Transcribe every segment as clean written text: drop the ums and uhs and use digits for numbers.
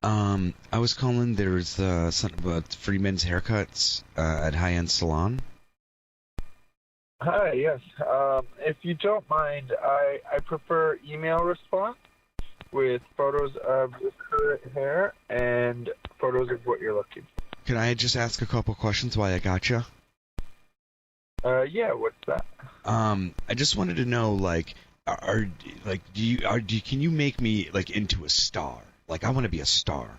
I was calling. There's something about free men's haircuts at High End Salon. Hi, yes. If you don't mind, I prefer email response with photos of your current hair and photos of what you're looking for. Can I just ask a couple questions while I got you? Yeah, what's that? I just wanted to know, like, can you make me like into a star? Like, I want to be a star.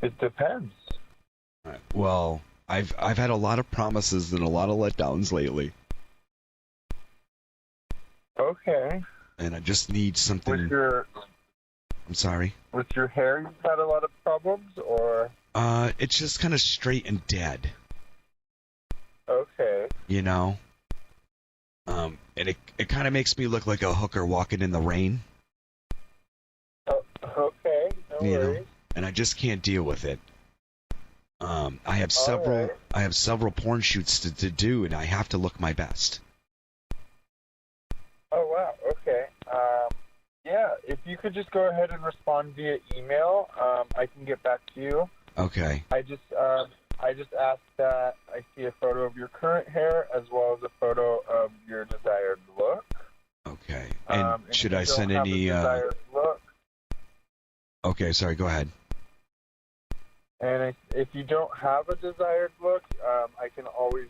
It depends. Well, I've had a lot of promises and a lot of letdowns lately. Okay. And I just need something. I'm sorry. With your hair, you've had a lot of problems, or? It's just kind of straight and dead. Okay. You know? And it kind of makes me look like a hooker walking in the rain. Okay, no worries. And I just can't deal with it. I have several porn shoots to do, and I have to look my best. Oh wow, okay. Yeah, if you could just go ahead and respond via email, I can get back to you. Okay. I just asked that I see a photo of your current hair as well as a photo of your desired look. Okay. And should I send any? Look, okay, sorry. Go ahead. and if you don't have a desired look, I can always,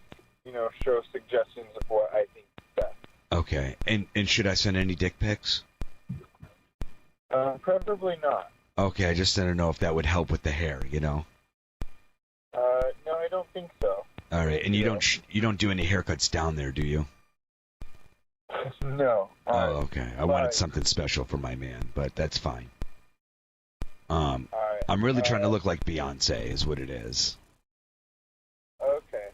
show suggestions of what I think is best. Okay. And should I send any dick pics? Preferably not. Okay, I just didn't know if that would help with the hair, No, I don't think so. All right, and you don't do any haircuts down there, do you? No. Oh, okay. I wanted something special for my man, but that's fine. I'm really trying to look like Beyonce, is what it is. Okay.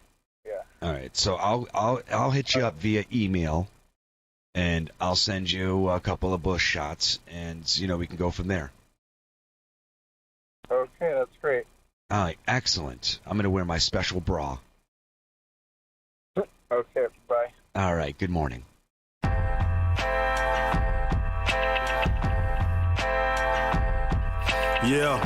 Yeah. All right, so I'll hit you up via email, and I'll send you a couple of bush shots, and we can go from there. Okay, that's great. All right, excellent. I'm gonna wear my special bra. Okay, bye. All right, good morning. Yeah.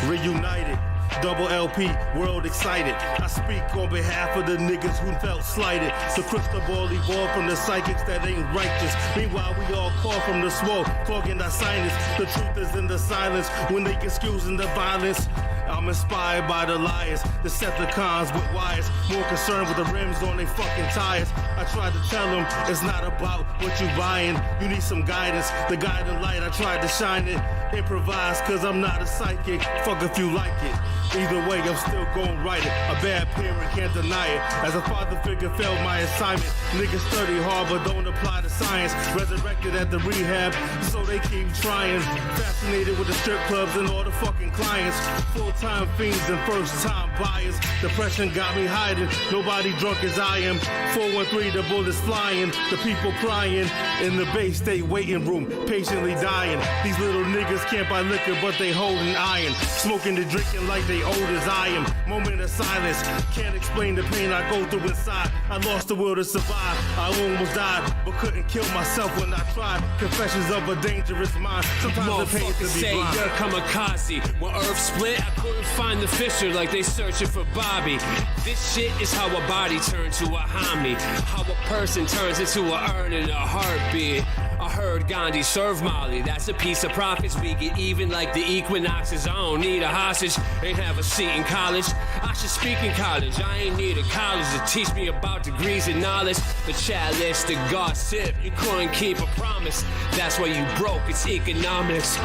Reunited. Double LP, world excited. I speak on behalf of the niggas who felt slighted. So crystal ball evolved from the psychics that ain't righteous. Meanwhile, we all call from the smoke, clogging our sinus. The truth is in the silence when they excusing the violence. I'm inspired by the liars, Decepticons with wires, more concerned with the rims on they fucking tires. I tried to tell them it's not about what you buying, you need some guidance, the guiding light, I tried to shine it. Improvise, cause I'm not a psychic, fuck if you like it. Either way, I'm still gon' write it. A bad parent can't deny it. As a father figure failed my assignment. Niggas study hard but don't apply the science. Resurrected at the rehab, so they keep trying. Fascinated with the strip clubs and all the fucking clients. Full-time fiends and first-time buyers. Depression got me hiding. Nobody drunk as I am. 413, the bullets flying. The people crying. In the Bay State waiting room, patiently dying. These little niggas can't buy liquor but they holding iron. Smoking and drinking like they old as I am. Moment of silence. Can't explain the pain I go through inside. I lost the will to survive. I almost died, but couldn't kill myself when I tried. Confessions of a dangerous mind. Sometimes the pain can be say blind. you're kamikaze. When Earth split, I couldn't find the fissure like they searching for Bobby. This shit is how a body turns to a homie. How a person turns into a urn in a heartbeat. I heard Gandhi serve Molly. That's a piece of profits. We get even like the equinoxes. I don't need a hostage. Ain't have a seat in college. I should speak in college. I ain't need a college to teach me about degrees and knowledge. The chalice, the gossip. You couldn't keep a promise. That's why you broke. It's economics.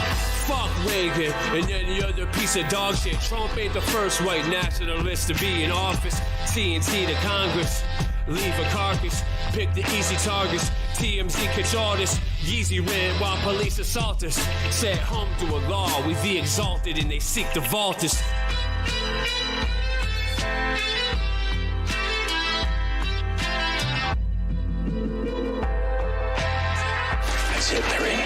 Fuck Reagan and any other piece of dog shit. Trump ain't the first white nationalist to be in office. TNT to Congress. Leave a carcass. Pick the easy targets. TMZ catch artists. Yeezy ran while police assault us. Set home to a law. We the exalted and they seek to vault us. That's it, they're in.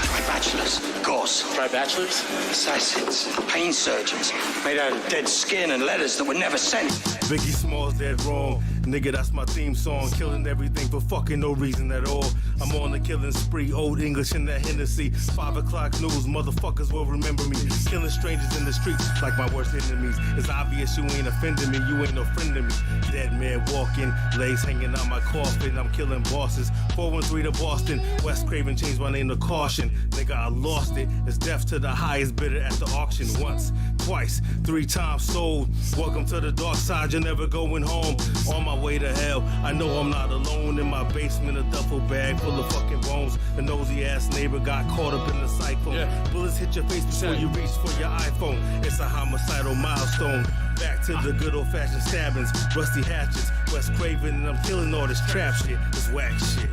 Tri-bachelors, gauze. Tri-bachelors? Assassins, pain surgeons, made out of dead skin and letters that were never sent. Biggie Smalls dead wrong. Nigga, that's my theme song. Killing everything for fucking no reason at all. I'm on a killing spree, old English in that Hennessy. 5 o'clock news, motherfuckers will remember me. Killing strangers in the streets like my worst enemies. It's obvious you ain't offending me, you ain't no friend to me. Dead man walking, legs hanging out my coffin. I'm killing bosses. 413 to Boston, West Craven changed my name to Caution. Nigga, I lost it. It's death to the highest bidder at the auction. Once, twice, 3 times sold. Welcome to the dark side, you're never going home. On my way to hell, I know I'm not alone. In my basement, a duffel bag full of fucking bones. The nosy ass neighbor got caught up in the cyclone. Yeah. Bullets hit your face before you reach for your iPhone. It's a homicidal milestone. Back to the good old fashioned stabbings, rusty hatchets, West Craven, and I'm killing all this trap shit, this whack shit.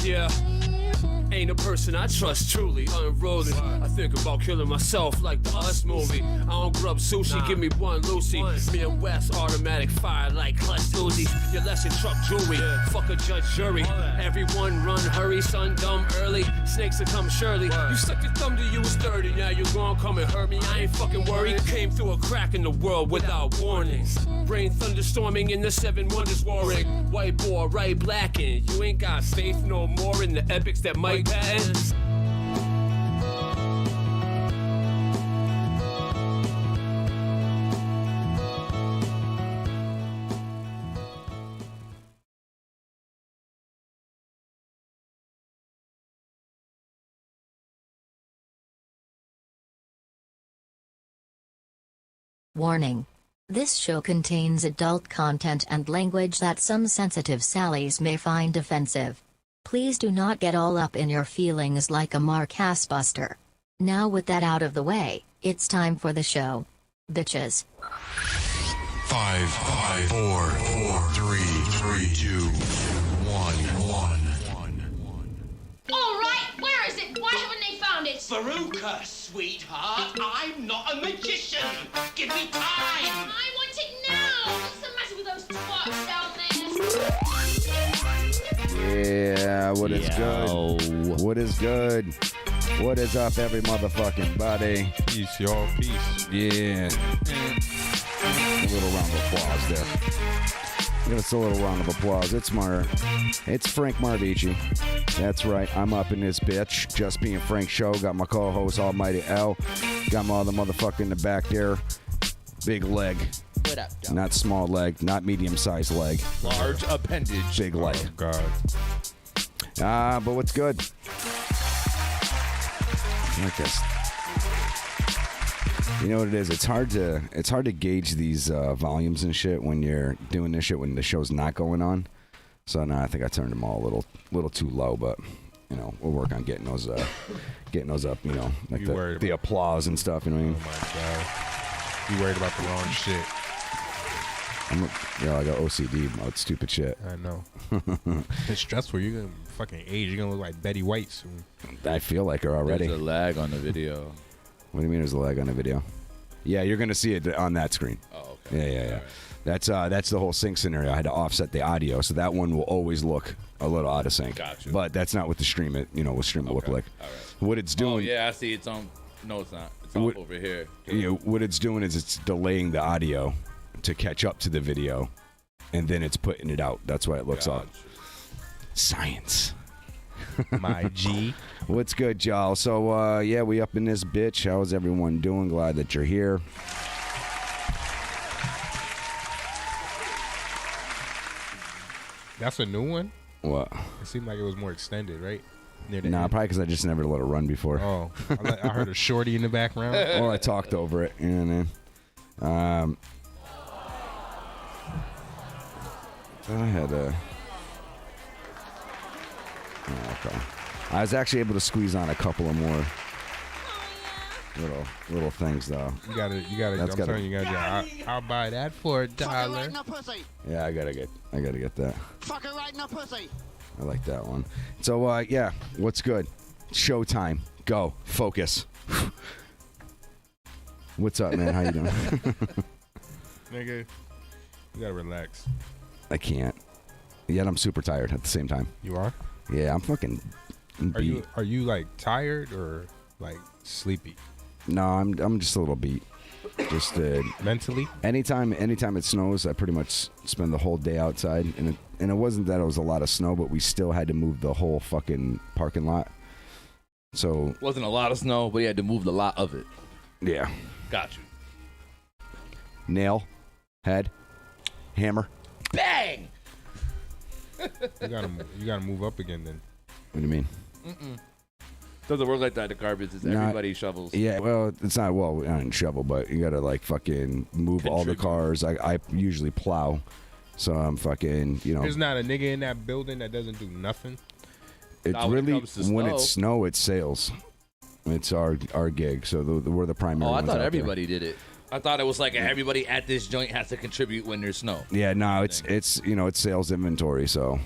Yeah. Ain't a person I trust truly, unrolling. I think about killing myself like the Us movie. I don't grub sushi, give me one Lucy. Me and West automatic fire like clutch Uzis. Your lesson truck jewelry, fuck a judge jury. Everyone run, hurry, son, dumb early. Snakes will come surely. You stuck your thumb to you was 30, now you gon' come and hurt me. I ain't fucking worried. Came through a crack in the world without warning. Rain thunderstorming in the 7 wonders warring. White boy, right blacking. You ain't got faith no more in the epics that might patent. Warning. This show contains adult content and language that some sensitive Sallys may find offensive. Please do not get all up in your feelings like a Mark Buster. Now with that out of the way, it's time for the show. Bitches. 5, 4, 3, 2, 1. Alright, where is it? Why haven't they found it? Veruca, sweetheart, I'm not a magician. Give me time. I want it now. What's the matter with those twats down there? Yeah, what is good? What is good? What is up, every motherfucking body? Peace, y'all. Peace. Yeah. A little round of applause there. Give us a little round of applause. It's Frank Marvici. That's right. I'm up in this bitch. Just Being Frank show. Got my co-host Almighty L. Got my other motherfucker in the back there. Big leg. What up, John? Not small leg. Not medium-sized leg. Large appendage. Big leg. Oh, God. But what's good? I guess. You know what it is? It's hard to gauge these volumes and shit when you're doing this shit when the show's not going on. So now I think I turned them all a little too low, but you know we'll work on getting those up. You know, like the applause and stuff. You know what I mean? Oh my God. You worried about the wrong shit. I got OCD about stupid shit. I know. It's stressful. You're gonna fucking age. You're gonna look like Betty White soon. I feel like her already. There's a lag on the video. What do you mean there's a lag on the video? Yeah, you're gonna see it on that screen. Oh, okay. Yeah. Right. That's the whole sync scenario. I had to offset the audio, so that one will always look a little out of sync. Gotcha. But that's not what the stream will look like. All right. What it's doing. Oh yeah, I see. It's on. No, it's not. It's on over here. You know, what it's doing is it's delaying the audio to catch up to the video, and then it's putting it out. That's why it looks off. Science. My G. What's good, y'all? So, yeah, we up in this bitch. How's everyone doing? Glad that you're here. That's a new one? What? It seemed like it was more extended, right? Nah, probably because I just never let it run before. Oh, I heard a shorty in the background. Or I talked over it. You know what I mean? I had a... Oh, okay. I was actually able to squeeze on a couple of more little things, though. You gotta. Telling you, I'll buy that for $1. Yeah, I gotta get that. Fuck her right in the pussy. I like that one. So, yeah, what's good? Showtime. Go. Focus. What's up, man? How you doing? Nigga, you gotta relax. I can't. Yet I'm super tired at the same time. You are? Yeah, I'm fucking beat. Are you like tired or like sleepy? No, I'm just a little beat. Just mentally. Anytime it snows, I pretty much spend the whole day outside, and and it wasn't that it was a lot of snow, but we still had to move the whole fucking parking lot. So Wasn't a lot of snow, but he had to move the lot of it. yeah, Got you. nail, head, hammer. Bang! You gotta move up again then. What do you mean? Doesn't work like that. The car business. Not- Everybody shovels. Yeah, well, it's not not shovel, but you gotta like fucking move all the cars. I usually plow, so I'm fucking There's not a nigga in that building that doesn't do nothing. It's Not when it really comes to when snow. it's snow, it's sales. It's our gig, so we're the primary. Oh, I ones thought out everybody did it. I thought it was like everybody at this joint has to contribute when there's snow. There. Yeah, no, it's it's sales inventory, so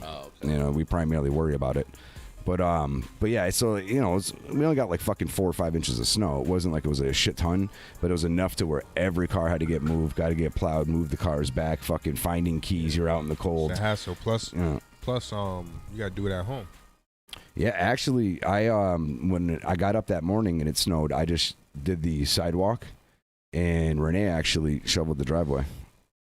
we primarily worry about it. But yeah, so we only got like fucking 4 or 5 inches of snow. It wasn't like it was a shit ton, but it was enough to where every car had to get moved, got to get plowed, move the cars back, fucking finding keys. You're out in the cold. It's a hassle. Plus, Yeah. you gotta do it at home. Yeah, actually, when I got up that morning and it snowed, I just did the sidewalk, and Renee actually shoveled the driveway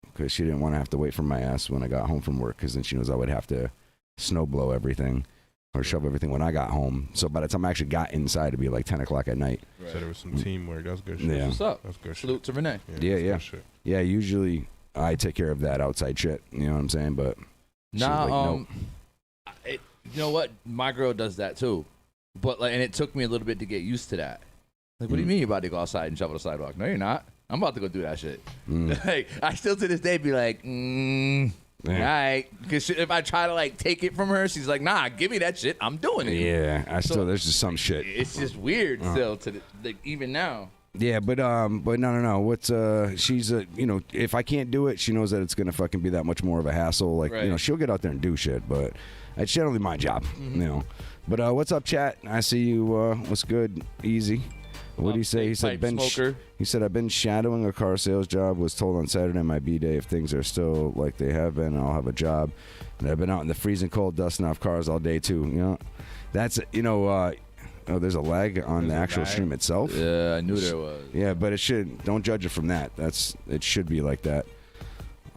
because she didn't want to have to wait for my ass when I got home from work, because then she knows I would have to snow blow everything or shovel everything when I got home. So by the time I actually got inside, it'd be like 10 o'clock at night. Right. So there was some teamwork. That's good shit. Yeah. What's up? That's good shit. Salute to Renee. Yeah. Yeah, usually I take care of that outside shit. You know what I'm saying? But she was like, nope. You know what? My girl does that too, but and it took me a little bit to get used to that. Like, what do you mean you're about to go outside and shovel the sidewalk? No, you're not. I'm about to go do that shit. Like, I still to this day be like, all right, because if I try to like take it from her, she's like, nah, give me that shit. I'm doing it. Yeah, there's just some shit. It's just weird still to even now. Yeah, but no. What's she's if I can't do it, she knows that it's gonna fucking be that much more of a hassle. Like she'll get out there and do shit, but it's generally my job, But what's up, chat? I see you. What's good? Easy. What do you say? He said he said I've been shadowing a car sales job. Was told on Saturday my B day if things are still like they have been, I'll have a job. And I've been out in the freezing cold dusting off cars all day too. That's Oh, there's a lag on the actual stream itself. Yeah, I knew there was. Yeah, but it should. Don't judge it from that. It should be like that.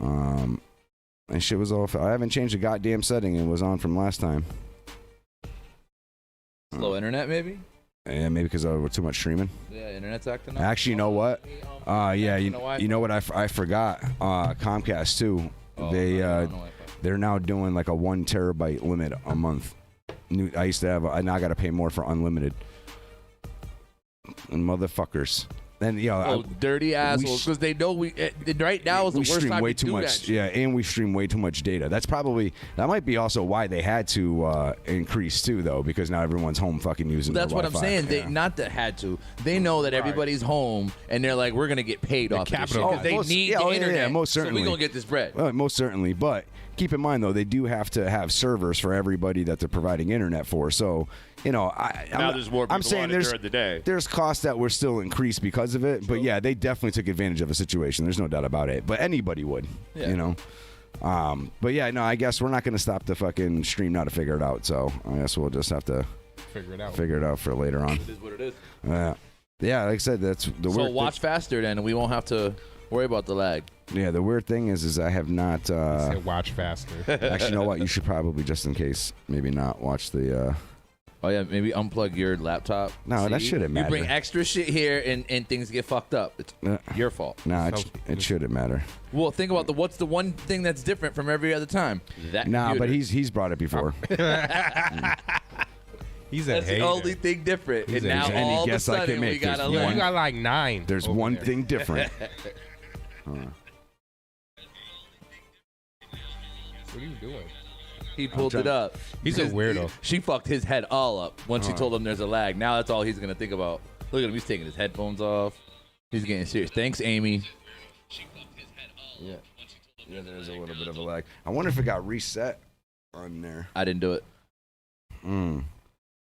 And shit was off. I haven't changed the goddamn setting. It was on from last time. Slow internet, maybe. Yeah, maybe because we're too much streaming. Yeah, internet's acting up. Actually, you know what? You know what? I forgot. Comcast too. They're now doing like a 1 terabyte limit a month. I used to have. I now got to pay more for unlimited. And motherfuckers. And dirty assholes, because they know right now is the worst stream time way to too do much. that shit. Yeah, and we stream way too much data. That might be also why they had to increase too, though, because now everyone's home fucking using. That's what I'm Wi-Fi. saying. They not that had to. They know that everybody's home, and they're like, we're gonna get paid off this shit because they need the internet. Yeah, most certainly. So we gonna get this bread. Well, most certainly, but keep in mind though, they do have to have servers for everybody that they're providing internet for. So there's more people I'm saying on it during the day. There's costs that were still increased because of it, but yeah, they definitely took advantage of a situation. There's no doubt about it. But anybody would, But yeah, no, I guess we're not going to stop the fucking stream now to figure it out. So I guess we'll just have to figure it out for later on. It is what it is. Yeah, like I said, that's the So weird watch faster, then, and we won't have to worry about the lag. Yeah, the weird thing is I have not. Said watch faster. Actually, you know what? You should probably, just in case, maybe not watch the. Oh yeah, maybe unplug your laptop. No, that shouldn't matter. You bring extra shit here, and things get fucked up. It's your fault. No, it shouldn't matter. Well, think about what's the one thing that's different from every other time. But he's brought it before. He's a That's hater. the only thing different. And now any all of a guess I can sudden we make. got a You got like 9. There's one thing different. What are you doing? He pulled it up. He's a weirdo. She fucked his head all up once she told him there's a lag. Now that's all he's going to think about. Look at him. He's taking his headphones off. He's getting serious. Thanks, Amy. Yeah, there's a little bit of a lag. I wonder if it got reset on there. I didn't do it.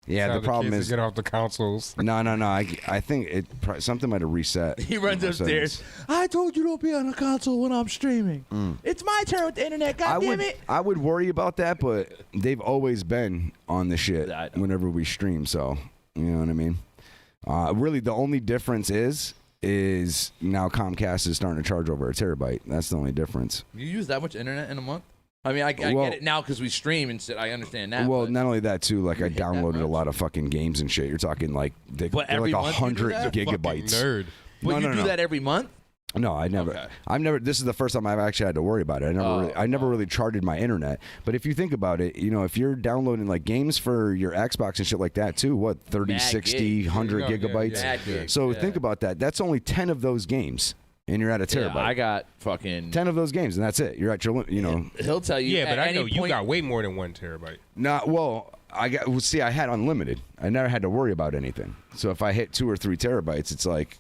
Yeah, the problem is get off the consoles. No. I think something might have reset. He runs upstairs. I told you don't be on a console when I'm streaming. It's my turn with the internet. God damn it! I would worry about that, but they've always been on the shit whenever we stream. So you know what I mean. Really, the only difference is now Comcast is starting to charge over a terabyte. That's the only difference. You use that much internet in a month? I mean, I get it now because we stream and shit. I understand that. Well, but not only that too. Like I downloaded a lot of fucking games and shit. You're talking like they're every like month you do 100 that? gigabytes. Nerd. But you do that every month? No, I never. Okay. I've never. This is the first time I've actually had to worry about it. I never really charted my internet. But if you think about it, you know, if you're downloading like games for your Xbox and shit like that too, what 30, Mad 60, gigs. 100 gigabytes? Mad gigs, So yeah. think about that. That's only 10 of those games, and you're at a terabyte. Yeah, I got fucking 10 of those games, and that's it. You're at your, you know. He'll tell you. Yeah, but at I know any you point, got way more than 1 terabyte. Well, I had unlimited. I never had to worry about anything. So if I hit 2 or 3 terabytes, it's like,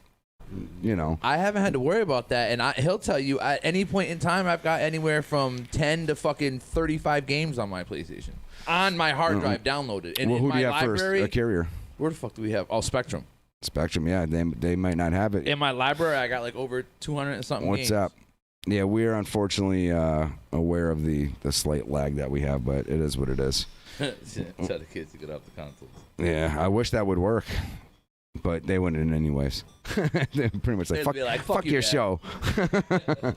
you know. I haven't had to worry about that, and he'll tell you at any point in time I've got anywhere from 10 to fucking 35 games on my PlayStation on my hard drive downloaded. And Well, in who my do you have library, first? A carrier. Where the fuck do we have? Oh, Spectrum. Spectrum, yeah. They might not have it. In my library, I got like over 200 and something. What's games. up? Yeah, we are unfortunately aware of the slight lag that we have, but it is what it is. Tell the kids to get off the consoles. Yeah, I wish that would work, but they wouldn't anyways. They're pretty much like, They'd fuck, be like, fuck "Fuck you, your Dad." show.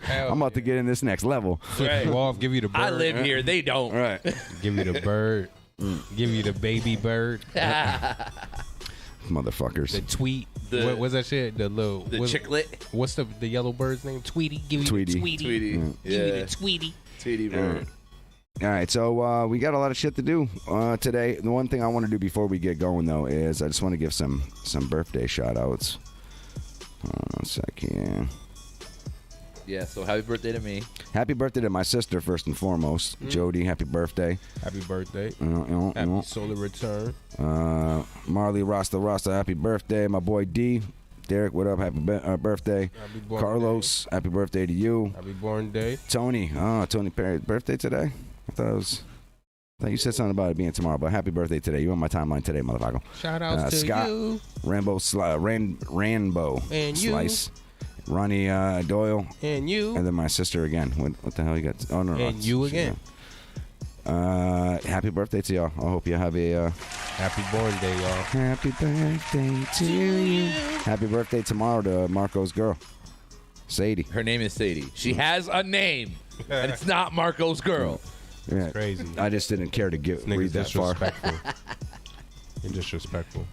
I'm about to get in this next level. Flip you off, give you the bird. I live here. They don't. Right. Give you the bird. Give you the baby bird. Motherfuckers. The tweet. The- What's that shit? The chicklet. What's the yellow bird's name? Tweety. Give you Tweety. the Tweety. Tweety. Give you Yeah. the Tweety. Tweety bird. All right, so we got a lot of shit to do today. The one thing I want to do before we get going, though, is I just want to give some birthday shout-outs. Hold on a second. Yeah, so happy birthday to me. Happy birthday to my sister, first and foremost. Jody, happy birthday. Happy birthday. Happy Happy solar return. Marley Rasta, happy birthday. My boy D. Derek, what up? Happy birthday. Happy born Carlos, happy birthday to you. Happy born day. Tony, Tony Perry's birthday today? I thought you said something about it being tomorrow, but happy birthday today. You on my timeline today, motherfucker. Shout outs to Scott, you. Rambo And you. Slice. Ronnie Doyle. And you. And then my sister again. What the hell you got? Oh, no. And you again. Happy birthday to y'all. I hope you have a... Happy born day, y'all. Happy birthday to you. Happy birthday tomorrow to Marco's girl, Sadie. Her name is Sadie. She has a name, and it's not Marco's girl. Yeah. Crazy. I just didn't care to read that far. You're disrespectful.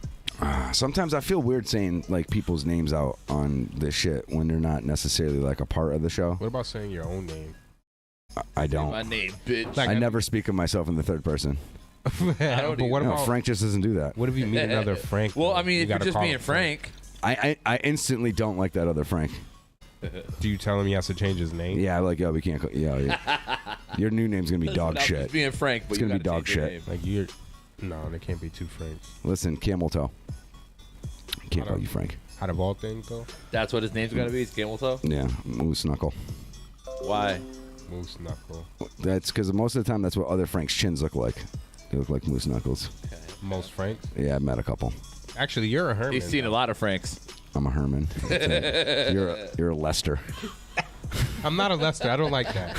Sometimes I feel weird saying like people's names out on this shit when they're not necessarily like a part of the show. What about saying your own name? I don't. My name, bitch. I never speak of myself in the third person. But what No, about Frank just doesn't do that. what if you meet another Frank? Well, though? I mean, if you're gotta just call being him Frank. I instantly don't like that other Frank. Do you tell him he has to change his name? Yeah, like we can't. Yeah. Your new name's gonna be dog Not shit. just being Frank, but It's you gonna be gotta dog change your shit. name. Like you're. No, there can't be two Franks. Listen, camel toe. Can't call you Frank. Out of all things, though. That's what his name's gonna be. It's Camel Toe. Yeah, Moose Knuckle. Why? Moose Knuckle. That's because most of the time that's what other Frank's chins look like. They look like moose knuckles. Most Franks. Yeah, I've met a couple. Actually, you're a Herman. He's seen a lot of Franks. I'm a Herman. You're a Lester. I'm not a Lester. I don't like that.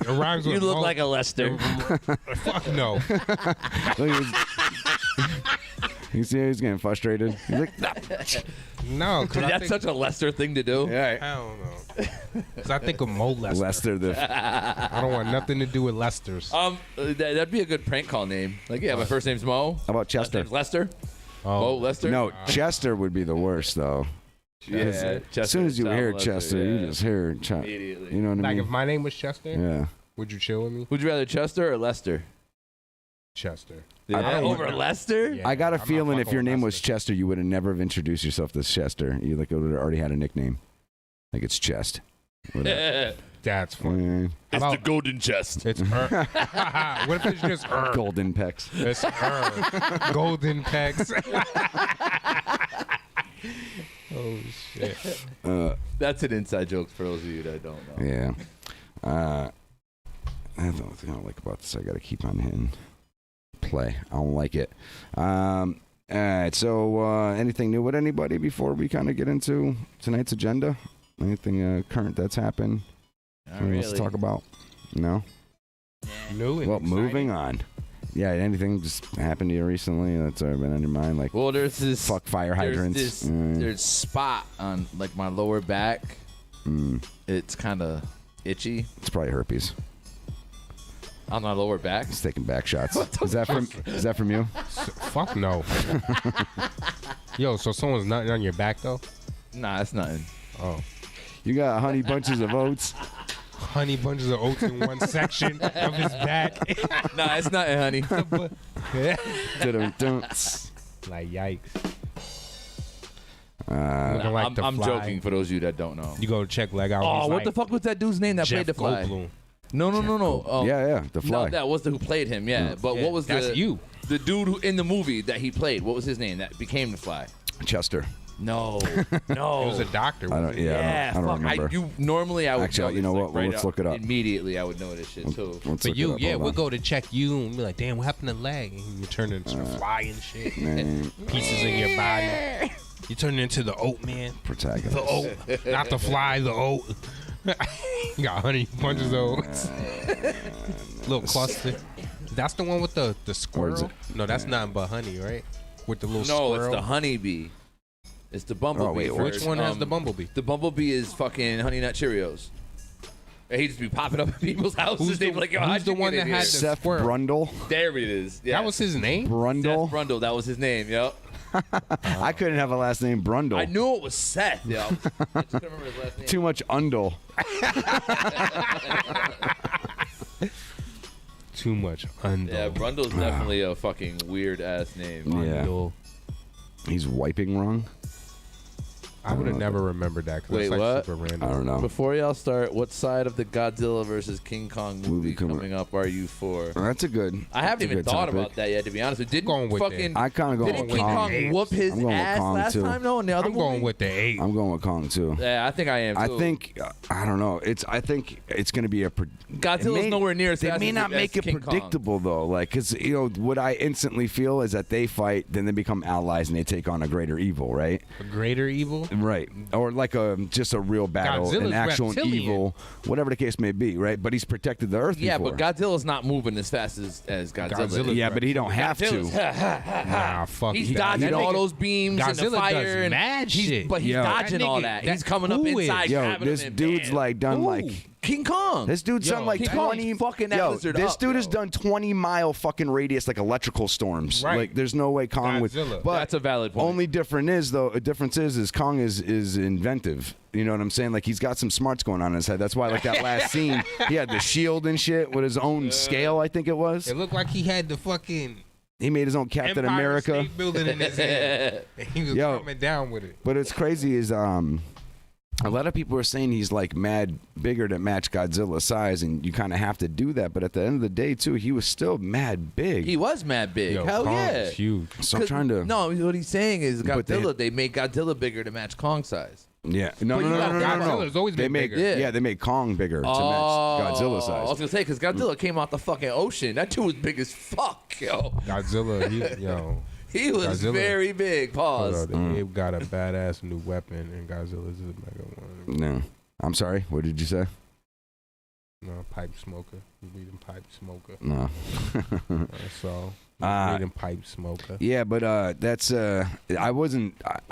It rhymes with. You look like a Lester. Fuck no. You see how he's getting frustrated? He's like, No, because That's such a Lester thing to do. yeah. I don't know. Because I think of Mo Lester. Lester the. I don't want nothing to do with Lesters. That'd be a good prank call name. Like, yeah, my first name's Mo. How about Last Chester? name's Lester. Mo Lester. No, Chester would be the worst though. Yeah. As soon as you Chester, hear Lester, Chester, yeah. you just hear. Immediately. You know what I Like mean? if my name was Chester, Yeah. would you chill with me? Would you rather Chester or Lester? Chester. Yeah, over Lester? Yeah. I got a I'm not feeling if fucking your with name was Lester. Chester, you would have never have introduced yourself as Chester. You like would have already had a nickname. Like it's Chest. That's funny. It's How the about- golden chest. It's what if it's just Golden Pecs. It's Golden Pecs. Oh shit. That's an inside joke for those of you that don't know. Yeah. I don't know what I don't like about this. I got to keep on hitting play. I don't like it. All right. So, anything new with anybody before we kind of get into tonight's agenda? Anything current that's happened? Not Anything else to really. talk about? No. New and Well, exciting. moving on. Yeah. Anything just happened to you recently that's been on your mind? Like, Well, there's this fuck fire hydrants. There's this there's spot on like my lower back. It's kind of itchy. It's probably herpes. On my lower back. He's taking back shots. Is that from you? Fuck no. Yo, so someone's nutting on your back though? Nah, it's nothing. Oh. You got honey bunches of oats. Honey bunches of oats in one section of his back. Nah, it's nothing, honey. Like yikes. Looking like the I'm Fly. joking for those of you that don't know. You go check leg out. Oh, he's what like the fuck was that dude's name that Jeff played the Fly? Goldblum. No. Yeah, the Fly. No, that was the who played him. Yeah, but Yeah, what was that's you. The dude who in the movie that he played? What was his name that became the Fly? Chester. No. It was a doctor. I don't remember. Normally I would Actually, know you know this, what? Well, let's look it up. Immediately I would know this shit too. Let's But look you, it up. yeah, Hold we'll on. go to check you and be like, damn, what happened to the leg? And you turn into a fly and shit. Man, Pieces in your body. You turn into the oat man. protagonist. The oat. Not the fly, the oat. You got honey bunches of oats. Little cluster. That's the one with the squirrel? No, that's nothing but honey, right? With the little squirrel. No, it's the honeybee. It's the bumblebee. Oh, wait, first. Which one has the bumblebee? The bumblebee is fucking Honey Nut Cheerios. And he just be popping up at people's houses. Who's the- They be like, yo, who's how'd the you one get that in had here? the Seth squirrel? Brundle. There it is. Yeah. That was his name? Brundle. Seth Brundle. That was his name. Yep. I couldn't have a last name Brundle. I knew it was Seth. Yo. I just couldn't remember his last name. Too much undle. Too much undle. Yeah, Brundle's definitely a fucking weird ass name. Yeah. Undle. He's wiping wrong. I would have never remembered that. 'cause Wait, it's like what? super I random. don't know. Before y'all start, what side of the Godzilla versus King Kong movie coming up are you for? That's a good. I haven't that's a even good thought topic. about that yet, to be honest. Didn't going with fucking I kind of go didn't with King Kong. Kong whoop his I'm going with ass Kong, last too. time? No, in the other I'm going movie? with the 8. I'm going with Kong too. Yeah, I think I am. I too. think I don't know. I think it's going to be a. Godzilla's nowhere near as They fast may as not make it King Kong. predictable though, like because what I instantly feel is that they fight, then they become allies and they take on a greater evil, right? A greater evil? Right, or like just a real battle, Godzilla's an actual reptilian. evil, whatever the case may be, right? But he's protected the Earth. Yeah, before. but Godzilla's not moving as fast as Godzilla. Yeah, but he don't have Godzilla's- to. Nah, fuck. He's that. dodging all those beams and the Godzilla fire does and mad shit. But he's Yo. dodging That all nigga- that. that- He's coming up who is- inside, Yo, grabbing this him and dude's bam. like done Ooh. like. King Kong. This dude's Yo, done like King Kong's 20 fucking that yo, lizard this up, dude yo. has done 20-mile fucking radius like electrical storms. Right. Like there's no way Kong would. Godzilla. But That's a valid point. only difference is Kong is inventive. You know what I'm saying? Like he's got some smarts going on in his head. That's why like that last scene, he had the shield and shit with his own scale. I think it was. It looked like he had the fucking He made his own Captain Empire America. State Building in his hand. And he was Yo. coming down with it. But it's crazy is a lot of people are saying he's like mad bigger to match Godzilla's size, and you kind of have to do that. But at the end of the day, too, he was still mad big. He was mad big. Yo, Hell Kong yeah. is huge. So I'm trying to. No, what he's saying is But Godzilla. They made Godzilla bigger to match Kong size. Yeah. No, But no, you no, got no, no, no. Godzilla's always They been make bigger. Yeah. they made Kong bigger to match Godzilla I size. was gonna say because Godzilla came out the fucking ocean. That dude was big as fuck, yo. Godzilla, He was Godzilla. very big. Pause. They got a badass new weapon, and Godzilla's a mega one. No. I'm sorry. What did you say? No, pipe smoker. You reading pipe smoker. No. So reading pipe smoker. Yeah, but that's I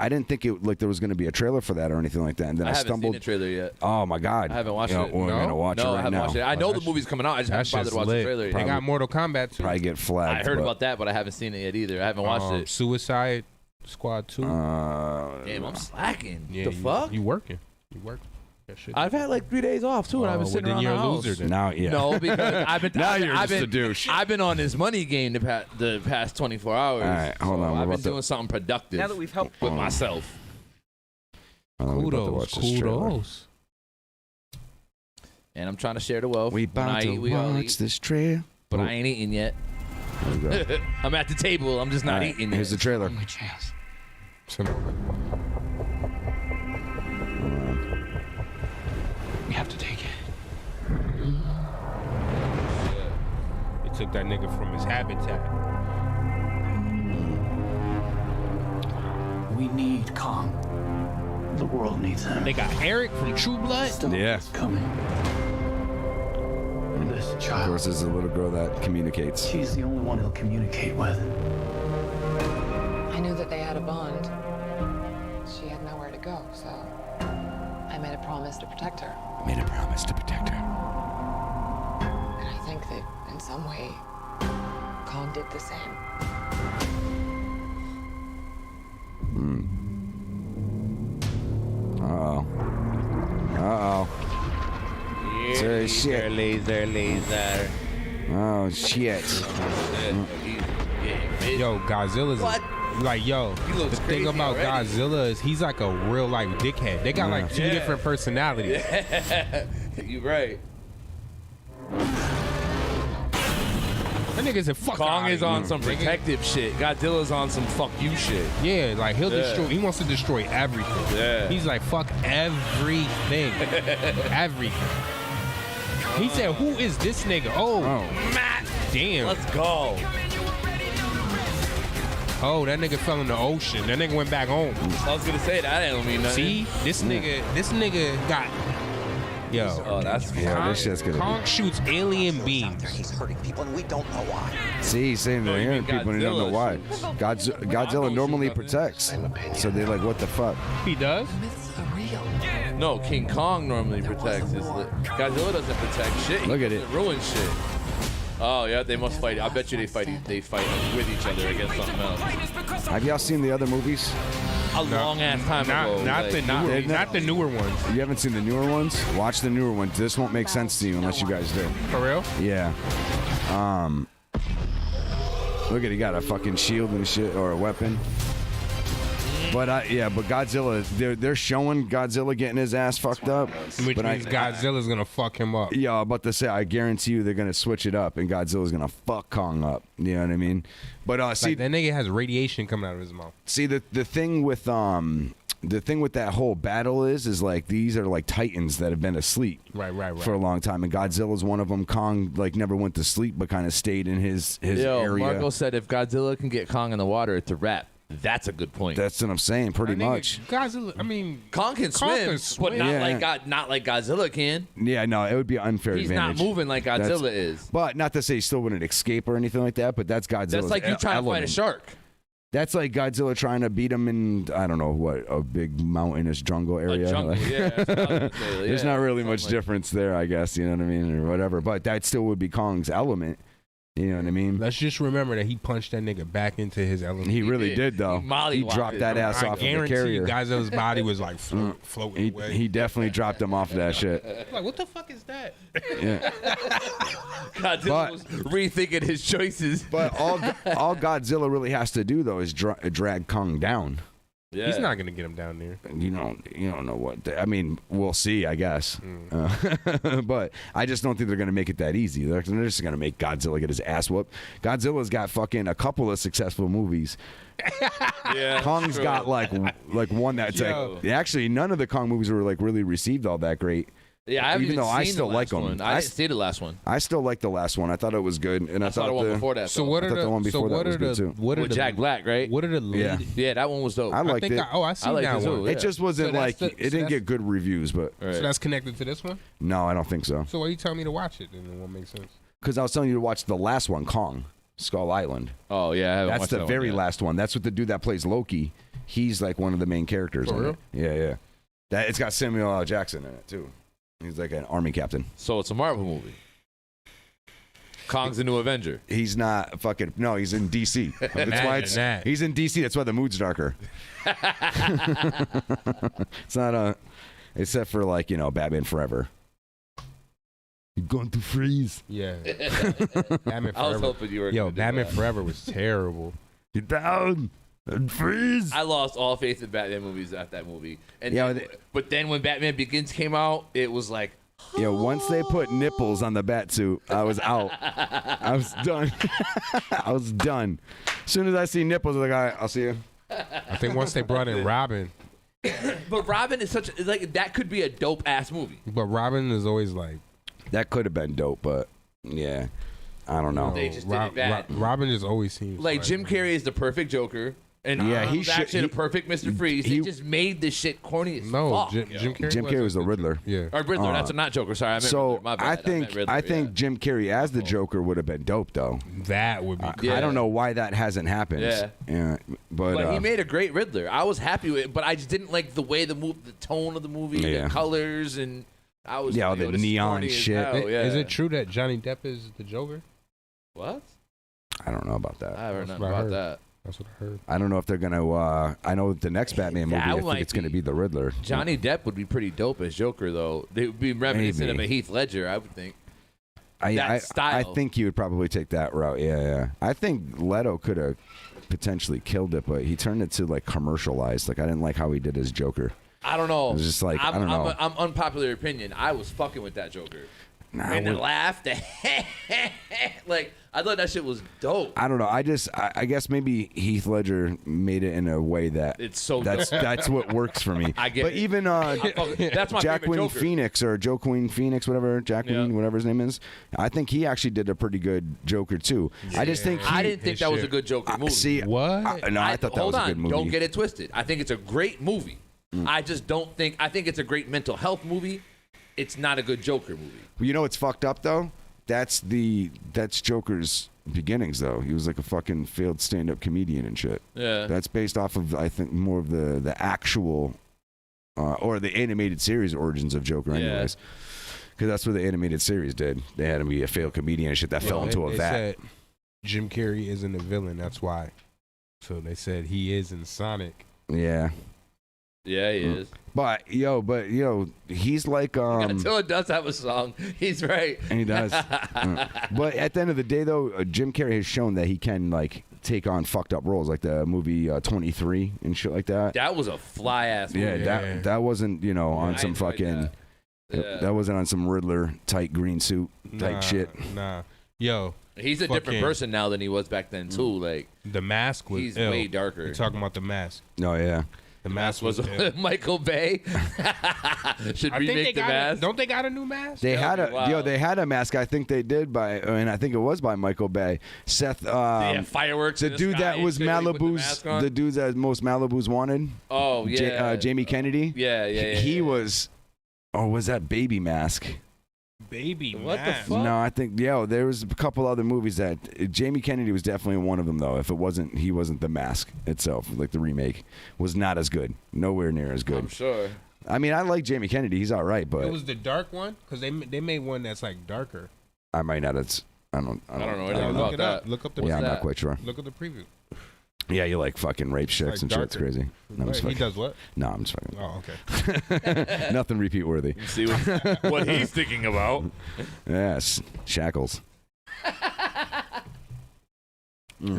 didn't think it like there was going to be a trailer for that or anything like that. And then I haven't stumbled. seen the trailer yet. Oh my god! I haven't watched You know, it. We're gonna watch no, it I right haven't now. watched it. I know the movie's coming out. I just haven't bothered to watch the trailer They yet. got Mortal Kombat too. Probably get flagged. I heard but, about that, but I haven't seen it yet either. I haven't watched it. Suicide Squad 2. Damn, I'm slacking. Yeah, the fuck? You working? You working? That shit. I've had like 3 days off too, and I've been sitting around you're the a house. loser then. Now, yeah. No, because I've been. Now I've been, you're I've just a been, douche. I've been on this money game the past 24 hours. All right, hold on, we're I've been about to- doing something productive. Now that we've helped with myself. we're about to watch this trailer. Kudos. And I'm trying to share the wealth. We When about I to eat, we all watch eat. this trailer. But I ain't eating yet. There we go. I'm at the table. I'm just not All right, eating Here's yet. the trailer. Only chance. We have to take it. They took that nigga from his habitat. We need Kong. The world needs him. They got Eric from True Blood. Yeah. Coming. And this Of child. course, there's a little girl that communicates. She's the only one he'll communicate with. I knew that they had a bond. She had nowhere to go, so I made a promise to protect her. Made a promise to protect her. And I think think that in some way, Kong did the same. Uh-oh. Shit. Laser. Oh, shit. Yo, Godzilla's like, yo, the thing about Godzilla is he's like a real life dickhead. They got like two different personalities. You right. That nigga said, fuck Kong outta is on here, some nigga. protective shit. Godzilla's on some fuck you shit. Yeah, like he'll destroy. He wants to destroy everything. Yeah. He's like, fuck everything. Everything. He said, who is this nigga? Oh, Matt. Damn. Let's go. Oh, that nigga fell in the ocean. That nigga went back home. I was gonna say that. I don't mean nothing. See, this nigga got. Yo, oh, that's this shit's gonna Kong shoots alien beams. He's hurting people, and we don't know why. See, he's saying they're hearing people and they don't know why. Godzilla normally protects. So they're like, what the fuck? He does? No, King Kong normally protects. Godzilla doesn't protect shit. Look at it. Ruin shit. Oh yeah, they must fight. I bet you they fight with each other against something else. Have y'all seen the other movies? A long ass time ago. Not the newer ones. You haven't seen the newer ones? Watch the newer ones. This won't make sense to you unless you guys do. For real? Yeah. Look at, he got a fucking shield and shit, or a weapon. But but Godzilla, they're showing Godzilla getting his ass fucked up. Which means Godzilla's gonna fuck him up. Yeah, I'm about to say, I guarantee you they're gonna switch it up, and Godzilla's gonna fuck Kong up. You know what I mean? But see, like that nigga has radiation coming out of his mouth. See, the thing with that whole battle is like these are like titans that have been asleep right for a long time, and Godzilla's one of them. Kong like never went to sleep, but kind of stayed in his area. Marco said if Godzilla can get Kong in the water, it's a wrap. That's a good point. That's what I'm saying. Pretty much. Godzilla. I mean, Kong can swim, but not like Godzilla can. Yeah, no, it would be an unfair He's advantage. not moving like Godzilla is. But not to say he still wouldn't escape or anything like that. But that's Godzilla's That's like you trying to fight a shark. That's like Godzilla trying to beat him in, I don't know, what, a big mountainous jungle area. There's not really much difference there, I guess, you know what I mean, or whatever. But that still would be Kong's element. You know what I mean? Let's just remember that he punched that nigga back into his element. He really did, though. He dropped that ass off of the carrier. I guarantee Godzilla's body was like floating away. He definitely dropped him off of that shit. Like, what the fuck is that? Yeah. Godzilla was rethinking his choices. But all Godzilla really has to do, though, is drag Kong down. Yeah. He's not gonna get him down there. You don't know what. I mean, we'll see, I guess. But I just don't think they're gonna make it that easy. They're just gonna make Godzilla get his ass whooped. Godzilla's got fucking a couple of successful movies. Yeah, Kong's got like one that's like actually none of the Kong movies were like really received all that great. Yeah, I haven't even though seen I still the like last them. one. I didn't see the last one. I still like the last one. I thought it was good, and I saw the one before that. So what are the one before that was good too. With Jack Black, right? What are the lead? Yeah, that one was dope. I liked it. I seen that one. It just wasn't like it didn't get good reviews, but So that's connected to this one. no, I don't think so. So why are you telling me to watch it? Then it won't make sense. Because I was telling you to watch the last one, Kong, Skull Island. Oh yeah, I haven't that's watched the that very one yet. last one. That's what the dude that plays Loki. He's like one of the main characters. For in real? it. Yeah. That it's got Samuel L. Jackson in it too. He's like an army captain. So it's a Marvel movie. Kong's the new Avenger. He's not fucking. No, he's in DC. That's why he's in DC. That's why the mood's darker. It's not except for like Batman Forever. You're going to freeze. Yeah. Batman Forever. I was hoping you were. Yo, Batman Forever was terrible. You're down and freeze. I lost all faith in Batman movies after that movie. And Yeah, but then when Batman Begins came out, it was like. Once they put nipples on the bat suit, I was out. I was done. I was done. As soon as I see nipples, I'm like, all right, I'll see you. I think once they brought in Robin. But Robin is such like that could be a dope ass movie. But Robin is always like. That could have been dope, but yeah, I don't know. They just did it bad. Robin just always seems like Jim Carrey is the perfect Joker. And he's actually the perfect Mr. Freeze. He just made this shit corny as fuck. Jim Carrey was the Riddler. Yeah. Or Riddler, that's not Joker. Sorry, I meant Riddler. My bad. I think Jim Carrey as the Joker would have been dope though. That would be. I don't know why that hasn't happened. Yeah. But he made a great Riddler. I was happy with it, but I just didn't like the way the tone of the movie, the colors, and I was Yeah, all like, the this is neon corny as shit. hell, yeah. Is it true that Johnny Depp is the Joker? What? I don't know about that. I haven't heard That's nothing what I about heard. that. That's what I heard. I don't know if they're gonna. I know the next Batman movie. That I think might it's gonna be- be the Riddler. Johnny Depp would be pretty dope as Joker, though. They would be reminiscent of a Maybe. Heath Ledger, I would think. I that style. I think he would probably take that route. Yeah. I think Leto could have potentially killed it, but he turned it to like commercialized. Like I didn't like how he did his Joker. I don't know. It was just like, I don't know. I'm unpopular opinion. I was fucking with that Joker. Nah, and the we're- laugh, like I thought that shit was dope. I don't know. I guess maybe Heath Ledger made it in a way that It's so that's dope. that's what works for me. I get but it. even that's my favorite Jacqueline Joker. Phoenix or Joaquin Phoenix, whatever whatever his name is. I think he actually did a pretty good Joker too. I just think I didn't think that was a good Joker movie. See what? I thought that hold was a on, good movie. don't get it twisted. I think it's a great movie. I just don't think. I think it's a great mental health movie. It's not a good Joker movie. You know what's fucked up though? That's Joker's beginnings though. He was like a fucking failed stand-up comedian and shit. Yeah. That's based off of I think more of the actual or the animated series origins of Joker, anyways. Because that's what the animated series did. They had him be a failed comedian and shit that fell into a they vat. said Jim Carrey isn't a villain. That's why. So they said he is in Sonic. Yeah. Yeah, he is. But he's like Until it does have a song, he's right. and he does. But at the end of the day, though, Jim Carrey has shown that he can like take on fucked up roles, like the movie 23 and shit like that. That was a fly ass movie. Yeah, that wasn't on some enjoyed fucking. That wasn't on some Riddler tight green suit type shit. Nah, yo, he's a different person now than he was back then too. Like the Mask was he's ill. way darker. You're talking about the Mask. Oh yeah. The Mask was Michael Bay. Should remake the Mask. Don't they got a new mask? They had they had a mask. I think they did and I think it was by Michael Bay. Seth. Fireworks. The in the dude sky that and was shit when he put the mask on. the dude that most Malibu's wanted. Oh yeah. Jamie Kennedy. Yeah. He was. Or was that Baby Mask? Baby What Mask. the fuck? No, I think there was a couple other movies that Jamie Kennedy was definitely one of them though. If he wasn't the Mask itself, like the remake was not as good, nowhere near as good. I'm sure. I mean, I like Jamie Kennedy; he's all right, but It was the dark one because they made one that's like darker. I might not. I don't know anything Look about it up. that. Look up the. Yeah, I'm that? not quite sure. Look at the preview. Yeah, you like fucking rape chicks like and shit. It's darker. crazy. No, I'm just He fucking- does what? No, I'm just fucking. Oh, okay. Nothing repeat worthy. See what he's thinking about. Yes, shackles.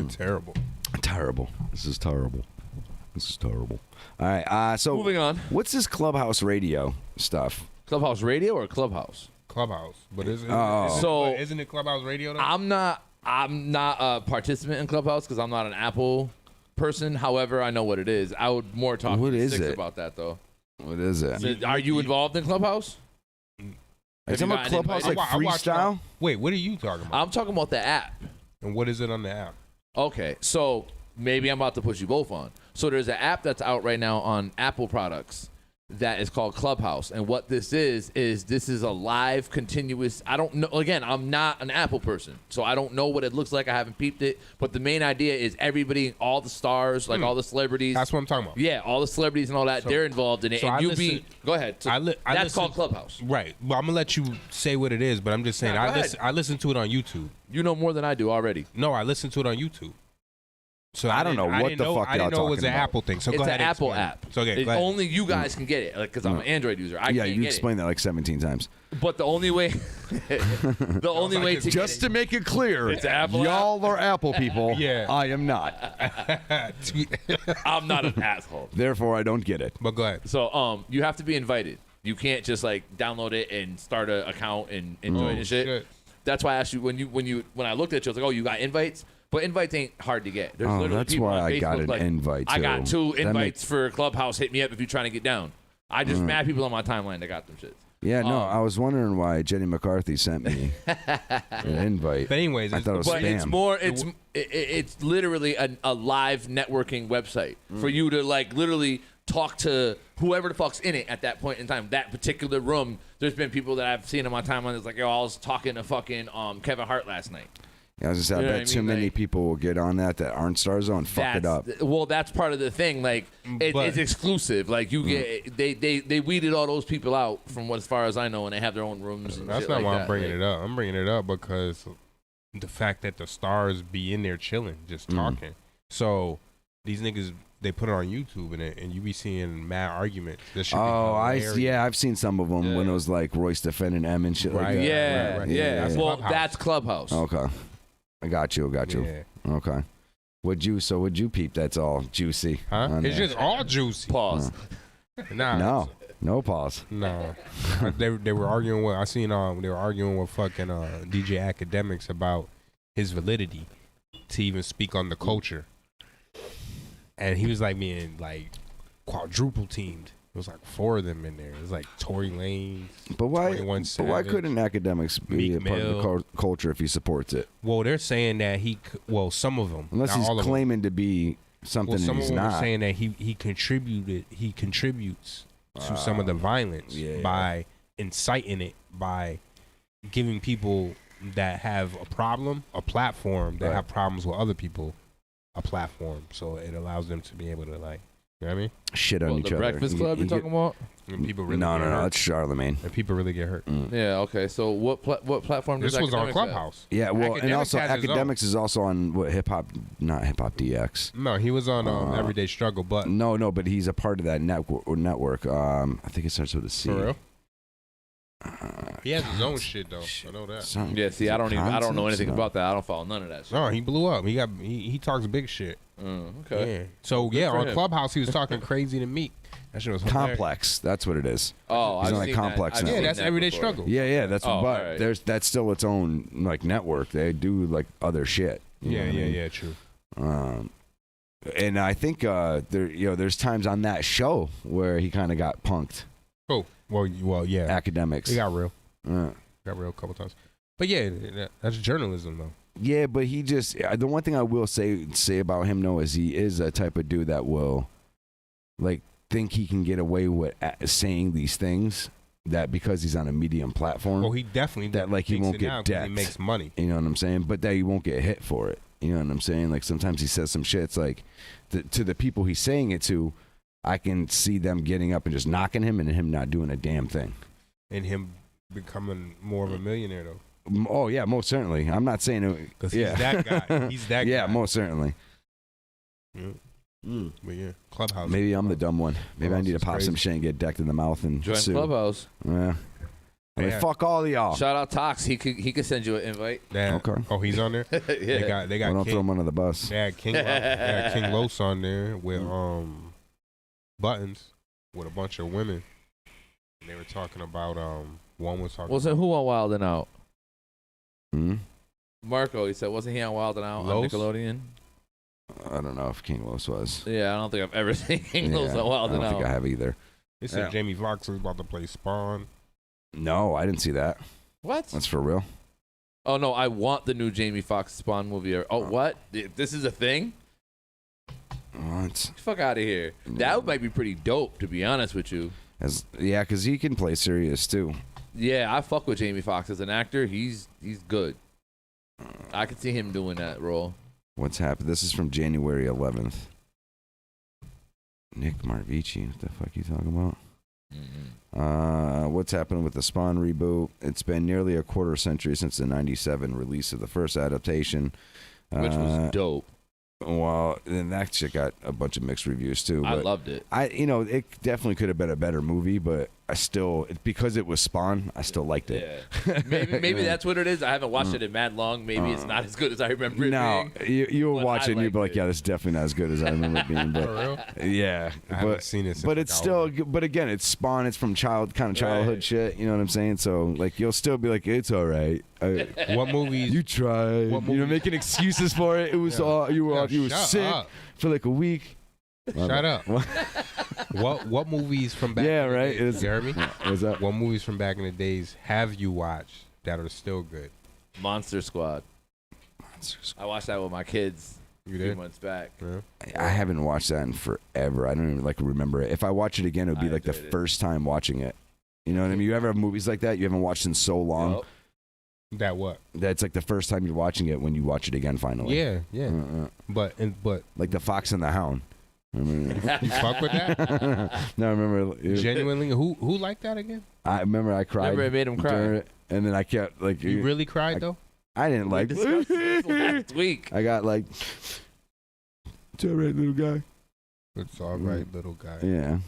Terrible. Terrible. This is terrible. This is terrible. All right. So Moving on. What's this Clubhouse Radio stuff? Clubhouse Radio or Clubhouse? Clubhouse, but isn't it Clubhouse Radio? Though? I'm not a participant in Clubhouse because I'm not an Apple person. However, I know what it is. I would more talk What to is Six it? about that though. What is it? So, are you involved in Clubhouse? Are you Have talking you about gotten Clubhouse invited? like I watched freestyle? Wait, what are you talking about? I'm talking about the app. And what is it on the app? Okay, so maybe I'm about to put you both on. So there's an app that's out right now on Apple products that is called Clubhouse. And what this is this is a live, continuous. I don't know. Again, I'm not an Apple person, so I don't know what it looks like. I haven't peeped it. But the main idea is everybody, all the stars, like all the celebrities. That's what I'm talking about. Yeah, all the celebrities and all that, they're involved in it. so And I you listen- go ahead. So I that's listen- called Clubhouse. Right. Well, I'm gonna let you say what it is, but I'm just saying Nah, go ahead. I listen to it on YouTube. You know more than I do already. No, I listen to it on YouTube. So I don't know what the fuck I didn't y'all know it was an talking about. Apple thing. So It's go an ahead. Apple explain. app. So okay, It- go ahead. only you guys can get it, like, because I'm an Android user. I Yeah, can't you get explained that like 17 times. it. But the only way, the only way to Just get to make it clear, It's Apple y'all are Apple people. Yeah. I am not. I'm not an asshole. Therefore, I don't get it. But go ahead. So you have to be invited. You can't just like download it and start an account and join and shit. That's why I asked you when I looked at you, I was like, oh, you got invites? But invites ain't hard to get. There's Oh, literally that's people why on I got Facebook an like, invite, I got too. 2 That invites for Clubhouse. Hit me up if you're trying to get down. I just mad people on my timeline that got them shits. Yeah, no, I was wondering why Jenny McCarthy sent me an invite. But anyways, I thought it was But spam. it's more. It's literally a live networking website for you to like literally talk to whoever the fuck's in it at that point in time. That particular room. There's been people that I've seen on my timeline that's like, yo, I was talking to fucking Kevin Hart last night. I was just saying, You know I what bet I too mean? many Like, people will get on that aren't Starzo and fuck it up. Well, that's part of the thing. Like, it's exclusive. Like, you get they weeded all those people out from as far as I know, and they have their own rooms. And That's shit not like why that. I'm bringing it up. I'm bringing it up because the fact that the stars be in there chilling, just talking. So these niggas, they put it on YouTube and you be seeing mad arguments. This should be hilarious. I've seen some of them when it was like Royce defending M and shit like that. Yeah. Well, that's Clubhouse. Okay, I got you. Yeah. Okay. Would you peep? That's all juicy. Huh? on It's there. just all juicy. Pause. Nah. No pause. No. they were arguing with. I seen they were arguing with fucking DJ Academics about his validity to even speak on the culture. And he was like being like quadruple teamed. It was like 4 of them in there. It was like Tory Lanez. But why? 21 But why Savage, couldn't academics be Meek a part of the Mill. culture if he supports it? Well, they're saying that some of them. Unless not he's all of them. claiming to be something Some that he's of them not. are saying that he contributes to some of the violence by inciting it, by giving people that have a problem a platform that have problems with other people a platform, so it allows them to be able to, like, you know what I mean? Shit on each the other. Breakfast Club you're talking about? When people really No, get hurt. that's Charlemagne. And people really get hurt. Yeah. Okay. So what platform? This does was on Academics have? Clubhouse. Yeah, well, and Academics also has his own. academics is also on what not hip hop DX. No, he was on Everyday Struggle, but No, but he's a part of that network. I think it starts with a C. for real, he has his own shit though. I know that. Yeah. See, I don't know anything No. about that. I don't follow none of that shit. No, he blew up. He talks big shit. Okay. Yeah. So Good yeah, for on him. Clubhouse he was talking crazy to Meek. That shit was hilarious. Complex. That's what it is. Oh, he's I've on seen a complex that. I've network. Yeah, seen that's that Everyday before. Struggle. Yeah, that's Oh, but alright. that's still its own like network. They do like other shit. You know what I mean? True. And I think there's times on that show where he kind of got punked. Oh, well, yeah. Academics. He got real. Uh, Got real a couple times. But yeah, that's journalism though. Yeah, but he just the one thing I will say about him though is he is a type of dude that will like think he can get away with saying these things that because he's on a medium platform. Well, he definitely that like he thinks won't it now get 'cause decked. He makes money. You know what I'm saying? But that he won't get hit for it. You know what I'm saying? Like sometimes he says some shit. It's like to the people he's saying it to, I can see them getting up and just knocking him and him not doing a damn thing. And him becoming more of a millionaire though. Oh yeah, most certainly. I'm not saying it Because he's that guy. He's that guy. Yeah, most certainly. Yeah. But yeah, Clubhouse. Maybe I'm the dumb one. Maybe I need to Clubhouse pop is some crazy. shit and get decked in the mouth and Join sue. Clubhouse. Yeah. I mean, Yeah. fuck all of y'all. Shout out Tox. He could send you an invite. Okay. Oh, he's on there. Yeah. They got Well, don't King, throw him under the bus. They had King Los on there with Buttons with a bunch of women. And they were talking about one was talking. Wasn't who on Wild and Out? Hmm? Marco. He said, wasn't he on Wild and Out on Los? Nickelodeon? I don't know if King Los was. Yeah, I don't think I've ever seen King Los on Wild I and don't Out. think I have either. They said Jamie Foxx was about to play Spawn. No, I didn't see that. What? That's for real. Oh no, I want the new Jamie Foxx Spawn movie. Oh, what? This is a thing? What? Get the fuck out of here. That might be pretty dope, to be honest with you. Yeah, because he can play serious too. Yeah, I fuck with Jamie Foxx as an actor. He's good. I could see him doing that role. What's happened? This is from January 11th. Nick Marvici. What the fuck you talking about? What's happened with the Spawn reboot? It's been nearly a quarter century since the 97 release of the first adaptation. Which was dope. Well, then that shit got a bunch of mixed reviews too. I but loved it. It definitely could have been a better movie, but because it was Spawn, I still liked it. Yeah. Maybe that's what it is. I haven't watched it in mad long. Maybe it's not as good as I remember it being. You'll but watch I it and you'll be liked like, yeah, this is definitely not as good as I remember it being. But For real? yeah, I haven't seen it since but it's I still. But again, it's Spawn. It's from childhood shit. You know what I'm saying? So like, you'll still be like, it's all right. What movies? You tried. What You know, movies- making excuses for it. It was you were shut sick up. for like a week. Shut up. What movies from back Yeah, in the right. days, It's- you heard me? What's up? What movies from back in the days have you watched that are still good? Monster Squad. I watched that with my kids You a few did? months back. Yeah. I haven't watched that in forever. I don't even remember it. If I watch it again, it would be I like the enjoyed it. first time watching it. You know what I mean? You ever have movies like that you haven't watched in so long? Yup. That what? That's like the first time you're watching it when you watch it again finally. Yeah. But like the Fox and the Hound. You fuck with that? No, I remember. Genuinely, who liked that again? I remember I cried. Remember it made him cry. during it, and then I kept like. You really cried though? I didn't like. discussed this last week. I got like. It's all right, little guy. It's all right, little guy. Yeah.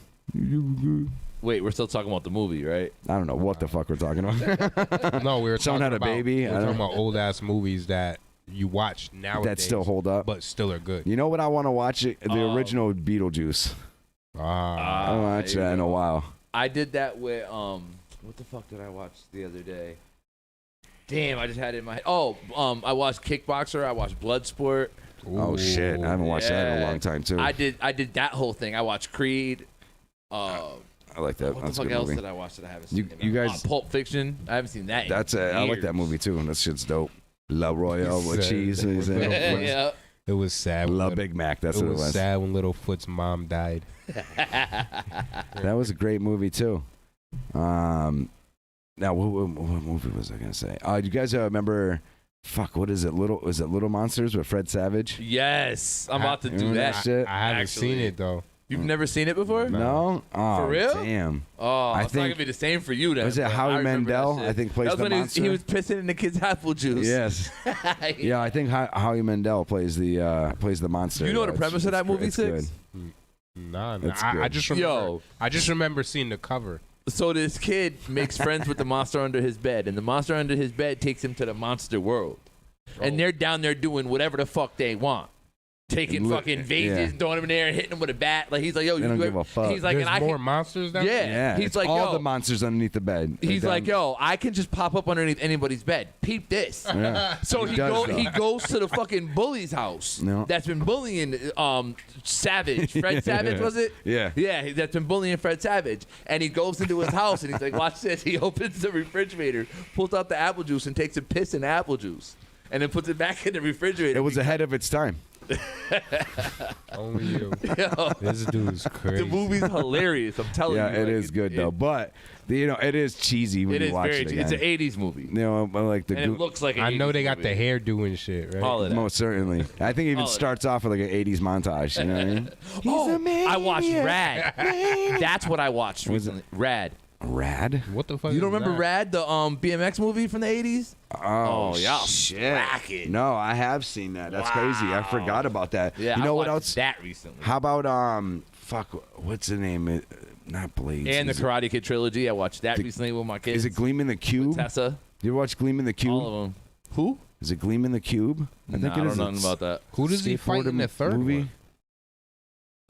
Wait, we're still talking about the movie, right? I don't know what the fuck we're talking about. No, we were Someone talking had a about, baby. We were talking about old ass movies that you watch nowadays that still hold up, but still are good. You know what I want to watch? The original Beetlejuice. I haven't watched that in a while. I did that with what the fuck did I watch the other day? Damn, I just had it in my head. I watched Kickboxer. I watched Bloodsport. Oh shit, I haven't watched that in a long time too. I did that whole thing. I watched Creed. I like that. What That's the a fuck good else movie. did I watch that I haven't seen? You guys, Pulp Fiction. I haven't seen that. That's it. I like that movie too. That shit's dope. La Royale with cheese. Yeah. It was sad. La Big Mac. That's what it was. Sad when Littlefoot's mom died. That was a great movie too. Now what movie was I gonna say? You guys remember? Fuck, what is it? Little Monsters with Fred Savage? Yes, I'm about to do that. Shit? I haven't seen it though. You've never seen it before? No. Oh, For real? Damn. Oh, I it's not think gonna be the same for you then. was it but Howie I remember that Mandel? shit. I think plays that was the when monster. he was pissing in the kid's apple juice. Yes. Yeah, I think Howie Mandel plays the monster. You know the premise of that movie, it's Six? good. Nah, It's I good. just remember. I just remember seeing the cover. So this kid makes friends with the monster under his bed, and the monster under his bed takes him to the monster world. And they're down there doing whatever the fuck they want. Taking fucking vases and throwing them in there and hitting them with a bat. Like he's like, yo, They don't give a fuck. He's like, There's and I more can, monsters down there? yeah. He's it's like, all yo, the monsters underneath the bed. he's like, yo, I can just pop up underneath anybody's bed. Peep this. Yeah. So He does, though. he goes to the fucking bully's house No. that's been bullying Savage. Fred Savage, was it? Yeah. Yeah, that's been bullying Fred Savage. And he goes into his house and he's like, watch this. He opens the refrigerator, pulls out the apple juice and takes a piss in the apple juice. And then puts it back in the refrigerator. It was ahead of its time. Only you. Yo, This dude's crazy. the movie's hilarious. I'm telling Yeah, you. it like, is good though. But it is cheesy when It you is watch very. it again. It's an '80s movie. You know, like the And it looks like an I know 80s they got movie. the hair doing shit, right? All of that. most certainly. I think it even All of starts off with like an 80s montage. You know what I mean? Oh, I watched Rad. That's what I watched Was recently. Rad. Rad? What the fuck? You don't is remember that? Rad, the BMX movie from the '80s? Oh, y'all shit. smack it. No, I have seen that. That's crazy. I forgot about that. Yeah, you know I what watched else? That recently. How about fuck, what's the name? Not Blades. And the Is it- Karate Kid trilogy. I watched that recently with my kids. Is it Gleam in the Cube? Tessa? You ever watch Gleam in the Cube? All of them. Who? Is it Gleam in the Cube? I don't know nothing about that. Who does he fight in the third movie? one?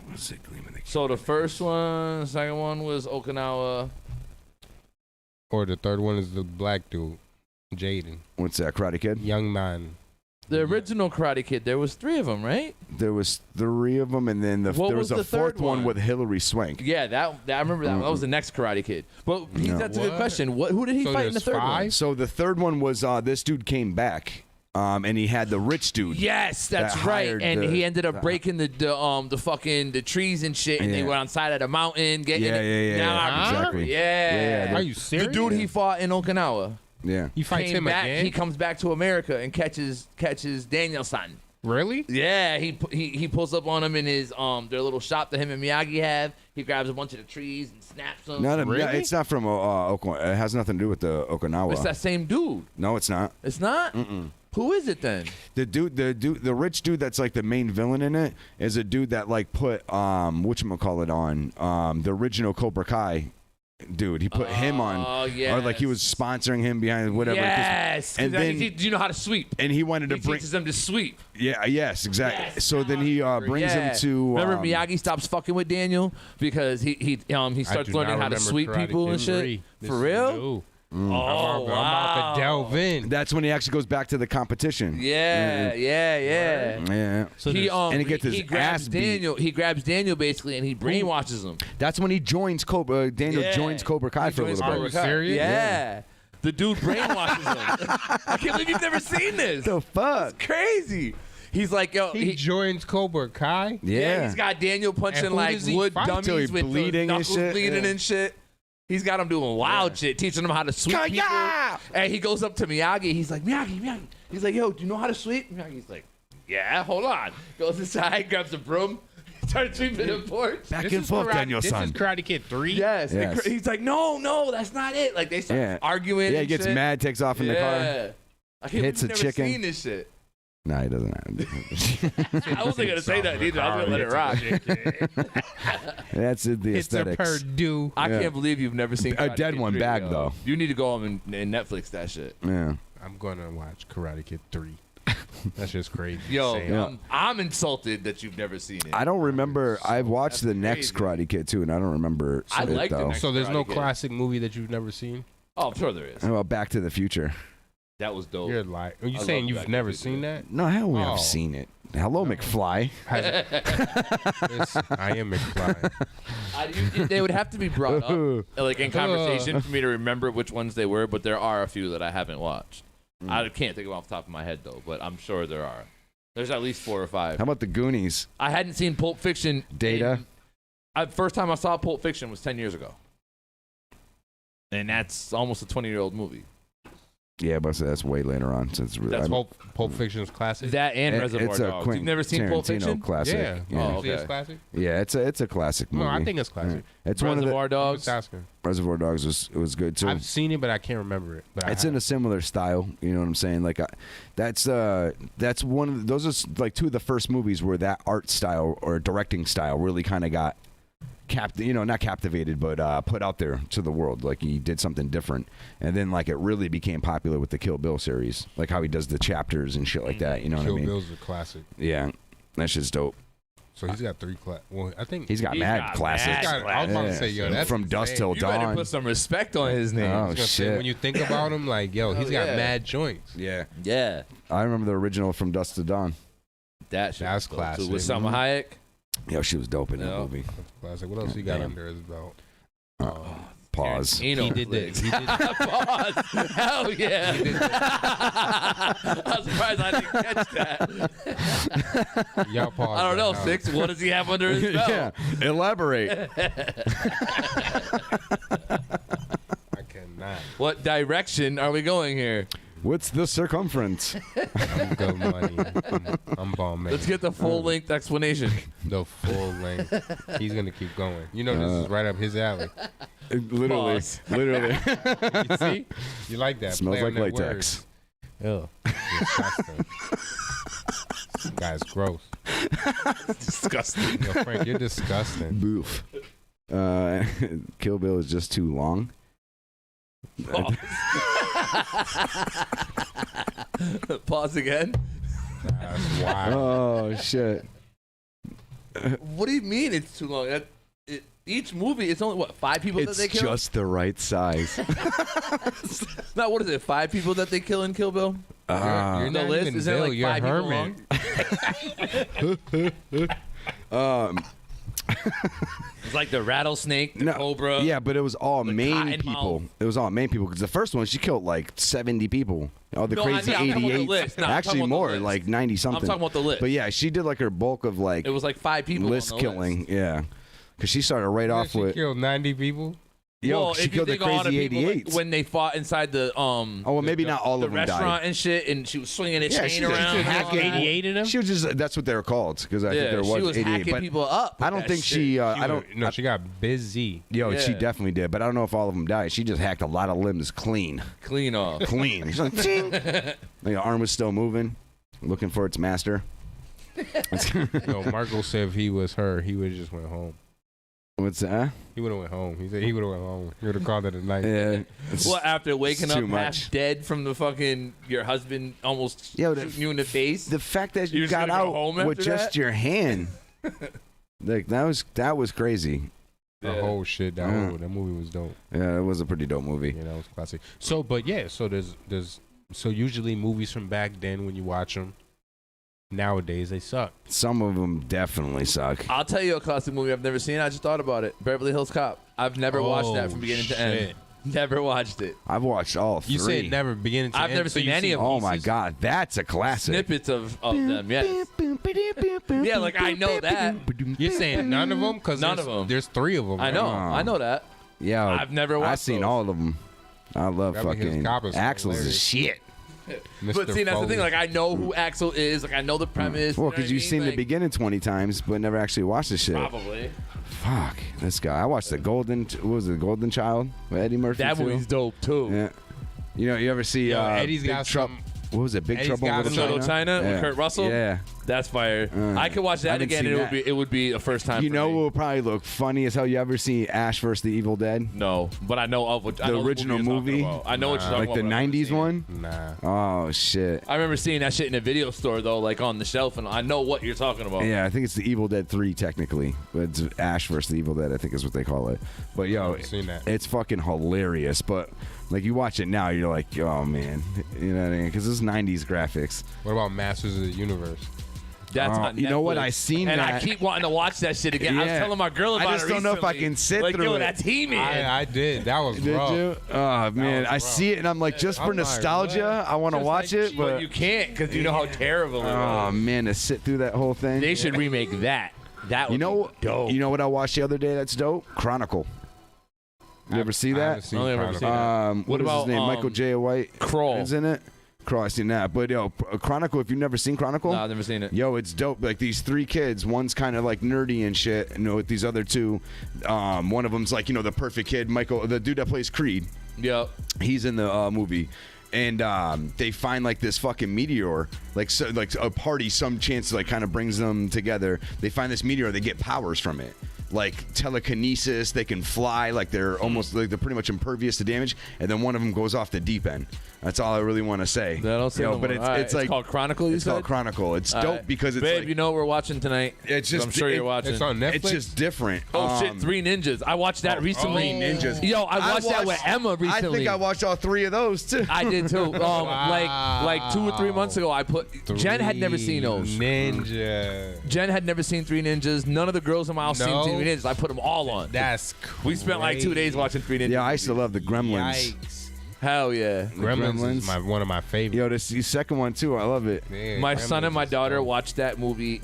What's it? Gleam in the Cube. So the first one, the second one was Okinawa. Or the third one is the black dude, Jaden, What's that? Karate Kid? young man. The original Karate Kid. There was 3 of them, right? There was 3 of them, and then What there was was a the third 4th one one? with Hilary Swank. Yeah, that I remember that. That was the next Karate Kid. But that's a good What? question. Who did he So fight in the there's third one? 5? So the third one was this dude came back, and he had the rich dude. Yes, that's that right. hired And the- he ended up breaking the fucking the trees and shit, and they Yeah. went on side of the mountain getting Yeah, it. yeah, Now I remember. exactly. Yeah. Yeah, Are you serious? The dude he fought in Okinawa. Yeah. He fights came him back. again? He comes back to America and catches Daniel-san. Really? Yeah, he pulls up on him in his their little shop that him and Miyagi have. He grabs a bunch of the trees and snaps them. No, Really? it's not from Okinawa. It has nothing to do with the Okinawa. It's that same dude. No, it's not. It's not. Who is it then? The rich dude that's like the main villain in it is a dude that like put whatchamacallit on the original Cobra Kai dude. He put him on, or like he was sponsoring him behind whatever. Yes. And then do you know how to sweep? and he wanted to He bring. teaches them to sweep. Yeah. Yes. Exactly. Yes. So then he brings Yeah. him to. Remember Miyagi stops fucking with Daniel because he starts do learning not how to remember sweep Karate people and Kid shit. 3. This For is real? new. Oh, I'm wow. about to delve in. That's when he actually goes back to the competition. Yeah. Yeah. So He there's- and he gets his grabs ass beat. Daniel. He grabs Daniel basically, and he brainwashes him. That's when he joins Cobra. Daniel Yeah. joins Cobra Kai He for a joins little Are bit. you Cobra Kai. serious? Yeah. The dude brainwashes him. I can't believe you've never seen this. The fuck? Crazy. He's like, yo, he joins Cobra Kai. yeah, he's got Daniel punching And who like does he wood fight? dummies Till he with bleeding the and knuckles shit? bleeding Yeah. and shit. He's got him doing wild shit, teaching him how to sweep people. And he goes up to Miyagi. He's like, Miyagi. He's like, yo, do you know how to sweep? Miyagi's like, yeah, hold on. Goes inside, grabs a broom, starts sweeping the porch. Back and forth, Daniel-san. This is Karate Kid 3? Yes. He's like, no, that's not it. Like, they start arguing. Yeah, he and gets shit. mad, takes off in the car. I can't Hits a never chicken. Seen this shit. No, he doesn't. I wasn't gonna say that either. I was gonna let it rock. That's the It's a aesthetics. Purdue. I can't believe you've never seen A Karate dead Kid one 3, back, yo. though. You need to go home and Netflix that shit. Yeah. I'm gonna watch Karate Kid 3. That's just crazy. Yo, I'm insulted that you've never seen it. I don't remember. I've watched the next Karate Kid too, and I don't remember. I it, like the though. next So there's no Karate Kid. classic movie that you've never seen? Oh, I'm sure there is. How about Back to the Future? That was dope. You're like, are you I saying love you've Back to never the seen that? No, hell, we Oh. have seen it. Hello, McFly. I am McFly. They would have to be brought up, like in conversation, for me to remember which ones they were. But there are a few that I haven't watched. I can't think of them off the top of my head though, but I'm sure there are. There's at least 4 or 5. How about the Goonies? I hadn't seen Pulp Fiction. Data. First time I saw Pulp Fiction was 10 years ago, and that's almost a 20-year-old movie. Yeah, but that's way later on. Since That's Pulp Fiction's classic. That and Reservoir it's a Dogs. Quentin You've never seen Pulp Tarantino Fiction? classic. Yeah. Yeah. Oh, You see it's okay. classic? Yeah, it's a classic movie. No, I think it's classic. It's Reservoir one of Dogs. Reservoir Dogs was good too. I've seen it, but I can't remember it. But It's in a similar style. You know what I'm saying? Like, that's one of those is like 2 of the first movies where that art style or directing style really kind of got not captivated, but put out there to the world. Like he did something different, and then like it really became popular with the Kill Bill series, like how he does the chapters and shit like that. You know what I mean? Kill Bill's a classic. Yeah, that's just dope. So he's got 3 Well, I think He's got mad classics. I was about to say, yo, that's From Dusk Till You better Dawn. put some respect on his name. Oh I was gonna say, shit! when you think about him, like, yo, he's got yeah. mad joints. Yeah, Yeah, I remember the original From Dusk Till Dawn. that's That's classic. With Salma Hayek. Yo, she was dope in that Yeah. movie. Classic. What else he got Damn. under his belt? Pause. Tarantino He did flicks. He did Pause. Hell yeah. I'm surprised I didn't catch that. Y'all pause. I don't know, that now. 6. What does he have under his belt? Yeah, elaborate. I cannot. What direction are we going here? What's the circumference? I'm good money. I'm bomb, man. Let's get the full-length explanation. The full length. He's gonna keep going. You know, this is right up his alley. Literally, Pause. literally. You see? You like that? Smells Play like on that latex. word. Ew. Disgusting. This guy's gross. Disgusting. Yo, Frank, you're disgusting. Boof. Kill Bill is just too long. Pause again. That's wild. Oh shit. What do you mean it's too long? Each movie, it's only, 5 people that It's they kill? just the right size. No, what is it, 5 people that they kill in Kill Bill? You're The not list? even Is there Bill, like you're 5 people long? It's like the rattlesnake, the cobra. Yeah, but it was all main cottonmouth. people. It was all main people because the first one she killed like 70 people. Oh, the No, crazy I'm talking about the 88. list. No, I'm Actually, talking about the more list. like 90 something. I'm talking about the list. But yeah, she did like her bulk of like It was like 5 people list on the killing. list. Yeah, because she started right off She with. killed 90 people. Yo, Well, she if you killed the think of all the crazy people, like, 88. when they fought inside the Oh, well, maybe not all the of them restaurant died. and shit, and she was swinging a Yeah, chain she just around. hacking 88 of them? She was just that's what they were called because I think Yeah, there she was was 88. hacking But people up. with I don't that think shit. she. I don't. No, she got busy. Yo, she Yeah. definitely did, but I don't know if all of them died. She just hacked a lot of limbs clean. Clean off. Clean. She's like, ting. The arm was still moving, looking for its master. Yo, Marco said if he was her, he would have just went home. What's that? He would have went home. He said he would have went home. He would have called it a night. Yeah. it's- What, after waking it's up too half much. dead from the fucking your husband almost Yo, shooting you in the face? The fact that You you just got gonna go out home with after just that? your hand, like that was crazy. The whole shit. That movie was dope. Yeah, it was a pretty dope movie. Yeah, that was classic. So, but yeah, so there's so usually movies from back then when you watch them, nowadays they suck. Some of them definitely suck. I'll tell you a classic movie I've never seen. I just thought about it. Beverly Hills Cop. I've never watched that from beginning to end. shit. Never watched it. I've watched all 3. You said never beginning to I've end. never so seen you've any of Oh my pieces? god, that's a classic. Snippets of them, yes. Yeah, like I know that. You're saying none of them? Because None of them. There's 3 of them. I know. I know that. Yeah, I've never watched I've seen those. all of them. I love Beverly Hills fucking Cop is Axel's hilarious. is shit. But see, that's the thing. Like, I know who Axel is. Like, I know the premise. Well, you know because what I you've mean? seen the Like, beginning 20 times, but never actually watched the shit. Probably. Fuck this guy. I watched the Golden. What was it? Golden Child with Eddie Murphy. That too. movie's dope too. Yeah. You know, you ever see Yo, Eddie's Big got Trouble? some. What was it? Big Eddie's Trouble in got Little some- China? China with Kurt Russell? Yeah. That's fire. I could watch that haven't again, seen and that. it would be a first time. You for know me. what would probably look funny as hell? You ever see Ash vs. the Evil Dead? No, but I know of The original movie? I know what you're talking Like about. the but I've never 90s seen it. one? Nah. Oh, shit. I remember seeing that shit in a video store though, like on the shelf, and I know what you're talking about. Yeah, I think it's the Evil Dead 3 technically, but it's Ash vs. the Evil Dead, I think is what they call it. But yo, seen that. it's fucking hilarious. But like you watch it now, you're like, oh man, you know what I mean? Because it's 90s graphics. What about Masters of the Universe? That's on you know what? Netflix. I seen and that. I keep wanting to watch that shit again. I was Yeah. telling my girl about it I just don't know if I recently. can sit like, through yo, it. that's He-Man. I did. That was Did rough. you? Oh man, was I rough. see it and I'm like, just for I'm like, nostalgia, I want to Just watch like it, but you can't because you know how terrible it oh was. man, to sit through that whole thing. They should remake that. That would You know, be dope. you know what I watched the other day? That's dope. Chronicle. You ever see I haven't that? seen I only ever Chronicle. seen that. What is about, his name? Michael J. White. Kroll. Is in it. Kroll, I seen that. But yo, Chronicle. If you've never seen Chronicle, No, I've never seen it. yo, it's dope. Like these three kids. One's kind of like nerdy and shit. And with these other two, one of them's like the perfect kid. Michael, the dude that plays Creed. Yep. He's in the movie. And they find like this fucking meteor, like a party, some chance like kind of brings them together. They find this meteor, they get powers from it, like telekinesis. They can fly, like they're almost like they're pretty much impervious to damage. And then one of them goes off the deep end. That's all I really want to say. I don't say no but more. it's All right, it's like called Chronicle. You it's said? called Chronicle. It's All dope right. because it's Babe, like, you know what we're watching tonight? it's just I'm sure you're watching. It's on Netflix. It's just different. Oh shit, Three Ninjas. I watched that recently. Ninjas. Yo, I watched that with Emma recently. I think I watched all three of those too. I did too. Like 2 or 3 months ago, I put. Jen had never seen those. Ninja. Jen had never seen Three Ninjas. None of the girls in my house No. seen Three Ninjas. I put them all on. That's crazy. We spent like 2 days watching Three Ninjas. Yeah, I used to love the Gremlins. Yikes. Hell yeah. Gremlins is one of my favorites. Yo, this the second one too. I love it. Yeah, My Gremlins son and my is daughter dope. watched that movie.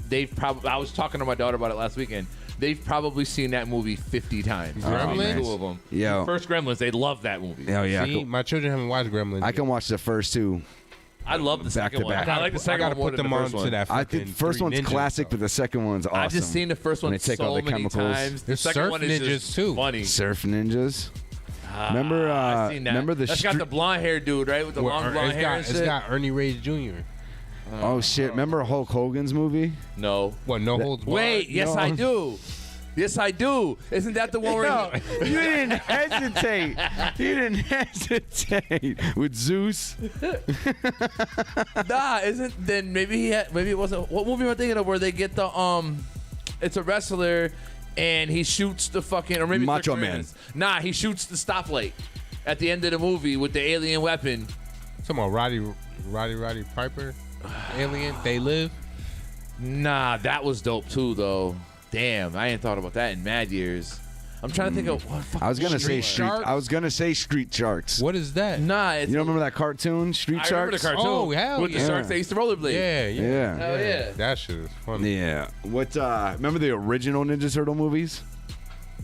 I was talking to my daughter about it last weekend. They've probably seen that movie 50 times. Gremlins? Two of them. Yo. First Gremlins, they love that movie. Oh yeah, See, my children haven't watched Gremlins. I can watch the first two. I love the Back second to one. back. I like the second I one gotta more put than them the on first to one. that. I think first one's classic, but the second one's awesome. I've just seen the first When one they take all so the many chemicals. times. The There's second Surf one is Ninjas, just too. funny. Surf Ninjas. Remember? I've seen that. Remember the That's got the blonde hair dude, right? With the long blonde hair and it's shit. got Ernie Reyes Jr. Oh shit! Remember Hulk Hogan's movie? No. What? No holds barred? Wait, yes No. I do. Yes, I do. Isn't that the one where No, you didn't hesitate. You didn't hesitate with Zeus. Nah, isn't then maybe maybe it wasn't. What movie am I thinking of where they get the it's a wrestler and he shoots the fucking or maybe it's Macho Rick Man. Moranis. Nah, he shoots the stoplight at the end of the movie with the alien weapon. Talking about Roddy Piper, Alien. They Live. Nah, that was dope too though. Damn, I ain't thought about that in mad years. I'm trying to think of what fucking I was gonna say Street Sharks? I was gonna say Street Sharks. What is that? Nah, it's, You don't remember that cartoon, Street I Sharks? remember the cartoon. Oh, hell with the yeah. sharks that used to rollerblade. Yeah. Yeah. Hell yeah. That shit is funny. Yeah. What? Remember the original Ninja Turtle movies?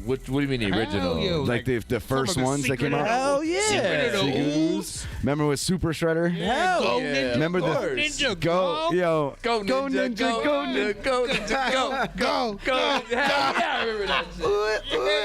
What do you mean the original? Hell yeah. Like the first some of the ones that came Secret out. Hell yeah. Secret of the Ooze. Remember with Super Shredder? Hell Go yeah. Ninja, Remember go the Ninja, Go, yo, Go Ninja, go Ninja, go Ninja, go, Ninja. Hell yeah, I remember that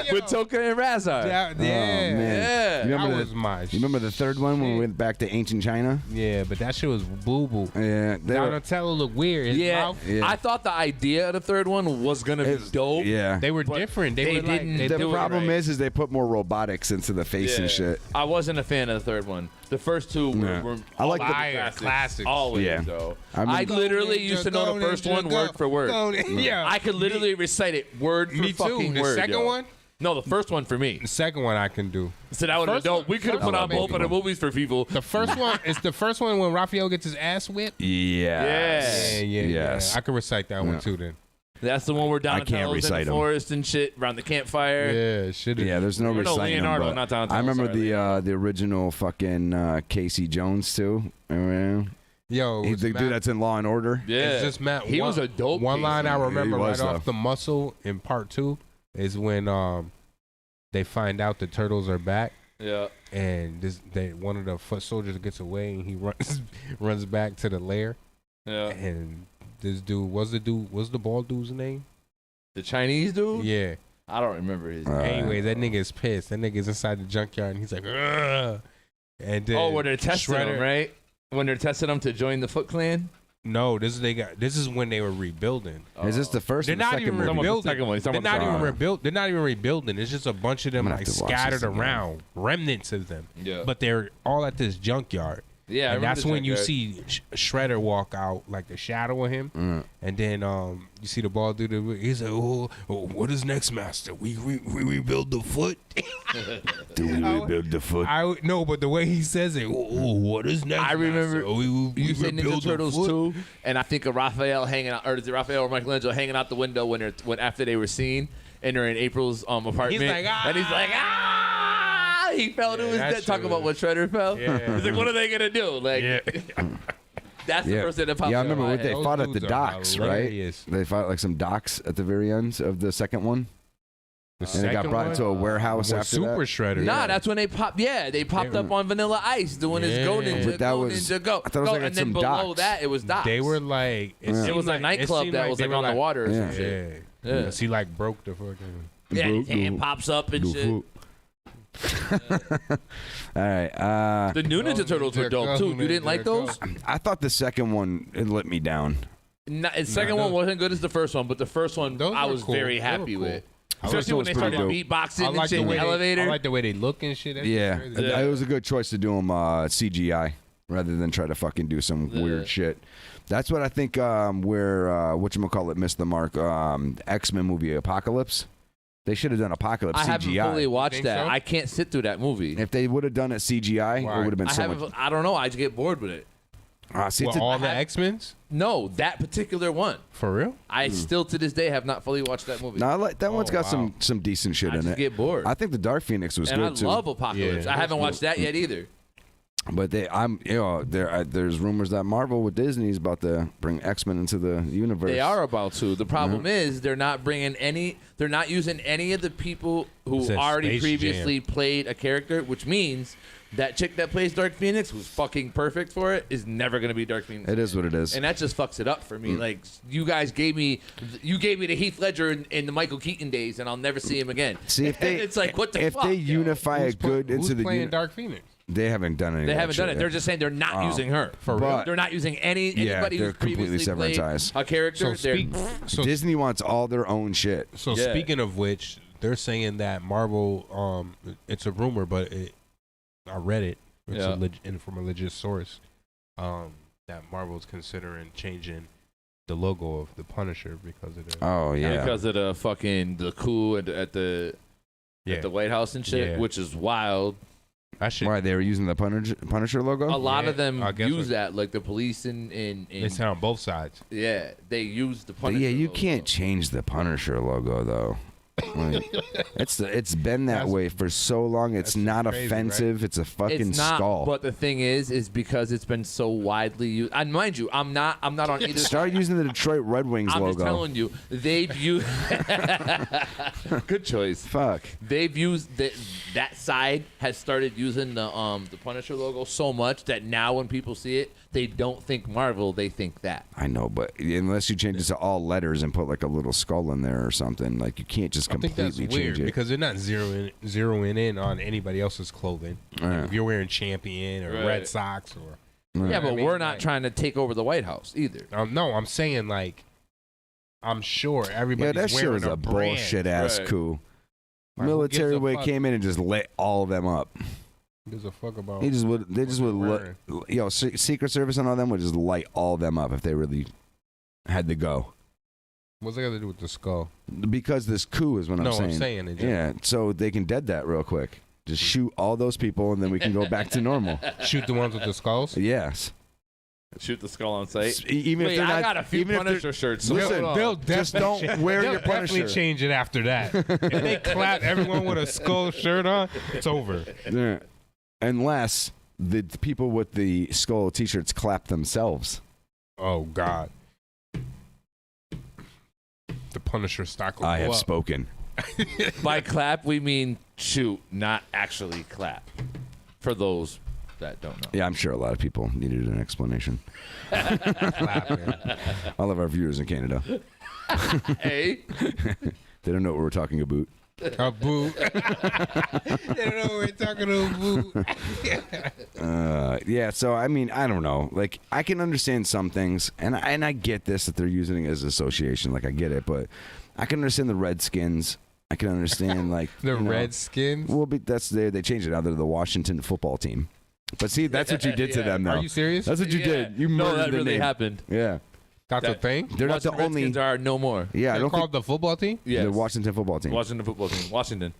shit. With Toka and Razar. Yeah. Oh, man. Yeah. You remember, That was my you remember the third one when we went back to ancient China? Yeah, but that shit was boo boo. Yeah, they were, Donatello looked weird. His Yeah. mouth, Yeah. I thought the idea of the third one was gonna be dope. yeah. they were But different. They they were like, didn't they do The it problem right. is they put more robotics into the face and shit. I wasn't a fan of the third one. The first two Yeah. were I like the fire classics. Always, Yeah. though. I I, remember- literally Go used to Ninja, know go the first Ninja, one go- word for word. go Ninja. Yeah. I could literally recite it word for Me too. fucking The word. second yo. one? No, the first one for me. The second one I can do. So that would have First been dope. one- We could have first put one on both of the maybe. movies for people. The first one is the first one when Raphael gets his ass whipped. Yes. Yeah. Yes. I can recite that one too then. That's the one where can't Donatello's in recite the 'em. forest and shit around the campfire. Yeah, shit. Yeah, there's no Or no, reciting them, Leonardo, but not Donatello, I remember sorry, the original fucking Casey Jones too. Remember him? Yo, He's the dude that's in Law and Order. Yeah. It's just Matt. He was a dope One Casey. line I remember He right was, off though. the muscle in part 2 is when they find out the turtles are back. Yeah. And one of the foot soldiers gets away and he runs back to the lair. Yeah. And this dude, what's the bald dude's name? The Chinese dude? Yeah. I don't remember his name. Anyway, that nigga's pissed. That nigga's inside the junkyard and he's like, ugh. And then when they're testing him, right? When they're testing him to join the Foot Clan? No, this is when they were rebuilding. Is this the first? They're or the not second even movie? rebuilding. They're not even rebuilt. They're not even rebuilding. It's just a bunch of them I'm gonna like have to watch scattered this again. around, remnants of them. Yeah. But they're all at this junkyard. Yeah, I and remember that's the when you junkyard. see Shredder walk out, like the shadow of him, and then you see the bald dude. He's like, "Oh, what is next, Master? We rebuild the foot." Do we rebuild the foot? No, but the way he says it, "Oh, what is next?" I remember Master? We you said Ninja rebuild the Turtles foot?" 2, and I think of Raphael hanging out, or is it Raphael or Michelangelo hanging out the window when after they were seen, and they're in April's apartment, He's like, and he's like, ah! He fell to his that death. shit Talking about was- what Shredder fell. Yeah. He's like, what are they gonna do? Like, that's the first thing that popped Yeah, I in my remember when head. they Those fought at the dudes are docks, right? hilarious. They fought like some docks at the very end of the second one. The And they got second brought one? into a warehouse With after Super that. Shredder. Nah, that's when they popped. Yeah, they popped up on Vanilla Ice doing his Go Yeah. Ninja, But that Go was- Ninja, Go. I thought it was Go, like at and then some below docks. that, it was docks. They were like, It was a nightclub seemed that was they like were on the water or some Yeah. shit. Yeah. Yeah. Because he like broke the fucking. Yeah, his hand pops up and shit. All right. The new Ninja Turtles were dope too. You didn't like those? I thought the second one it let me down. The second one wasn't good as the first one, but the first one Those I were was cool. very They happy were cool. with. I Especially when like they those started pretty beatboxing and the shit in way the elevator. I like the way they look and shit. That's Yeah, crazy. it was a good choice to do them CGI rather than try to fucking do some weird shit. That's what I think. Where whatchamacallit missed the mark. X-Men movie Apocalypse. They should have done Apocalypse I CGI. haven't fully watched think that. so? I can't sit through that movie. If they would have done it CGI, Why? it would have been I so haven't. much. I don't know. I just get bored with it. See, Well, all the X-Men's? No, that particular one. For real? I still to this day have not fully watched that movie. No, I like that one's got wow. some decent shit I in just it. get bored. I think the Dark Phoenix was and good I too. love Apocalypse. Yeah, I haven't that's watched that yet either. But there's rumors that Marvel with Disney is about to bring X-Men into the universe. They are about to. The problem is they're not bringing any. They're not using any of the people who Says already Space previously played a character, which means that chick that plays Dark Phoenix, who's fucking perfect for it, is never gonna be Dark Phoenix. It is what it is. And that just fucks it up for me. Like you guys gave me the Heath Ledger in the Michael Keaton days, and I'll never see him again. See if they it's like what the if fuck? they yo? unify it good Who's into the playing Dark Phoenix? they haven't done anything. They haven't done it. They're just saying they're not using her. For But- real? They're not using anybody they're who's completely previously severed played ties. a character. So Disney wants all their own shit. So Yeah. speaking of which, they're saying that Marvel, it's a rumor, but I read it. It's from a legit source. That Marvel's considering changing the logo of the Punisher because of the. Oh yeah. Because of the coup at the White House and shit, Yeah. which is wild. That shit. Why they were using the Punisher logo? A lot Yeah, of them I guess use what- that, like the police in They say on both sides. yeah, they use the But Punisher. yeah, you logo. can't change the Punisher logo though. Like, it's been that way for so long. It's not crazy, offensive. right? It's a fucking It's not, skull. but the thing is because it's been so widely used. And mind you, I'm not on either. Start using the Detroit Red Wings I'm logo. just telling you, they've used. Good choice. Fuck. They've used that side has started using the Punisher logo so much that now when people see it, they don't think Marvel, they think that. I know, but unless you change it to all letters and put like a little skull in there or something, like you can't just I think that's completely weird change it. because they're not zeroing in on anybody else's clothing. Like Right. if you're wearing Champion or Right. Red Sox or. Right. Yeah, but I mean, we're not like- trying to take over the White House either. No, I'm saying like, I'm sure Yeah, everybody's that shit wearing was a brand. bullshit ass Right. coup. Like, who gives Military a way fuck? came in and just lit all of them up. Who gives a fuck about? They just would wearing. Secret Service and all them would just light all of them up if they really had to go. What's that got to do with the skull? Because this coup is what No, I'm saying. I'm saying in general. Yeah, so they can dead that real quick. Just shoot all those people and then we can go back to normal. Shoot the ones with the skulls. Yes. Shoot the skull on sight. Even Wait, if they're I not, got a few even if they're- Punisher shirts. So Listen, hold on. just don't wear they'll your definitely Punisher. change it after that. If they clap everyone with a skull shirt on, it's over. Yeah. Unless the people with the skull T-shirts clap themselves. Oh God. The Punisher stock will I go have up. spoken. By clap, we mean shoot, not actually clap. For those that don't know. Yeah, I'm sure a lot of people needed an explanation. All of our viewers in Canada. Hey. They don't know what we're talking about. A boot. They don't know what we're talking about. Yeah, so I mean, I don't know. Like, I can understand some things, and I get this that they're using it as association. Like, I get it, but I can understand the Redskins. I can understand like the Redskins. Well, that's they changed it out to the Washington football team. But see, that's what you did to them, though. Are you serious? That's what you did. You murdered that the really name. happened. Yeah. That's a thing? They're not the only. Redskins are no more. Yeah, I They're don't called the football team? Yes. The Washington football team. Washington football team. Washington.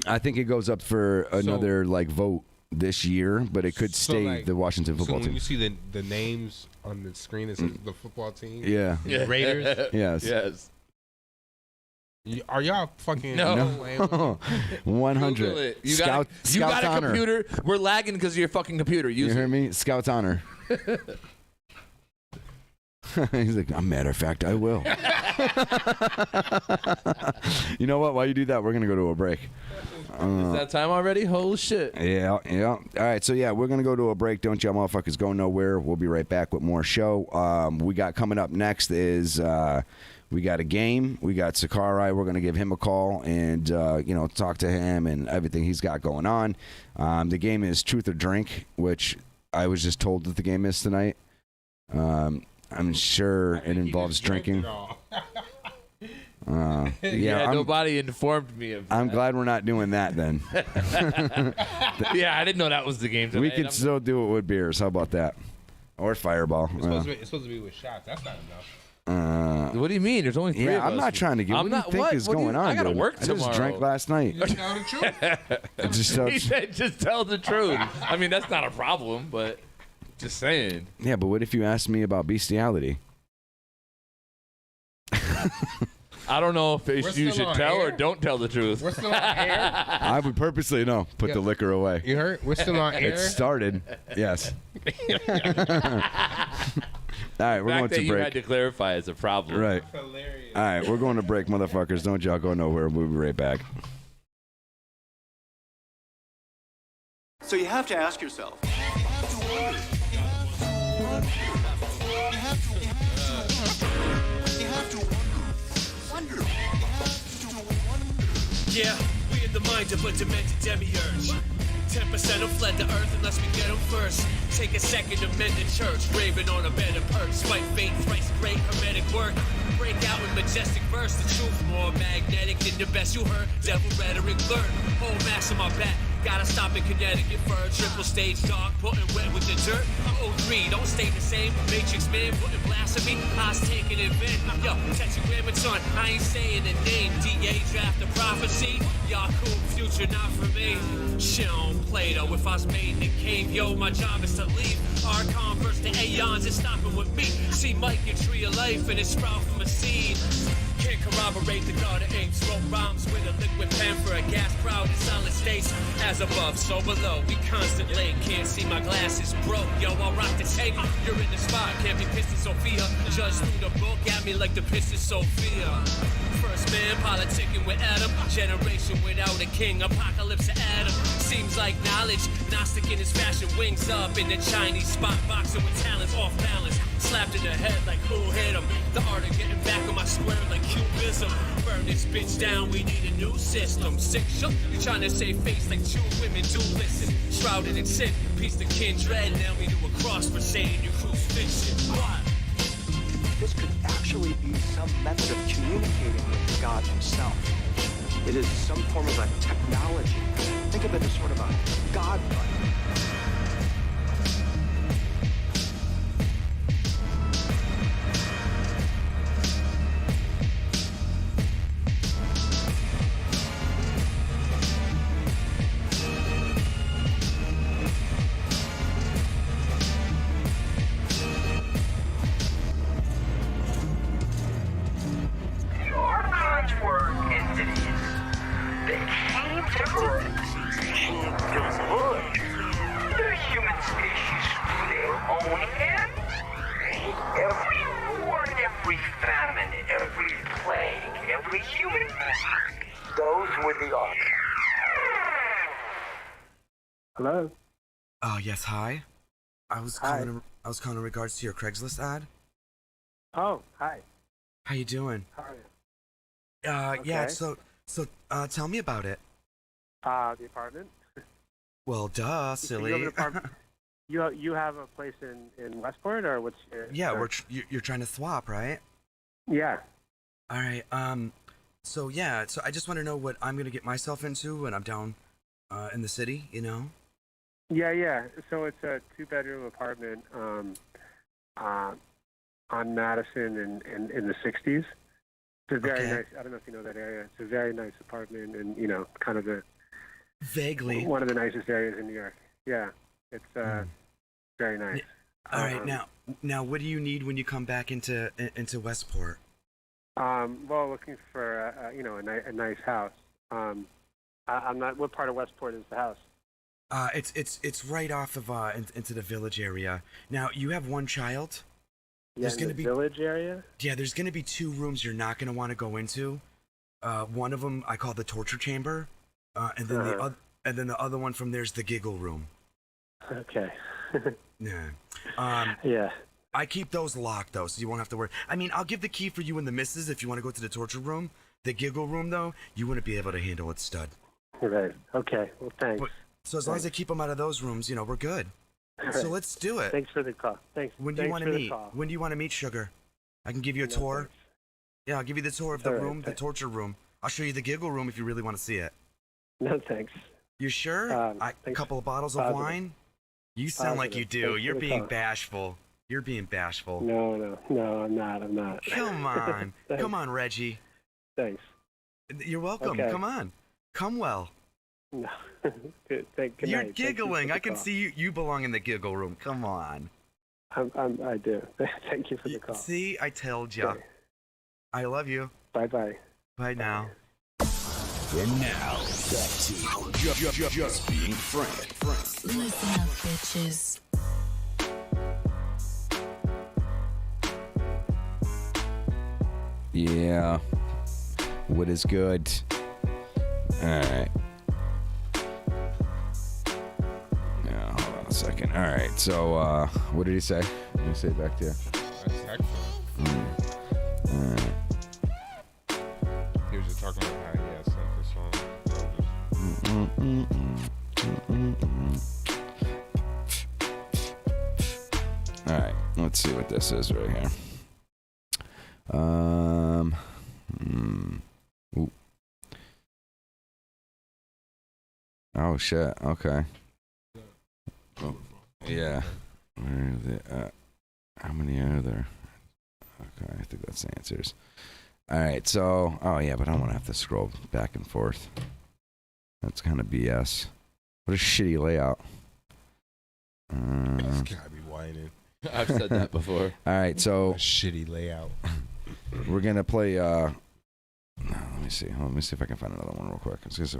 I think it goes up for another like vote this year, but it could stay like, the Washington football when team. you see the names on the screen, it says the football team. Yeah. Raiders. Yes. Yes. Are y'all fucking No. 100. Google it. You Scout, got Scout's a honor. computer. We're lagging because of your fucking computer. You Use hear it. me? Scout's honor. He's like, matter of fact, I will. You know what? While you do that, we're going to go to a break. Is that time already? Holy shit. Yeah. All right, so yeah, we're going to go to a break. Don't y'all motherfuckers go nowhere. We'll be right back with more show. We got coming up next is we got a game. We got Sicarii. We're going to give him a call and, talk to him and everything he's got going on. The game is Truth or Drink, which I was just told that the game is tonight. I'm sure it involves drinking. Yeah, nobody informed me of that. I'm glad we're not doing that then. Yeah, I didn't know that was the game tonight. We could still do it with beers. How about that? Or Fireball. It's supposed to be with shots. That's not enough. What do you mean? There's only 3 of us. I'm not trying to get. I'm what not, do you think what? is What do you- going on? I gotta dude? work I just tomorrow. drank last night. You tell the truth. He said, just tell the truth. I mean, that's not a problem, but just saying. Yeah, but what if you asked me about bestiality? I don't know if you should tell or don't tell the truth. We're still on air. I would purposely put the liquor away. You heard? We're still on air. It started. Yes. All right, we're The going fact that to you break. had to clarify is a problem. Right. All right, we're going to break, motherfuckers. Don't y'all go nowhere. We'll be right back. So you have to ask yourself. Yeah, we in the mind of a demented demiurge. 10% have fled the earth unless we get them first. Take a second to mend the church, raving on a bed of perks. Fight fate, thrice great, hermetic work. Break out with majestic verse, the truth more magnetic than the best you heard. Devil rhetoric learn, whole mass on my back. Gotta stop in Connecticut for a triple stage dog, putting wet with the dirt. I'm 03, don't stay the same. Matrix man, putting blasphemy. I was taking it in. Yo, tetragrammaton, I ain't saying the name. DA draft the prophecy. Y'all cool, future not for me. Shit on Plato, if I was made in the cave, yo, my job is to leave. Our converse to aeons is stopping with me. See Mike, a tree of life, and it sprout from a seed. Can't corroborate the God of apes. Wrote rhymes with a liquid pen for a gas crowd in solid states. As above, so below. We constantly can't see my glasses broke. Yo, I'll rock the tape. You're in the spot. Can't be pissed at Sophia. Judge through the book at me like the piss is Sophia. First man politicking with Adam. Generation without a king. Apocalypse of Adam. Seems like knowledge. Gnostic in his fashion. Wings up in the Chinese spot. Boxing with talents off balance. Slapped in the head like who hit him. The art of getting back on my square like cubism. Burn this bitch down, we need a new system. Sick shook, you trying to save face like two women do listen. Shrouded in sin, piece the kindred. Now we do a cross for saying you crucifixion. What? This could actually be some method of communicating with God himself. It is some form of a technology. Think of it as sort of a God button. Those would be on. Hello. Oh yes, hi. I was calling in regards to your Craigslist ad. Oh, hi. How you doing? How are you? Yeah. Okay. So tell me about it. The apartment. Well, duh, So silly. you have an apartment. You have a place in Westport, or what's your? Yeah, you're trying to swap, right? Yeah. All right. So I just want to know what I'm gonna get myself into when I'm down, in the city. You know. Yeah. So it's a 2-bedroom apartment, on Madison in the 60s. It's a very nice. I don't know if you know that area. It's a very nice apartment, and kind of vaguely one of the nicest areas in New York. Yeah, it's very nice. All right, now, what do you need when you come back into Westport? Well, looking for a nice house. I'm not. What part of Westport is the house? It's right off of into the Village area. Now, you have one child. Yeah, in the Village area. Yeah, there's gonna be 2 rooms you're not gonna want to go into. One of them I call the torture chamber, and then the other one from there's the giggle room. Okay. Yeah. Yeah. I keep those locked though, so you won't have to worry. I mean, I'll give the key for you and the missus if you want to go to the torture room. The giggle room though, you wouldn't be able to handle it, stud. Right. Okay. Well, thanks. So as long as I keep them out of those rooms, we're good. So let's do it. Thanks for the call. Thanks. When do you want to meet? When do you want to meet, sugar? I can give you a tour. Thanks. Yeah, I'll give you the tour of the room, the torture room. I'll show you the giggle room if you really want to see it. No, thanks. You sure? A couple of bottles of wine? You sound like you do. You're being bashful. You're being bashful. No, I'm not. Come on. Come on, Reggie. Thanks. You're welcome. Okay. Come on. Come well. No. Good You're night. giggling. I can call. see you belong in the giggle room. Come on. I do. Thank you for the call. See, I told you. Okay. I love you. Bye-bye. Bye now. And now, back to just being frank. Listen up, bitches. Yeah. What is good? All right. Yeah, hold on a second. All right. So, what did he say? Let me say it back to you. That's excellent. All right. He was just talking about how he had sent this song. All right. Let's see what this is right here. Ooh. Oh shit. Okay. Oh, yeah. Where is it? How many are there? Okay, I think that's the answers. All right. So, oh yeah, but I don't want to have to scroll back and forth. That's kind of BS. What a shitty layout. It's gotta be whining. I've said that before. All right, so a shitty layout. We're gonna play. Let me see. Let me see if I can find another one real quick. I was gonna say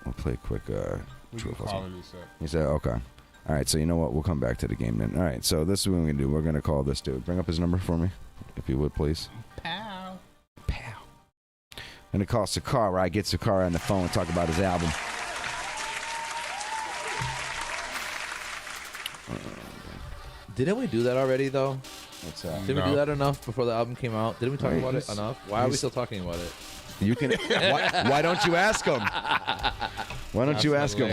we'll play a quick. True or false. You said okay. All right, so you know what? We'll come back to the game then. All right, so this is what we're gonna do. We're gonna call this dude. Bring up his number for me, if you would, please. Pow. I'm gonna call Sicarii. I get Sicarii on the phone and talk about his album. Didn't we do that already, though? What's that? Did we do that enough before the album came out? Didn't we talk about it enough? Why are we still talking about it? You can. Why don't you ask him? Why don't you ask him?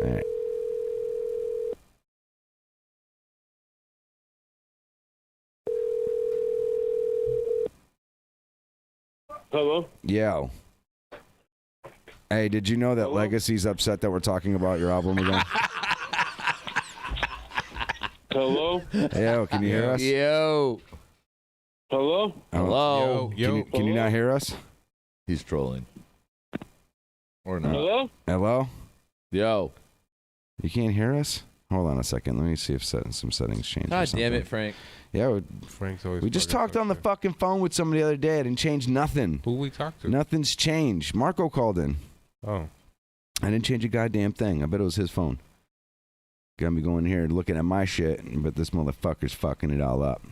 All right. Hello? Yo. Hey, did you know that Legacy's upset that we're talking about your album again? Hello? Yo, can you hear us? Yo. Hello? Hello. Can you not hear us? He's trolling. Or not. Hello? Hello? Yo. You can't hear us? Hold on a second. Let me see if some settings change. God damn it, Frank. Yeah, Frank's always. we just talked on the fucking phone with somebody the other day. I didn't change nothing. Who we talked to? Nothing's changed. Marco called in. Oh. I didn't change a goddamn thing. I bet it was his phone. Got me going here and looking at my shit, but this motherfucker's fucking it all up.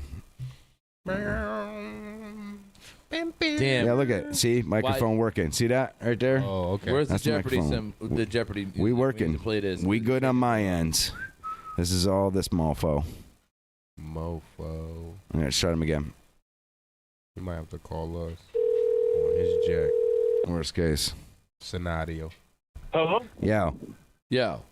Damn. Yeah, look at it. See, microphone working. See that right there? Oh, okay. Where's the That's Jeopardy microphone. the Jeopardy music? We need working. to play this. We good on my end. This is all this mofo. Mofo. I'm gonna shut him again. You might have to call us on his jack. Worst case scenario. Hello? Yeah. Yo.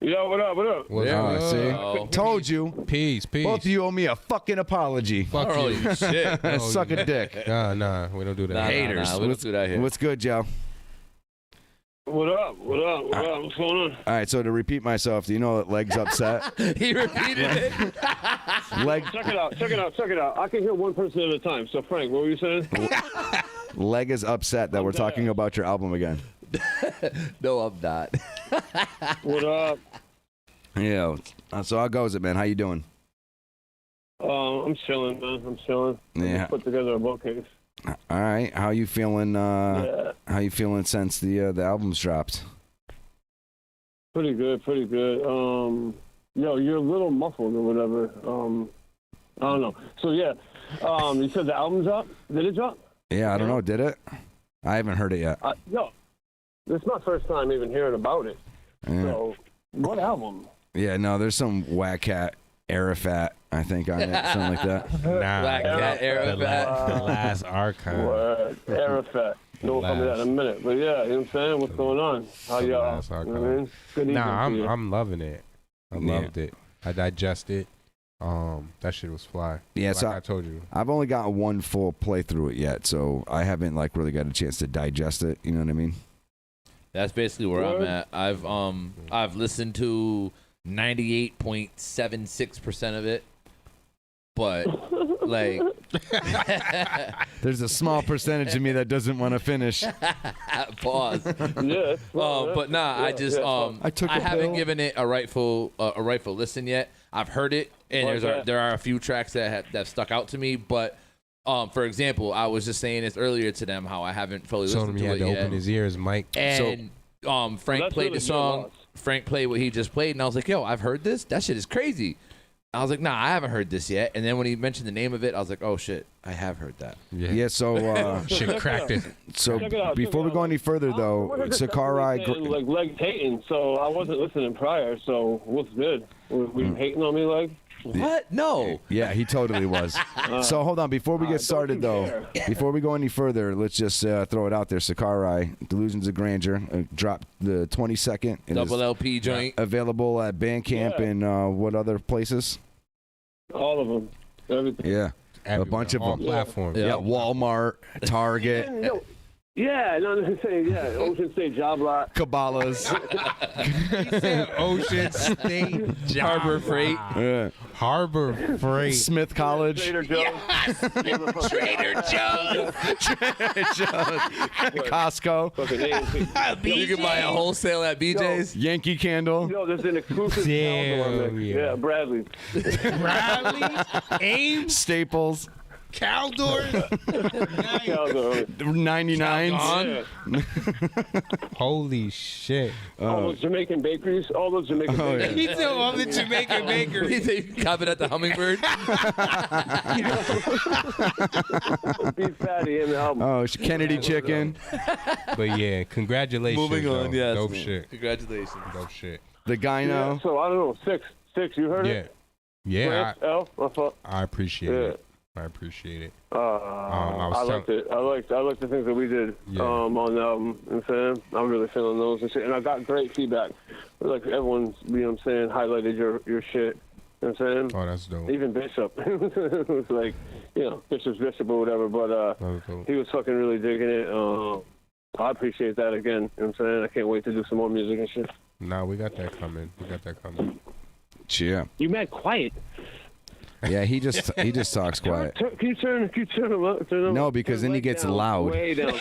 Yo, what up? What up? What's See? Told you. Peace. Both of you owe me a fucking apology. Fuck Oh, you. you shit. Suck a dick. Nah, we don't do that. Nah, Haters. we don't do that here. What's good, Joe? What up? What up? What up? What's going on? All right, so to repeat myself, do you know that Leg's upset? He repeated it. Leg, Check it out. Check it out. Check it out. I can hear one person at a time. So, Frank, what were you saying? Leg is upset that we're talking about your album again. No, I'm not. What up? Yeah. So how goes it, man? How you doing? I'm chilling, man. I'm chilling. I Yeah. just put together a bookcase. All right. How you feeling? How you feeling since the album's dropped? Pretty good. Pretty good. Yo, you're a little muffled or whatever. I don't know. So yeah, you said the album's up. Did it drop? Yeah, I don't know. Did it? I haven't heard it yet. No, this is my first time even hearing about it. Yeah. So, what album? Yeah, no, there's some whack cat Arafat, I think, on it, something like that. Nah, Black Cat Arafat. the last archive. Word. Arafat. Don't tell me that in a minute. But yeah, you know what I'm saying? What's going on? How The y'all? last You know archive. what I mean? Good evening Nah, to you. I'm loving it. I loved it. I digested. That shit was fly. Yeah, like so I told you. I've only got one full playthrough it yet, so I haven't like really got a chance to digest it. You know what I mean? That's basically where I'm Word. at. I've listened to 98.76% of it, but like There's a small percentage of me that doesn't want to finish. pause. Yeah. But nah, I just I took a haven't pill. given it a rightful listen yet. I've heard it, and there are a few tracks that stuck out to me. But for example, I was just saying this earlier to them how I haven't fully Told listened him he to had it to yet. open his ears, Mike. And Frank that's played really the song. good. Frank played what he just played, and I was like, "Yo, I've heard this. That shit is crazy." I was like, "Nah, I haven't heard this yet." And then when he mentioned the name of it, I was like, "Oh shit, I have heard that." Yeah, so Shit cracked it. so Check it out, before check we it go out. any further though, Sicarii. Like Leg hating, so I wasn't listening prior. So what's good? Were you hating on me, Leg? What? No. Yeah, he totally was. So hold on, before we get started though, before we go any further, let's just throw it out there. Sicarii, Delusions of Grandeur, dropped the 22nd. It Double is LP joint. available at Bandcamp and what other places? All of them. Everything. Yeah, a bunch of all them. platforms. Yeah, Walmart, Target, Yeah, no, I'm saying, yeah, Ocean State Job Lot. Cabela's. He said Ocean State Harbor Freight. Yeah. Harbor Freight. Smith College. Trader Joe's. Trader Joe's. Costco. Fucking A&P. You can buy a wholesale at BJ's. Yankee Candle. Yo, there's an exclusive Damn, Caldor mix. yeah. Yeah, Bradley. Bradley, Ames, Staples. Caldor. Caldor. 99. Yeah. Holy shit. All those Jamaican bakeries. All those Jamaican Oh, bakeries. He told all the Jamaican bakery. They cop it at the Hummingbird. Beef patty in the album. Oh, Kennedy Chicken. But yeah, congratulations. Moving on, though. yes. Dope man. shit. Congratulations. Dope shit. The Yeah, Gyno. so I don't know. Six. You heard Yeah. it? Yeah, France, L. My fault. I appreciate Yeah. it. I appreciate it. I liked it. I liked the things that we did on the album. You know what I'm saying? I'm really feeling those and shit. And I got great feedback. Like everyone's, you know what I'm saying, highlighted your shit. You know what I'm saying? Oh, that's dope. Even Bishop. It was like, you know, Bishop's Bishop or whatever. But he was fucking really digging it. I appreciate that again. You know what I'm saying? I can't wait to do some more music and shit. Nah, we got that coming. Yeah. You mad quiet. Yeah, he just talks quiet. Can you turn him up? Turn him No, up? because then he gets down, loud. Way down.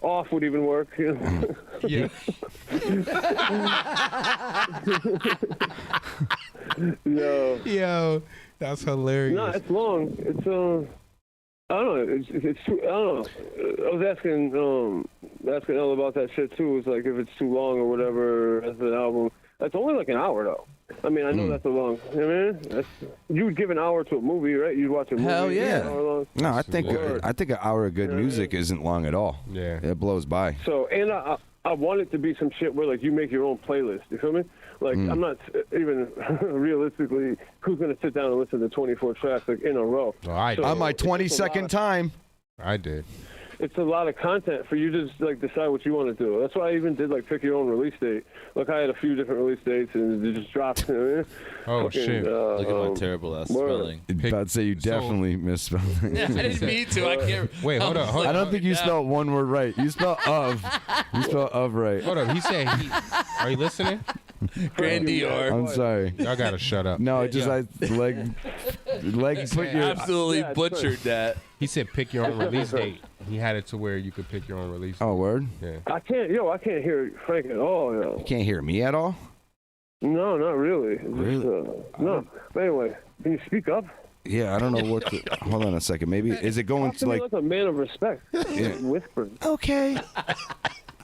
Off would even work. You know? Yeah. Yo, that's hilarious. No, it's long. It's I don't know. It's too. I don't know. I was asking Elle about that shit too. It's like if it's too long or whatever as an album. It's only like an hour though. I mean, I know that's a long. You know what I mean? You would give an hour to a movie, right? You'd watch a movie. Hell yeah. An hour long. No, I think an hour of good music isn't long at all. Yeah, it blows by. So, and I want it to be some shit where like you make your own playlist. You feel me? Like I'm not even realistically who's gonna sit down and listen to 24 tracks like in a row. Well, I did. On my 22nd time. I did. It's a lot of content for you to just like decide what you want to do. That's why I even did like pick your own release date. Like I had a few different release dates and it just dropped. You know what I mean? Oh shit! Look at my terrible ass spelling. About to say you definitely misspelled it. Yeah, I didn't mean to. I can't. Wait, hold on. I don't think you spelled one word right. You spelled of. You spelled of right. Hold up. He said are you listening? Grandior. I'm sorry. Y'all gotta shut up. No, it just leg put your absolutely butchered that. He said pick your own release date. He had it to where you could pick your own release date. Oh, word? Yeah. I can't hear Frank at all. You can't hear me at all? No, not really. Really? No. But anyway, can you speak up? Yeah, I don't know what to... Hold on a second. Maybe... Is it going Talk to me like... like a man of respect. Yeah. Whispering. Okay.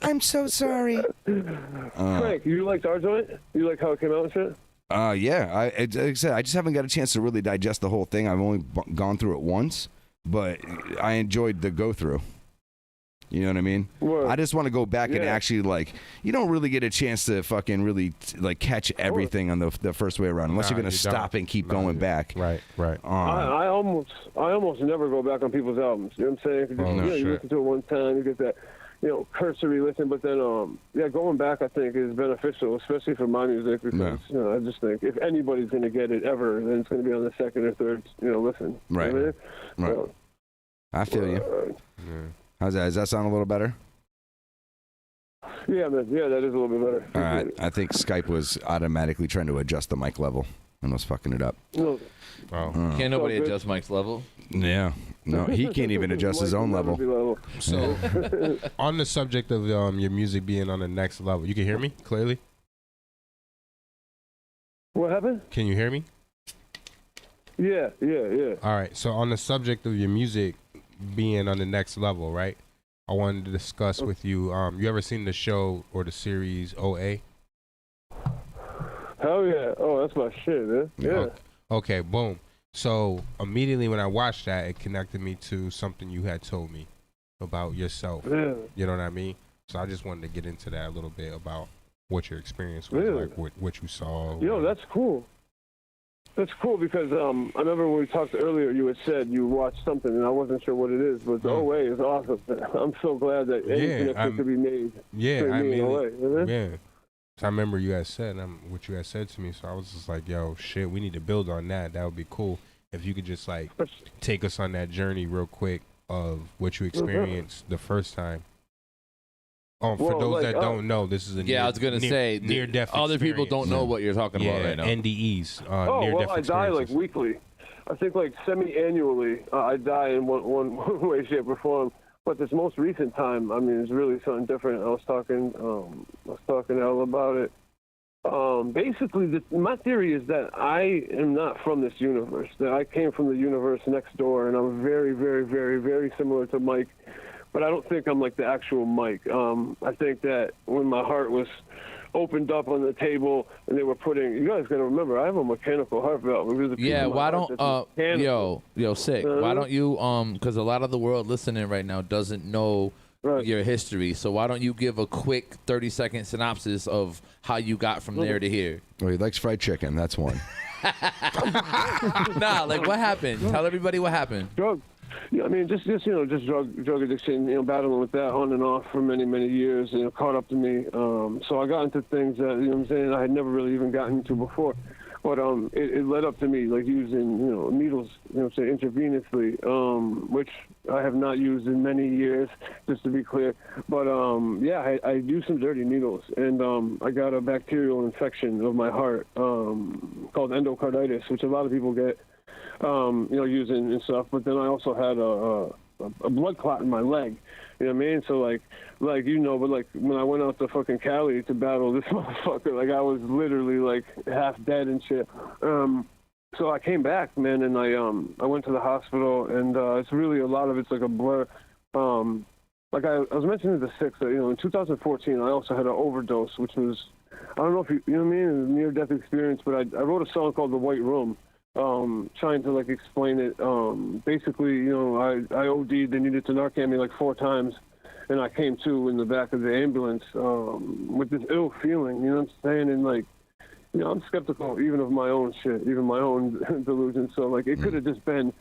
I'm so sorry. Frank, you liked our joint? You like how it came out and shit? Yeah. Like I said, I just haven't got a chance to really digest the whole thing. I've only gone through it once, but I enjoyed the go-through. You know what I mean? Word. I just want to go back and actually, like, you don't really get a chance to fucking really, like, catch everything on the first way around unless you're going to stop and keep going back. Right. I almost never go back on people's albums. You know what I'm saying? 'Cause you listen to it one time, you get that, cursory listen, but then, going back, I think, is beneficial, especially for my music, because, I just think if anybody's going to get it ever, then it's going to be on the second or third, listen. Right. You know what I mean? Right. I feel you. How's that? Does that sound a little better? Yeah, man. Yeah, that is a little bit better. All right. I think Skype was automatically trying to adjust the mic level and was fucking it up. No. Wow. Can't nobody adjust Mike's level? Yeah. No, he can't even adjust his own level. So, on the subject of your music being on the next level, you can hear me clearly? What happened? Can you hear me? Yeah. All right. So, on the subject of your music being on the next level, right? I wanted to discuss with you. You ever seen the show or the series OA? Hell yeah. Oh, that's my shit, man. Yeah. Okay, boom. So immediately when I watched that, it connected me to something you had told me about yourself. Yeah. You know what I mean? So I just wanted to get into that a little bit about what your experience was, Really? like what you saw. Yo, that's cool. That's cool because I remember when we talked earlier, you had said you watched something, and I wasn't sure what it is, but the OA is awesome. I'm so glad that anything that could be made. Yeah, I mean, OA, yeah. So I remember you guys said what you guys said to me, so I was just like, yo, shit, we need to build on that. That would be cool if you could just like take us on that journey real quick of what you experienced the first time. For those that don't know, this is I was gonna say near-death other people don't know what you're talking about right now. NDEs. Near-death I die like weekly. I think like semi-annually. I die in one way, shape, or form. But this most recent time, I mean, it's really something different. I was talking to Elle about it. Basically, my theory is that I am not from this universe. That I came from the universe next door, and I'm very, very, very, very similar to Mike. But I don't think I'm like the actual Mike. I think that when my heart was opened up on the table and they were putting, you guys got to remember, I have a mechanical heart valve. Yeah, why don't Sick, why don't you because a lot of the world listening right now doesn't know your history, so why don't you give a quick 30-second synopsis of how you got from there to here? Well, he likes fried chicken. That's one. Nah, like what happened? Tell everybody what happened. Yeah, I mean, just drug addiction, battling with that on and off for many, many years, caught up to me. So I got into things that, what I'm saying, I had never really even gotten into before. But it led up to me, like, using, needles, intravenously, which I have not used in many years, just to be clear. But, I used some dirty needles, and I got a bacterial infection of my heart called endocarditis, which a lot of people get. Using and stuff, but then I also had a blood clot in my leg. You know what I mean? So like but like when I went out to fucking Cali to battle this motherfucker, like I was literally like half dead and shit. So I came back, man, and I went to the hospital, and it's really a lot of it's like a blur. like I was mentioning the six, that, in 2014, I also had an overdose, which was, I don't know if you know what I mean, a near-death experience, but I wrote a song called The White Room, trying to, like, explain it. Basically, I OD'd, they needed to Narcan me, like, 4 times, and I came to in the back of the ambulance with this ill feeling, you know what I'm saying? And, like, I'm skeptical even of my own shit, even my own delusions, so, like, it could have just been,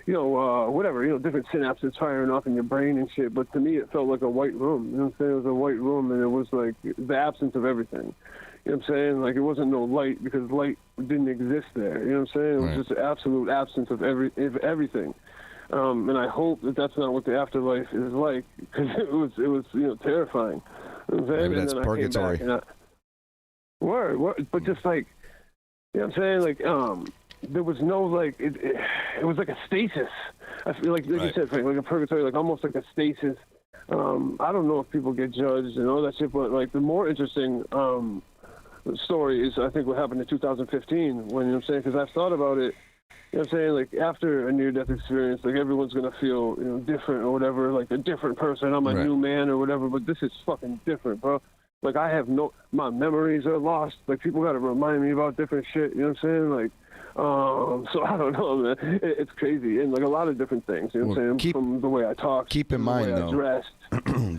whatever, different synapses firing off in your brain and shit. But to me, it felt like a white room. You know what I'm saying? It was a white room, and it was like the absence of everything. You know what I'm saying? Like, it wasn't no light because light didn't exist there. You know what I'm saying? It was just an absolute absence of everything. And I hope that that's not what the afterlife is like, because it was terrifying. You know what I'm saying? Maybe that's purgatory. Word, but just like, you know what I'm saying? Like, there was no, like, it was like a stasis. I feel like you said, Frank, like a purgatory, like almost like a stasis. I don't know if people get judged and all that shit, but, like, the more interesting story is, I think, what happened in 2015, when, you know what I'm saying, because I've thought about it, you know what I'm saying, like, after a near-death experience, like, everyone's going to feel, different or whatever, like a different person, I'm a new man or whatever, but this is fucking different, bro. Like, my memories are lost. Like, people got to remind me about different shit, you know what I'm saying? Like, so I don't know, man. It's crazy, and like a lot of different things. You know what I'm saying? From the way I talk, keep in mind though.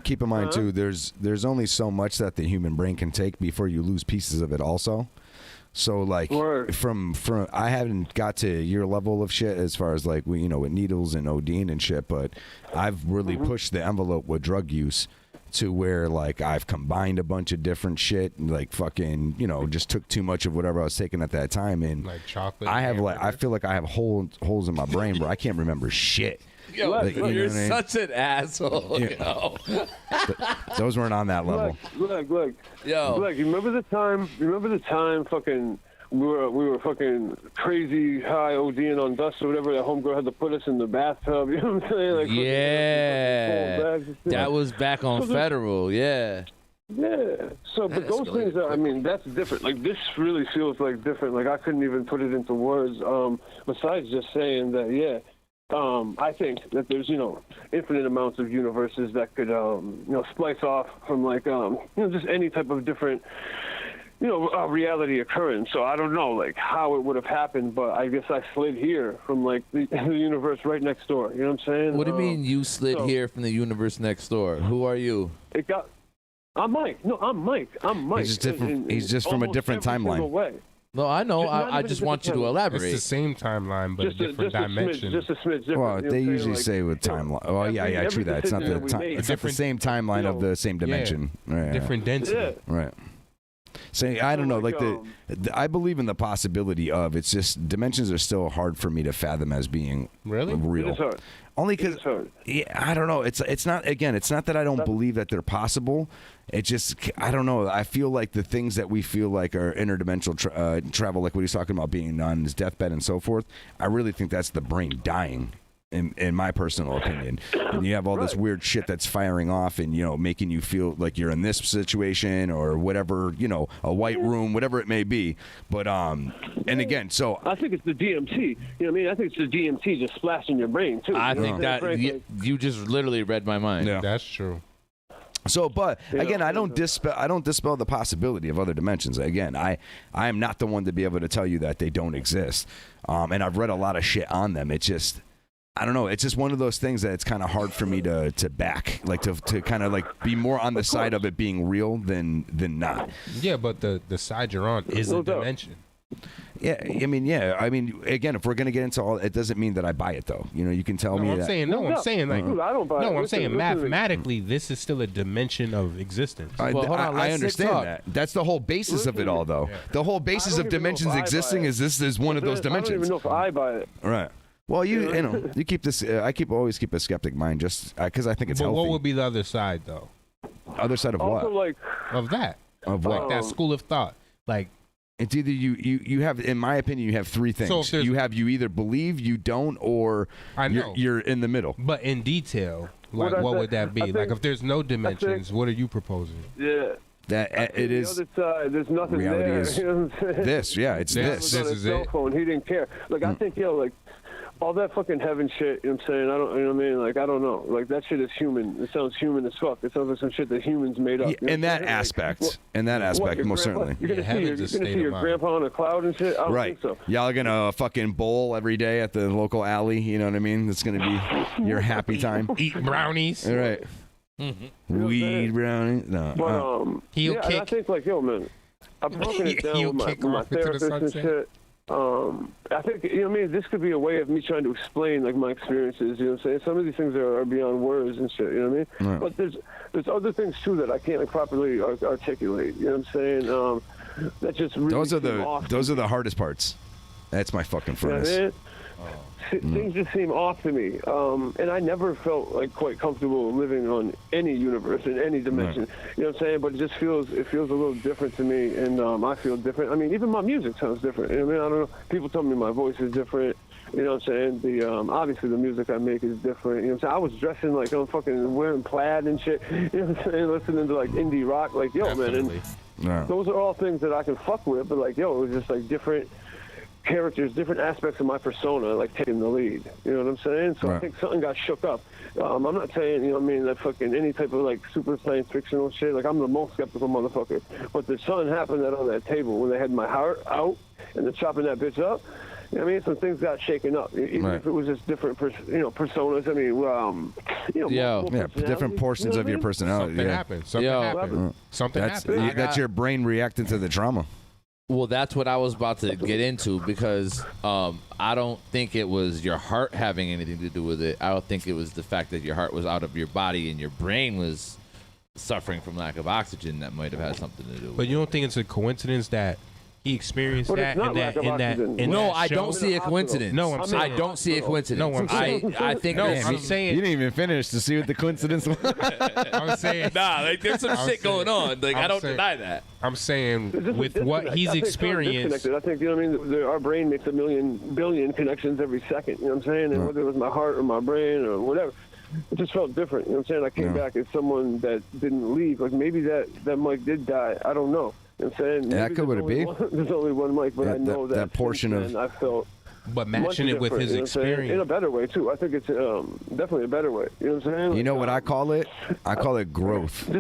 Keep in mind too. There's only so much that the human brain can take before you lose pieces of it. Also, so like from I haven't got to your level of shit as far as like with needles and ODing and shit, but I've really pushed the envelope with drug use. To where like I've combined a bunch of different shit and like fucking just took too much of whatever I was taking at that time, and like chocolate. I feel like I have holes in my brain where I can't remember shit. Yo, like, you're such an asshole. Yeah. Those weren't on that level. Look. Yo, look. You remember the time? Fucking. We were fucking crazy high ODing on dust or whatever. That homegirl had to put us in the bathtub. You know what I'm saying? Like, yeah, that was back on Federal. Yeah. Yeah. So, but those things are, I mean, that's different. Like, this really feels like different. Like, I couldn't even put it into words. Besides just saying that, yeah. I think that there's, infinite amounts of universes that could, splice off from like, just any type of different. Reality occurrence. So I don't know, like, how it would have happened, but I guess I slid here from, like, the universe right next door. You know what I'm saying? What do you mean you slid here from the universe next door? Who are you? I'm Mike. No, I'm Mike. He's just different. He's just from a different timeline. No, I know. I just want you to elaborate. It's the same timeline, but just a different dimension. Just a smidge different. Well, they usually say with timeline. Oh, yeah, true that. It's not the same timeline of the same dimension. Yeah. Different density. Right. Saying I don't know, like I believe in the possibility of it's just dimensions are still hard for me to fathom as being real. It is hard. Only because I don't know. It's not that I don't believe that they're possible. It just I don't know. I feel like the things that we feel like are interdimensional travel, like what he's talking about being on his deathbed and so forth. I really think that's the brain dying. In my personal opinion, and you have all this weird shit that's firing off and making you feel like you're in this situation or whatever, a white room, whatever it may be. But and again, so I think it's the DMT. You know what I mean? I think it's the DMT just splashing your brain too. I think that you just literally read my mind. Yeah, that's true. So, but again, I don't dispel the possibility of other dimensions. Again, I am not the one to be able to tell you that they don't exist. And I've read a lot of shit on them. It's just. I don't know. It's just one of those things that it's kind of hard for me to back, like to kind of like be more on the side of it being real than not. Yeah, but the side you're on is a dimension. Yeah, I mean, again, if we're gonna get into all, it doesn't mean that I buy it though. You can tell me. I'm saying like, dude, I don't buy it. I'm saying mathematically, this is still a dimension of existence. I understand that. That's the whole basis of it all, though. Yeah. The whole basis of dimensions existing is this is one of those dimensions. I don't even know if I buy it. Right. Well, you keep this. I always keep a skeptic mind, just because I think it's healthy. But what would be the other side, though? Other side of also, what? Of that. Of what? Like that school of thought. Like it's either you have, in my opinion, you have three things. So you either believe, you don't, or you're in the middle. But in detail, like what would that be? Like if there's no dimensions, what are you proposing? Yeah. That it is. The other side, there's nothing reality there. Is you know what I'm saying? this, yeah, it's this. This is it. Phone. He didn't care. Like I think, like. all that fucking heaven shit, you know what I'm saying? I don't, you know what I mean? Like, I don't know. Like, that shit is human. It sounds human as fuck. It sounds like some shit that humans made up. In that aspect. In that aspect, most certainly. You're going to see your grandpa on a cloud and shit? I don't think so. Y'all gonna fucking bowl every day at the local alley, you know what I mean? It's gonna be your happy time. Eat brownies. All right. Mm-hmm. Weed brownies. No. But, Heel yeah, kick. and I think, like, yo, man, I'm broken it down with my therapist and shit. I think, you know what I mean, this could be a way of me trying to explain, like, my experiences, you know what I'm saying? Some of these things are beyond words and shit, you know what I mean? Right. But there's other things, too, that I can't, like, properly articulate, you know what I'm saying? That just really those are the hardest parts. That's my fucking furnace. Yeah, things just seem off to me, and I never felt like quite comfortable living on any universe in any dimension. Right. You know what I'm saying? But it feels a little different to me, and I feel different. I mean, even my music sounds different. You know what I mean? I don't know. People tell me my voice is different. You know what I'm saying? The obviously the music I make is different. You know what I'm saying? I was dressing like I'm fucking wearing plaid and shit. You know what I'm saying? Listening to like indie rock, like yo, Definitely. man. And those are all things that I can fuck with, but like yo, it was just like different characters, different aspects of my persona, like taking the lead. You know what I'm saying? So I think something got shook up. I'm not saying, you know what I mean, that fucking any type of like super science fictional shit. Like I'm the most skeptical motherfucker. But there's something happened that on that table when they had my heart out and they're chopping that bitch up. You know what I mean? Some things got shaken up. Even if it was just different, personas. I mean, different portions of your personality. Something happened. Something happened. Something happened. That's your brain reacting to the trauma. Well, that's what I was about to get into because I don't think it was your heart having anything to do with it. I don't think it was the fact that your heart was out of your body and your brain was suffering from lack of oxygen that might have had something to do with it. But you don't think it's a coincidence that he experienced that in No, that I show? don't see a coincidence. No, I'm saying I don't see a coincidence. No, I'm saying. I think no, there's- I'm saying. You didn't even finish to see what the coincidence was. I'm saying. Nah, like there's some shit going on. Like I don't deny that. I'm saying with what he's experienced. I think, you know what I mean, our brain makes 1 billion connections every second. You know what I'm saying? And whether it was my heart or my brain or whatever, it just felt different. You know what I'm saying? I came back as someone that didn't leave. Like maybe that Mike did die. I don't know. You know what I'm saying? That could would it be? There's only one Mike, but I know that portion of. I felt. But matching it with his experience. In a better way, too. I think it's definitely a better way. You know what I'm saying? You know what I call it? I call it growth.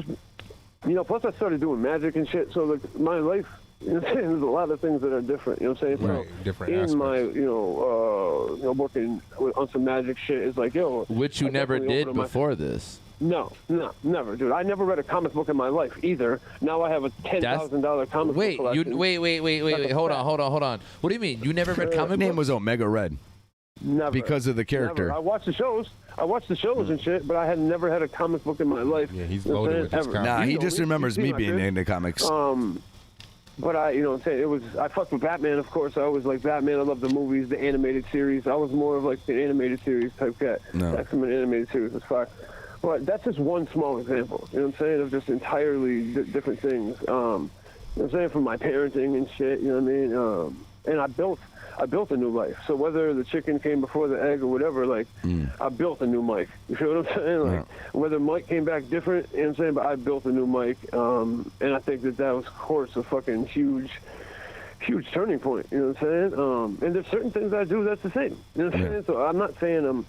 Plus I started doing magic and shit, so like my life, you know what I'm saying, there's a lot of things that are different, you know what I'm saying? Right, so different in aspects. my, working on some magic shit is like, yo. Which you I never definitely did opened my- before this. No, never, dude. I never read a comic book in my life either. Now I have a $10,000 comic book collection. Wait. Hold on. What do you mean? You never read comic His name books? was Omega Red. Never. Because of the character. Never. I watched the shows and shit, but I had never had a comic book in my life. Yeah, he's You know what I'm loaded with saying? his Ever. comics. Nah, You he know just me. remembers You me see my being shit. into comics. But you know what I'm saying, I fucked with Batman, of course. I always like Batman. I love the movies, the animated series. I was more of like the animated series type cat. No. X-Men animated series was fire. But that's just one small example, you know what I'm saying, of just entirely different things. You know what I'm saying, from my parenting and shit, you know what I mean? And I built a new life. So whether the chicken came before the egg or whatever, like, I built a new Mike. You feel what I'm saying? Like, whether Mike came back different, you know what I'm saying, but I built a new Mike. And I think that was, of course, a fucking huge turning point, you know what I'm saying? And there's certain things I do that's the same, you know what I'm saying? So I'm not saying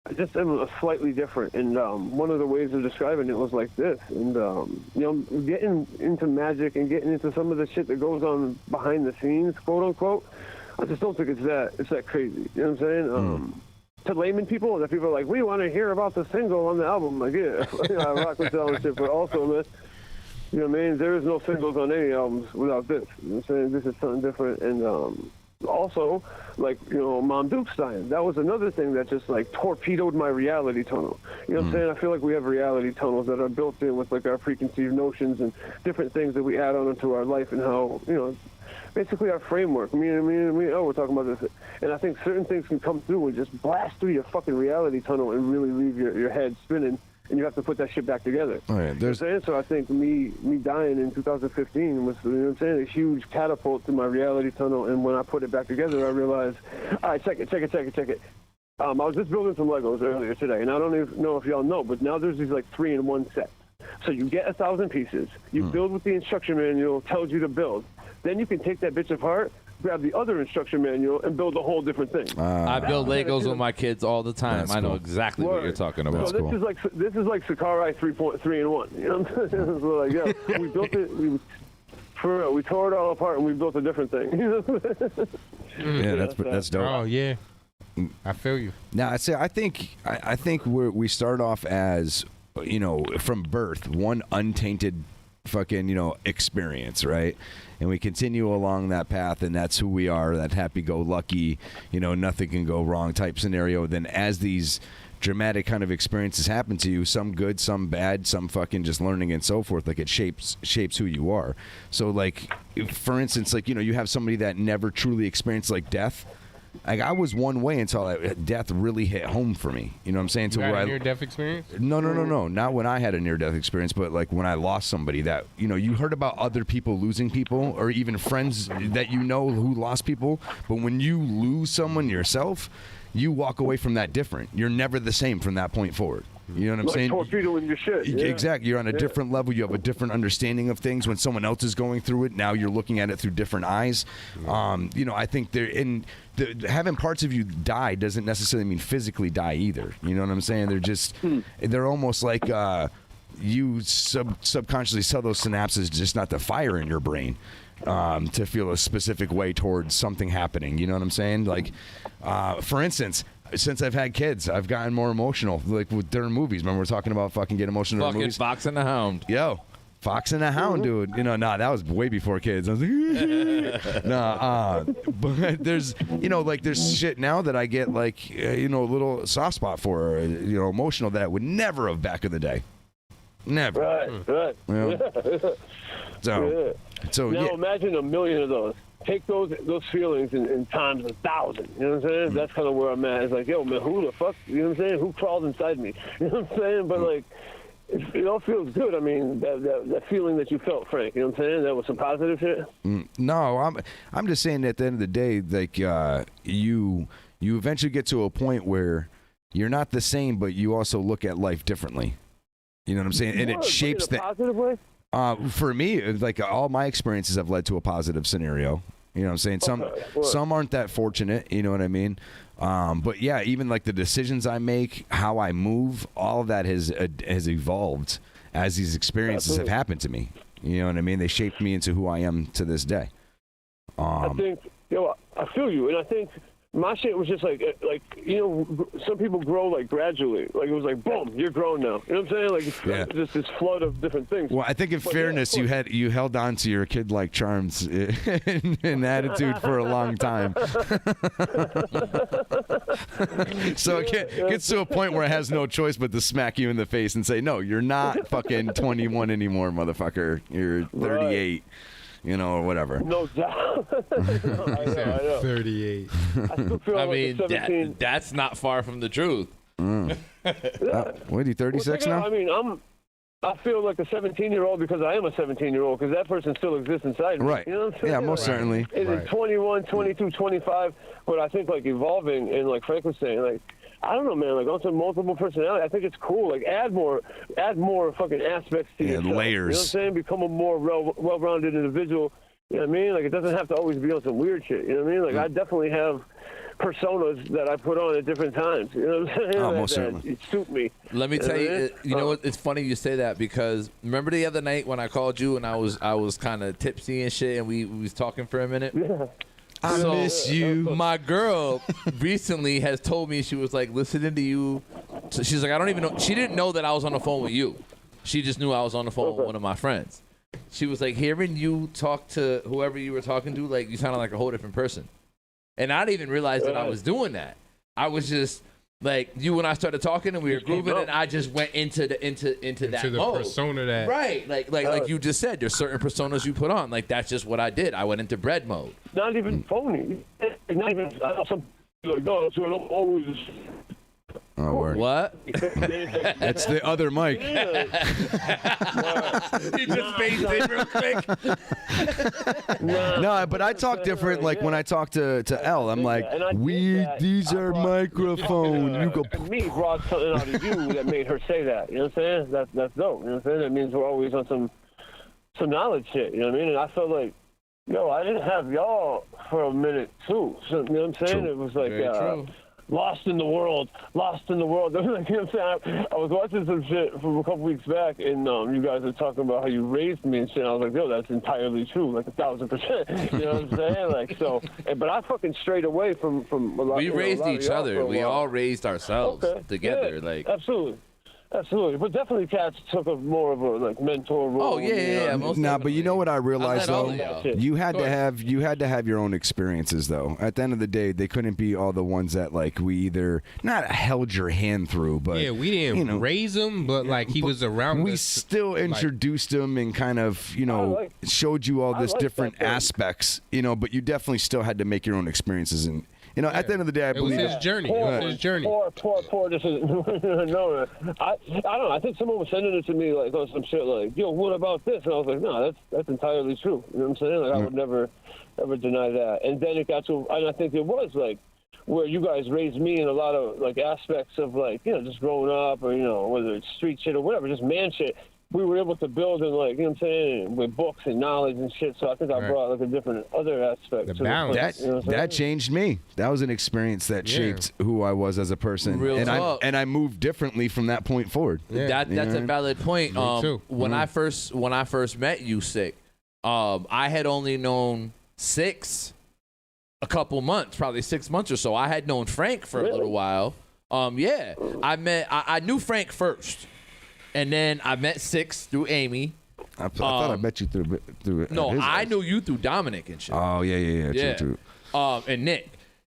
I just am slightly different, and one of the ways of describing it was like this. And getting into magic and getting into some of the shit that goes on behind the scenes, quote unquote, I just don't think it's that crazy. You know what I'm saying? To layman people, that people are like, we want to hear about the single on the album. Like, yeah, I rock with that and shit, but also, man, you know what I mean? There is no singles on any albums without this. You know what I'm saying? This is something different, and also, like, Mom Duke's dying. That was another thing that just, like, torpedoed my reality tunnel. You know what I'm saying? I feel like we have reality tunnels that are built in with, like, our preconceived notions and different things that we add on into our life and how, basically our framework. We're talking about this. And I think certain things can come through and just blast through your fucking reality tunnel and really leave your head spinning. And you have to put that shit back together. All right, So I think me dying in 2015 was, you know what I'm saying, a huge catapult to my reality tunnel. And when I put it back together, I realized, all right, check it. I was just building some Legos earlier today, and I don't even know if y'all know, but now there's these like 3-in-1 sets. So you get 1,000 pieces. You build with the instruction manual tells you to build. Then you can take that bitch apart, grab the other instruction manual and build a whole different thing. I build Legos with my kids all the time. I know exactly what you're talking about. So this is like Sicarii 3.3-in-1. You know what I'm saying? So like, yeah, we built it. For real, we tore it all apart and we built a different thing. Yeah, that's dope. Oh yeah, I feel you. Now I think we start off as, you know, from birth, one untainted fucking, you know, experience, right? And we continue along that path, and that's who we are, that happy-go-lucky, you know, nothing can go wrong type scenario. Then as these dramatic kind of experiences happen to you, some good, some bad, some fucking just learning and so forth, like it shapes who you are. So like, for instance, like, you know, you have somebody that never truly experienced like death. Like I was one way until death really hit home for me. You know what I'm saying? You had a near-death experience? No. Not when I had a near-death experience, but like when I lost somebody that, you know, you heard about other people losing people or even friends that you know who lost people. But when you lose someone yourself, you walk away from that different. You're never the same from that point forward. You know what I'm saying? Torpedoing your shit. Yeah. Exactly. You're on a different level. You have a different understanding of things. When someone else is going through it, now you're looking at it through different eyes. You know, I think having parts of you die doesn't necessarily mean physically die either. You know what I'm saying? They're just, they're almost like you subconsciously tell those synapses just not to fire in your brain. To feel a specific way towards something happening. You know what I'm saying? Like, for instance, since I've had kids, I've gotten more emotional, like during movies. Remember, we're talking about fucking get emotional during movies? Fox and the Hound. Yo, Fox and the Hound, dude. You know, that was way before kids. I was like, but there's, you know, like there's shit now that I get like, you know, a little soft spot for, you know, emotional that I would never have back in the day. Never. Right. You know? So now yeah. Imagine 1 million of those. Take those feelings and times 1,000. You know what I'm saying? That's kind of where I'm at. It's like, yo, man, who the fuck? You know what I'm saying? Who crawled inside me? You know what I'm saying? But like, it all feels good. I mean, that feeling that you felt, Frank. You know what I'm saying? That was some positive shit. No, I'm just saying at the end of the day, like you eventually get to a point where you're not the same, but you also look at life differently. You know what I'm saying? And it shapes in a positive way. For me, like all my experiences have led to a positive scenario. You know what I'm saying? Some aren't that fortunate. You know what I mean? But yeah, even like the decisions I make, how I move, all of that has evolved as these experiences have happened to me. You know what I mean? They shaped me into who I am to this day. I think, I feel you, and I think my shit was just like, you know, some people grow like gradually. Like it was like, boom, you're grown now. You know what I'm saying? Like just this flood of different things. Well, I think in fairness, you held on to your kid-like charms and attitude for a long time. So it gets to a point where it has no choice but to smack you in the face and say, no, you're not fucking 21 anymore, motherfucker. You're 38. Right. You know, or whatever. No doubt. I know. 38. I mean, that's not far from the truth. What are you, 36 now? I mean, I feel like a 17-year-old because I am a 17-year-old because that person still exists inside me. Right. You know what I'm saying? Yeah, most certainly. It is 21, 22, 25, but I think like evolving and like Frank was saying, like, I don't know, man. Like onto multiple personality, I think it's cool. Like add more fucking aspects to yourself. Layers. You know what I'm saying? Become a more well-rounded individual. You know what I mean? Like it doesn't have to always be on some weird shit. You know what I mean? Like I definitely have personas that I put on at different times. You know what I'm saying? Most certainly. It suit me. Let me tell you. You know what? It's funny you say that because remember the other night when I called you and I was kind of tipsy and shit and we was talking for a minute. Yeah. I miss you. My girl recently has told me she was like listening to you. So she's like, I don't even know. She didn't know that I was on the phone with you. She just knew I was on the phone with one of my friends. She was like, hearing you talk to whoever you were talking to, like you sounded like a whole different person. And I didn't even realize that I was doing that. I was just like you when I started talking and we were grooving and I just went into that the mode. persona that Right. Like you just said, there's certain personas you put on. Like that's just what I did. I went into bread mode. Not even phony. Not even some like, no, so I don't always. Oh, word. What? That's the other mic. He just phased in real quick. No, but I talk different. Like when I talk to Elle, I'm like, these are microphones. You go. Me brought something out of you that made her say that. You know what I'm saying? That's dope. You know what I'm saying? That means we're always on some knowledge shit. You know what I mean? And I felt like, yo, I didn't have y'all for a minute too. So, you know what I'm saying? True. It was like Very true. lost in the world. Like, you know what I'm saying? I was watching some shit from a couple weeks back, and you guys were talking about how you raised me and shit. I was like, yo, that's entirely true, like 1,000%. You know what I'm saying? Like, so, but I fucking strayed away from a lot. We raised a lot of each y'all other. for a We while. all raised ourselves together. Yeah, like absolutely. Absolutely, but definitely Cats took a more of a like mentor role. Oh, yeah, most Nah, but you know what I realized all though? of y'all. You had to have your own experiences though. At the end of the day, they couldn't be all the ones that like we either not held your hand through, but yeah, we didn't raise him, but like he was around. We us, still like- introduced him and kind of showed you all this different aspects, but you definitely still had to make your own experices and. At the end of the day, I believe was his journey. It was his journey. Poor. This is no. I don't know. I think someone was sending it to me like on some shit like, yo, what about this? And I was like, no, that's entirely true. You know what I'm saying? Like I would never ever deny that. And then it got to, and I think it was like where you guys raised me in a lot of like aspects of like just growing up or whether it's street shit or whatever, just man shit. We were able to build in like, you know what I'm saying, with books and knowledge and shit. So I think I brought like a different other aspect to balance. it. That changed me. That was an experience that shaped who I was as a person. Real talk. I moved differently from that point forward. That's a valid point. Me too. When I first met you, Sick, I had only known Six a couple months, probably 6 months or so. I had known Frank for a little while. I knew Frank first. And then I met Six through Amy. I thought I met you through No, his I house. knew you through Dominic and shit. Oh, yeah. True. And Nick.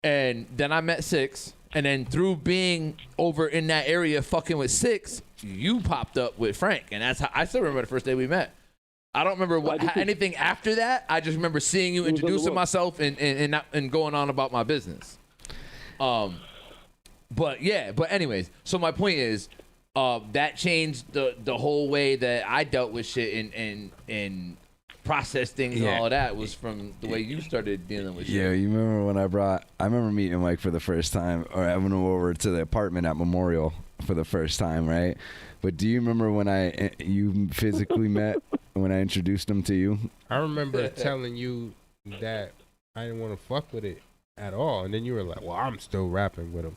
And then I met Six. And then through being over in that area fucking with Six, you popped up with Frank. And that's how I still remember the first day we met. I don't remember anything after that. I just remember seeing you, introducing myself, and going on about my business. But anyways, so my point is, that changed the whole way that I dealt with shit and processed things and all of that was from the way you started dealing with shit. Yeah, you remember when I remember meeting Mike for the first time, or having him over to the apartment at Memorial for the first time, right? But do you remember when you physically met, when I introduced him to you? I remember telling you that I didn't want to fuck with it at all, and then you were like, well, I'm still rapping with him.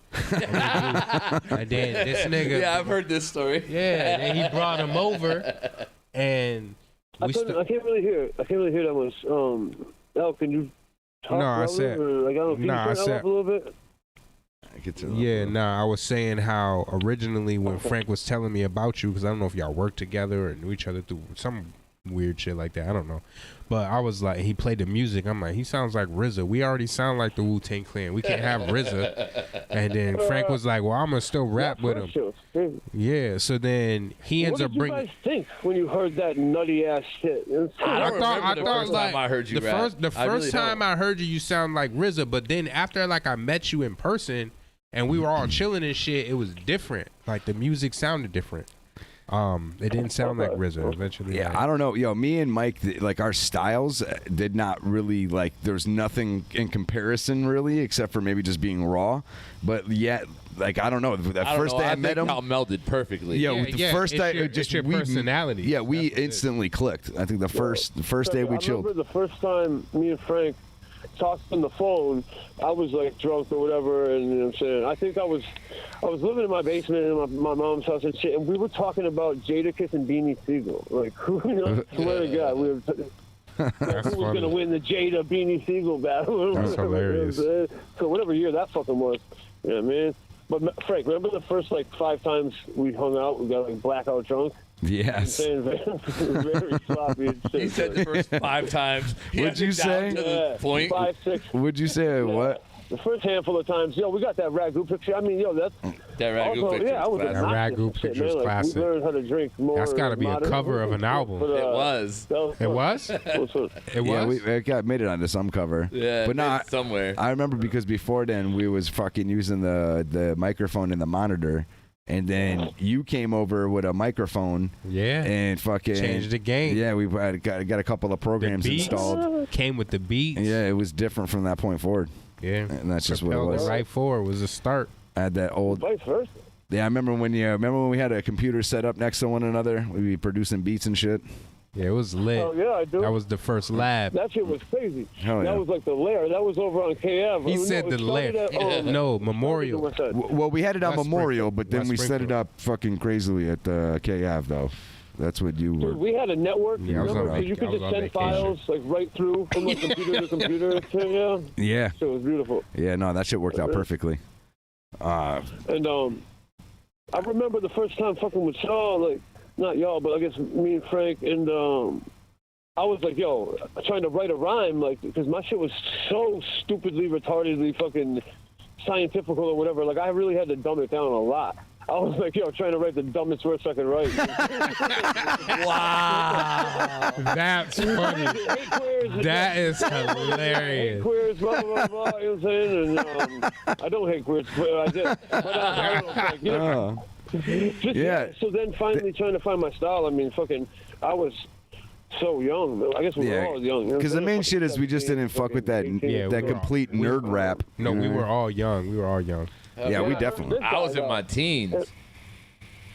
And then this nigga, yeah, I've heard this story. Yeah, and then he brought him over, and I can't really hear that much. El, can you talk? No, I said. I said a little bit. I was saying how originally when Frank was telling me about you, because I don't know if y'all worked together or knew each other through some weird shit like that, I don't know, but I was like, he played the music, I'm like, he sounds like RZA. We already sound like the Wu-Tang Clan, we can't have RZA. And then Frank was like, well, I'm gonna still rap with him. Yeah, so then he ends up bringing. What did you guys think when you heard that nutty ass shit? I thought the first time I heard you rap. The first time I heard you sound like RZA, but then after like I met you in person and we were all chilling and shit, it was different. Like the music sounded different. It didn't sound like RZA eventually. Yeah, I don't know. Me and Mike, like our styles did not really like. There's nothing in comparison really, except for maybe just being raw. But yet, like I don't know. The first day I met him, y'all melded perfectly. The first day, it's your personality. Yeah, we instantly clicked. I think the first day we chilled. I remember the first time me and Frank talked on the phone, I was like drunk or whatever, and you know what I'm saying, I think I was living in my basement in my mom's house and shit, and we were talking about Jadakiss and Beanie Siegel, like who, swear to God, we were who was gonna win the Jada Beanie Siegel battle. That's hilarious. So whatever year that fucking was, yeah, man. But Frank, remember the first like 5 times we hung out, we got like blackout drunk. Yes. Very sloppy and shit. He said the first 5 times. What'd you say? Point. 5, 6. Would you say what? The first handful of times, we got that ragu picture. I mean, that's that ragu picture. Yeah, I was that ragu picture is classic. We learned how to drink more. That's got to be a cover of an album. It was. It was. It was. Yeah, made it onto some cover. Yeah, but not somewhere. I remember because before then we was fucking using the microphone and the monitor. And then you came over with a microphone, and fucking changed the game. Yeah, we got a couple of programs installed. Came with the beats. Yeah, it was different from that point forward. Yeah, and that's just what it was. Right forward was a start. I had that old. Vice versa. Yeah, I remember when we had a computer set up next to one another. We'd be producing beats and shit. Yeah, it was lit. Oh yeah, I do. That was the first lab. That shit was crazy. Hell yeah. That was like the lair. That was over on KF. He said the lair. No, Memorial. Well, we had it on West Memorial, Springfield. but then West we set it Springfield. up fucking crazily at KF though. That's what you were. Dude, we had a network. Yeah, I was remember? on So you could vac- I was just on send vacation. files like right through from like computer to computer. And shit, yeah. Yeah. So it was beautiful. Yeah, no, that shit worked out perfectly. And I remember the first time fucking with y'all, like not y'all, but I guess me and Frank, and I was like, yo, trying to write a rhyme, like, because my shit was so stupidly, retardedly fucking scientific or whatever. Like, I really had to dumb it down a lot. I was like, yo, trying to write the dumbest words I could write. Wow. That's funny. That is hilarious. Hate queers, blah, blah, blah, you know what I'm saying? And I don't hate queers, but I did. But I don't know, like, you know, just, Yeah. So then finally trying to find my style, I mean, fucking, I was so young. I guess we were all young. Because the main shit is we just didn't fuck with that complete nerd rap. No, we were all young. We were all young. Yeah, we definitely. I was in my teens.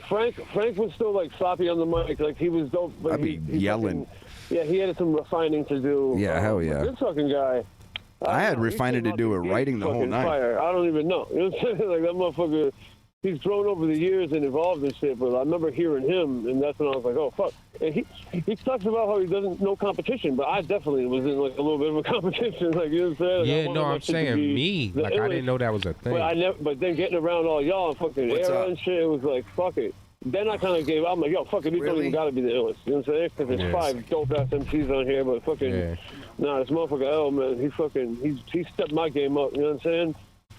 Frank was still like sloppy on the mic, like he was dope. But I'd be yelling. Yeah, he had some refining to do. Yeah, hell yeah. This fucking guy. I had don't know, he refining came to do out it, the gate writing the whole fucking night. fire. I don't even know. You know what I'm saying? Like that motherfucker. He's grown over the years and evolved and shit. But I remember hearing him, and that's when I was like, oh fuck. And he talks about how he doesn't know competition, but I definitely was in like a little bit of a competition. Like you know what I'm saying? Like, I Yeah, wanted no, my I'm shit to saying be me. the Like, I didn't illest. know that was a thing. But then getting around all y'all and fucking What's era up? and shit, it was like, fuck it. Then I kind of gave up. I'm like, yo, fuck it, these don't even got to be the illest. You know what I'm saying? Because there's Yes. 5 dope-ass MCs on here, but fucking, nah, this motherfucker L, man, he stepped my game up, you know what I'm saying?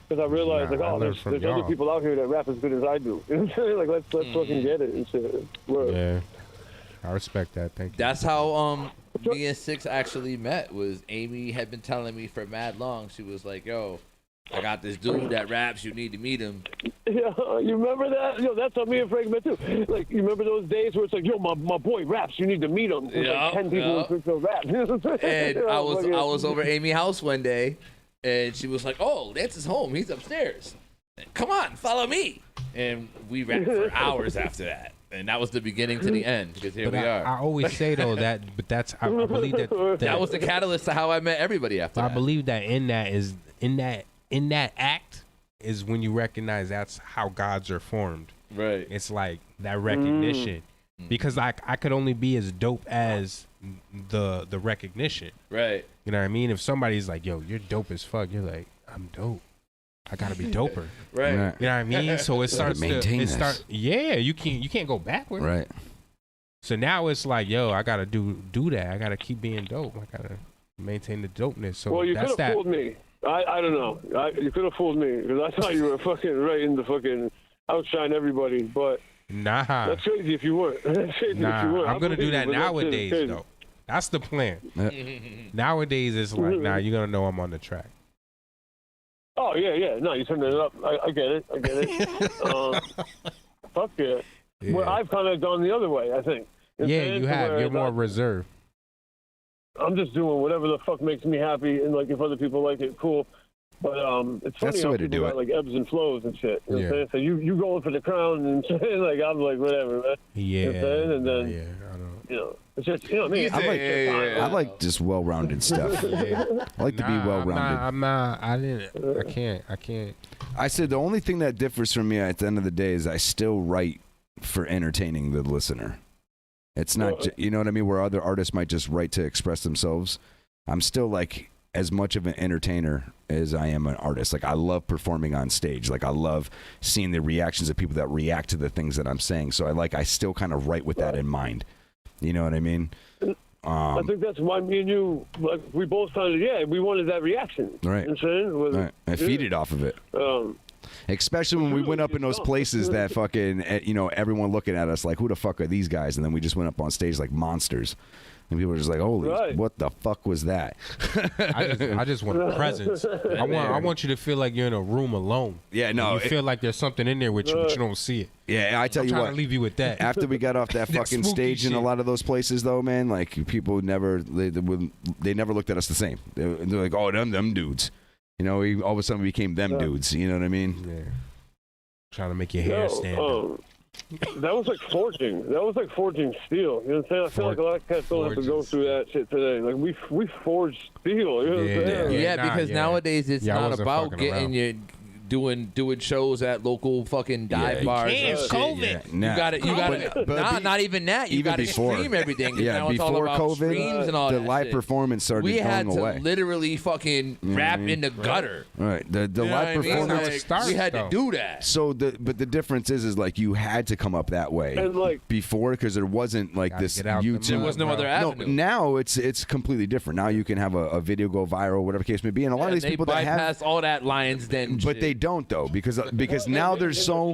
Because I realized, Nah, I like, oh, learned there's from other y'all. people out here that rap as good as I do. You know what I'm saying? Like, let's fucking get it and shit. Word. Yeah. I respect that. Thank you. That's how me and Six actually met. Was Amy had been telling me for mad long. She was like, "Yo, I got this dude that raps. You need to meet him." Yeah, you remember that? Yo, that's how me and Frank met too. Like, you remember those days where it's like, yo, my boy raps. You need to meet him. There's like 10 people who can rap. You know what I'm saying? And I was over Amy's house one day, and she was like, "Oh, that's his home. He's upstairs. Come on, follow me." And we rapped for hours after that. And that was the beginning to the end, because here But we are. I always say though that, but that's I believe that was the catalyst to how I met everybody after I that. believe that in that act is when you recognize that's how gods are formed. Right. It's like that recognition, because I could only be as dope as the recognition. Right. You know what I mean? If somebody's like, "Yo, you're dope as fuck," you're like, "I'm dope. I gotta be doper." Right. You know what I mean? So it starts to maintain this. Yeah, you can't go backward. Right. So now it's like, yo, I gotta do that. I gotta keep being dope. I gotta maintain the dopeness. So Well, you that's could have that. fooled me. I don't know. You could have fooled me because I thought you were fucking right in the fucking outshine everybody. But Nah, that's crazy if you weren't. That's crazy if you nah. weren't. I'm gonna do believe that you, but shit is nowadays crazy. though. That's the plan. Nowadays it's like, nah, you're gonna know I'm on the track. Oh yeah. No, you turned it up. I get it. Fuck yeah. Yeah. Well, I've kind of gone the other way. I think. You know what I'm Yeah, saying? you To have. where You're it's more not- reserved. I'm just doing whatever the fuck makes me happy, and like if other people like it, cool. But it's funny That's the how way to people do got it. like ebbs and flows and shit. You know what Yeah. I'm saying? So you going for the crown and shit, like I'm like whatever, man. Yeah. You know what I'm saying? And then Yeah, I don't. you know, it's just you know what I mean. I like just well-rounded stuff. I like to be well-rounded. I'm not. I can't. I said the only thing that differs from me at the end of the day is I still write for entertaining the listener. It's not, you know what I mean, where other artists might just write to express themselves. I'm still like as much of an entertainer as I am an artist. Like I love performing on stage. Like I love seeing the reactions of people that react to the things that I'm saying. So I still kind of write with that in mind. You know what I mean? I think that's why me and you, like, we both found it. Yeah, we wanted that reaction. Right. You know what I'm saying? Was- Right. I feed it off of it. Especially when we went up in those places that fucking, everyone looking at us like, who the fuck are these guys? And then we just went up on stage like monsters. And people were just like, holy, what the fuck was that? I just want presence. I want you to feel like you're in a room alone. Yeah, no. You feel like there's something in there with you, but you don't see it. Yeah, I tell I'm you trying what. to leave you with that. After we got off that That fucking spooky stage in a shit. lot of those places, though, man, like people they never looked at us the same. They're like, oh, them dudes. You know, we all of a sudden became them dudes. You know what I mean? Yeah. Trying to make your hair stand up. That was like forging. That was like forging steel. You know what I'm saying? I feel like a lot of cats don't have to go through that shit today. Like we forged steel. You know what I'm saying? Yeah, because nowadays it's not about getting you doing shows at local fucking dive bars. can't. and shit. COVID. You got it. You got it. Not even that. You got to stream everything. Now it's all before about COVID, streams and all the that live shit. performance started We going had to away. literally fucking rap in the gutter. Right. The You know live what I mean? performance. Like, we had to do that. So but the difference is like you had to come up that way And, like, before because there wasn't like this YouTube. There was no other avenue. No, now it's completely different. Now you can have a video go viral, whatever the case may be, and a lot of these they people that bypass have. all that Lions Den. But they don't though because now there's so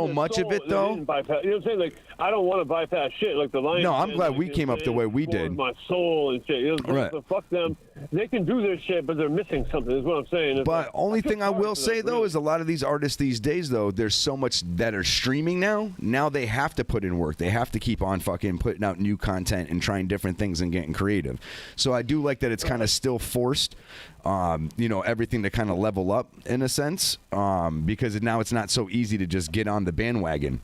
much of it though. You know what I'm saying? Like I don't want to bypass shit like the Lions. No, I'm Den, glad like, we you know came what up I'm the way saying? we Formed did. My soul and shit. You know what I'm saying? Right. So fuck them. They can do their shit, but they're missing something. Is what I'm saying. But only thing I will say though is a lot of these artists these days though, there's so much that are streaming now. Now they have to put in work. They have to keep on fucking putting out new content and trying different things and getting creative. So I do like that it's kind of still forced. Everything to kind of level up in a sense, because now it's not so easy to just get on the bandwagon.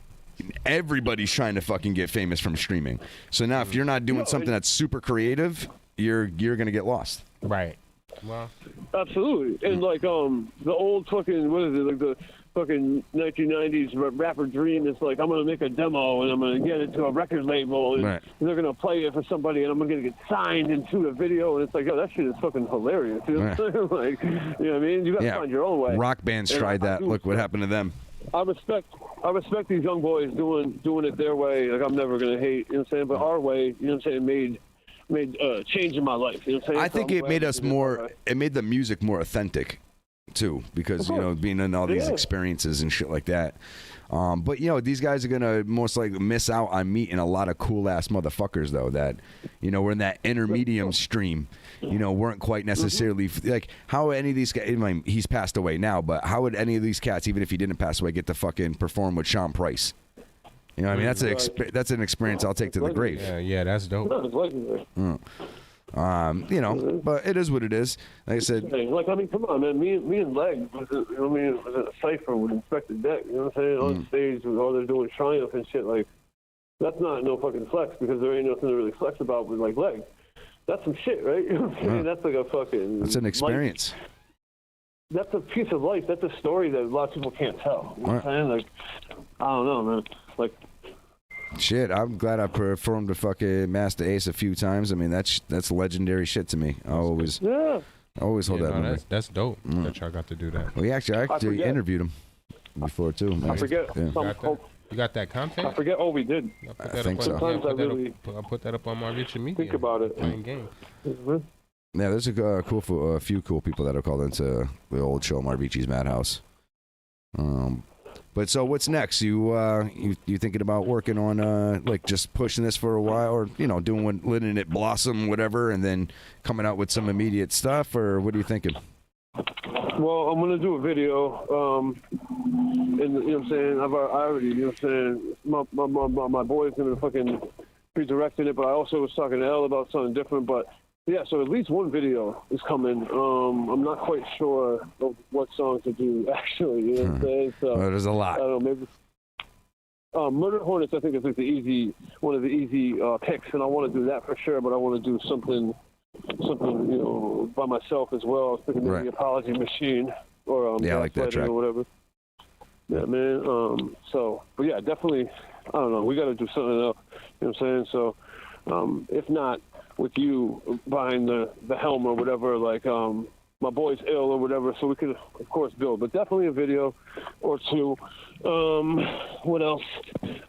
Everybody's trying to fucking get famous from streaming. So now if you're not doing something that's super creative, you're gonna get lost. Right. Well, absolutely. And like the old fucking what is it like the fucking 1990s rapper dream is like I'm gonna make a demo and I'm gonna get it to a record label and Right. they're gonna play it for somebody and I'm gonna get signed and shoot a video and it's like, yo, that shit is fucking hilarious. You know what I'm saying? Like, you know what I mean? You gotta find your own way. Rock bands And tried that. Look what happened to them. I respect these young boys doing it their way. Like I'm never gonna hate, you know what I'm saying? But our way, you know what I'm saying, made change in my life. You know what I'm saying? I think it made us more. It made the music more authentic, too, because being in all these experiences and shit like that. But these guys are gonna most likely miss out on meeting a lot of cool ass motherfuckers though that were in that intermedium stream. Weren't quite necessarily like how any of these guys. I mean, he's passed away now, but how would any of these cats, even if he didn't pass away, get to fucking perform with Sean Price? You know what I mean? That's an experience I'll take to the grave. Yeah, that's dope. But it is what it is. Like I said, like I mean, come on, man. Me and Leg was in a cipher with Inspector Deck. You know what I'm saying? On stage with all they're doing Triumph and shit. Like that's not no fucking flex because there ain't nothing to really flex about with like Leg. That's some shit, right? You know what I'm saying? That's like a fucking. That's an experience. That's a piece of life. That's a story that a lot of people can't tell. You know what I'm saying? Like, I don't know, man. Like, shit, I'm glad I performed with fucking Master Ace a few times. I mean, that's legendary shit to me. I always hold that memory. That's dope that y'all got to do that. Well, I actually interviewed him before too. I forget. Yeah. You got that content? I forget what we did. I think so. Sometimes I'll put that up on my Richard Media. Think about it. Playing game. Mm-hmm. Yeah, there's a few cool people that have called into the old show, Marvici's Madhouse. But so what's next? You thinking about working on like just pushing this for a while, or doing letting it blossom, whatever, and then coming out with some immediate stuff, or what are you thinking? Well, I'm gonna do a video, and you know what I'm saying. I already, you know what I'm saying. My boy's gonna fucking be directing it, but I also was talking to Elle about something different. But yeah, so at least one video is coming. I'm not quite sure of what song to do actually. You know what I'm saying? So well, there's a lot. I don't know, maybe. Murder Hornets, I think, is like one of the easy picks, and I want to do that for sure. But I want to do something by myself as well. I was thinking maybe Apology Machine or I like that track or whatever. Yeah, man. But yeah, definitely. I don't know. We got to do something else. You know what I'm saying? So, if not with you behind the helm or whatever, like my boy's ill or whatever, so we could of course build. But definitely a video or two. What else?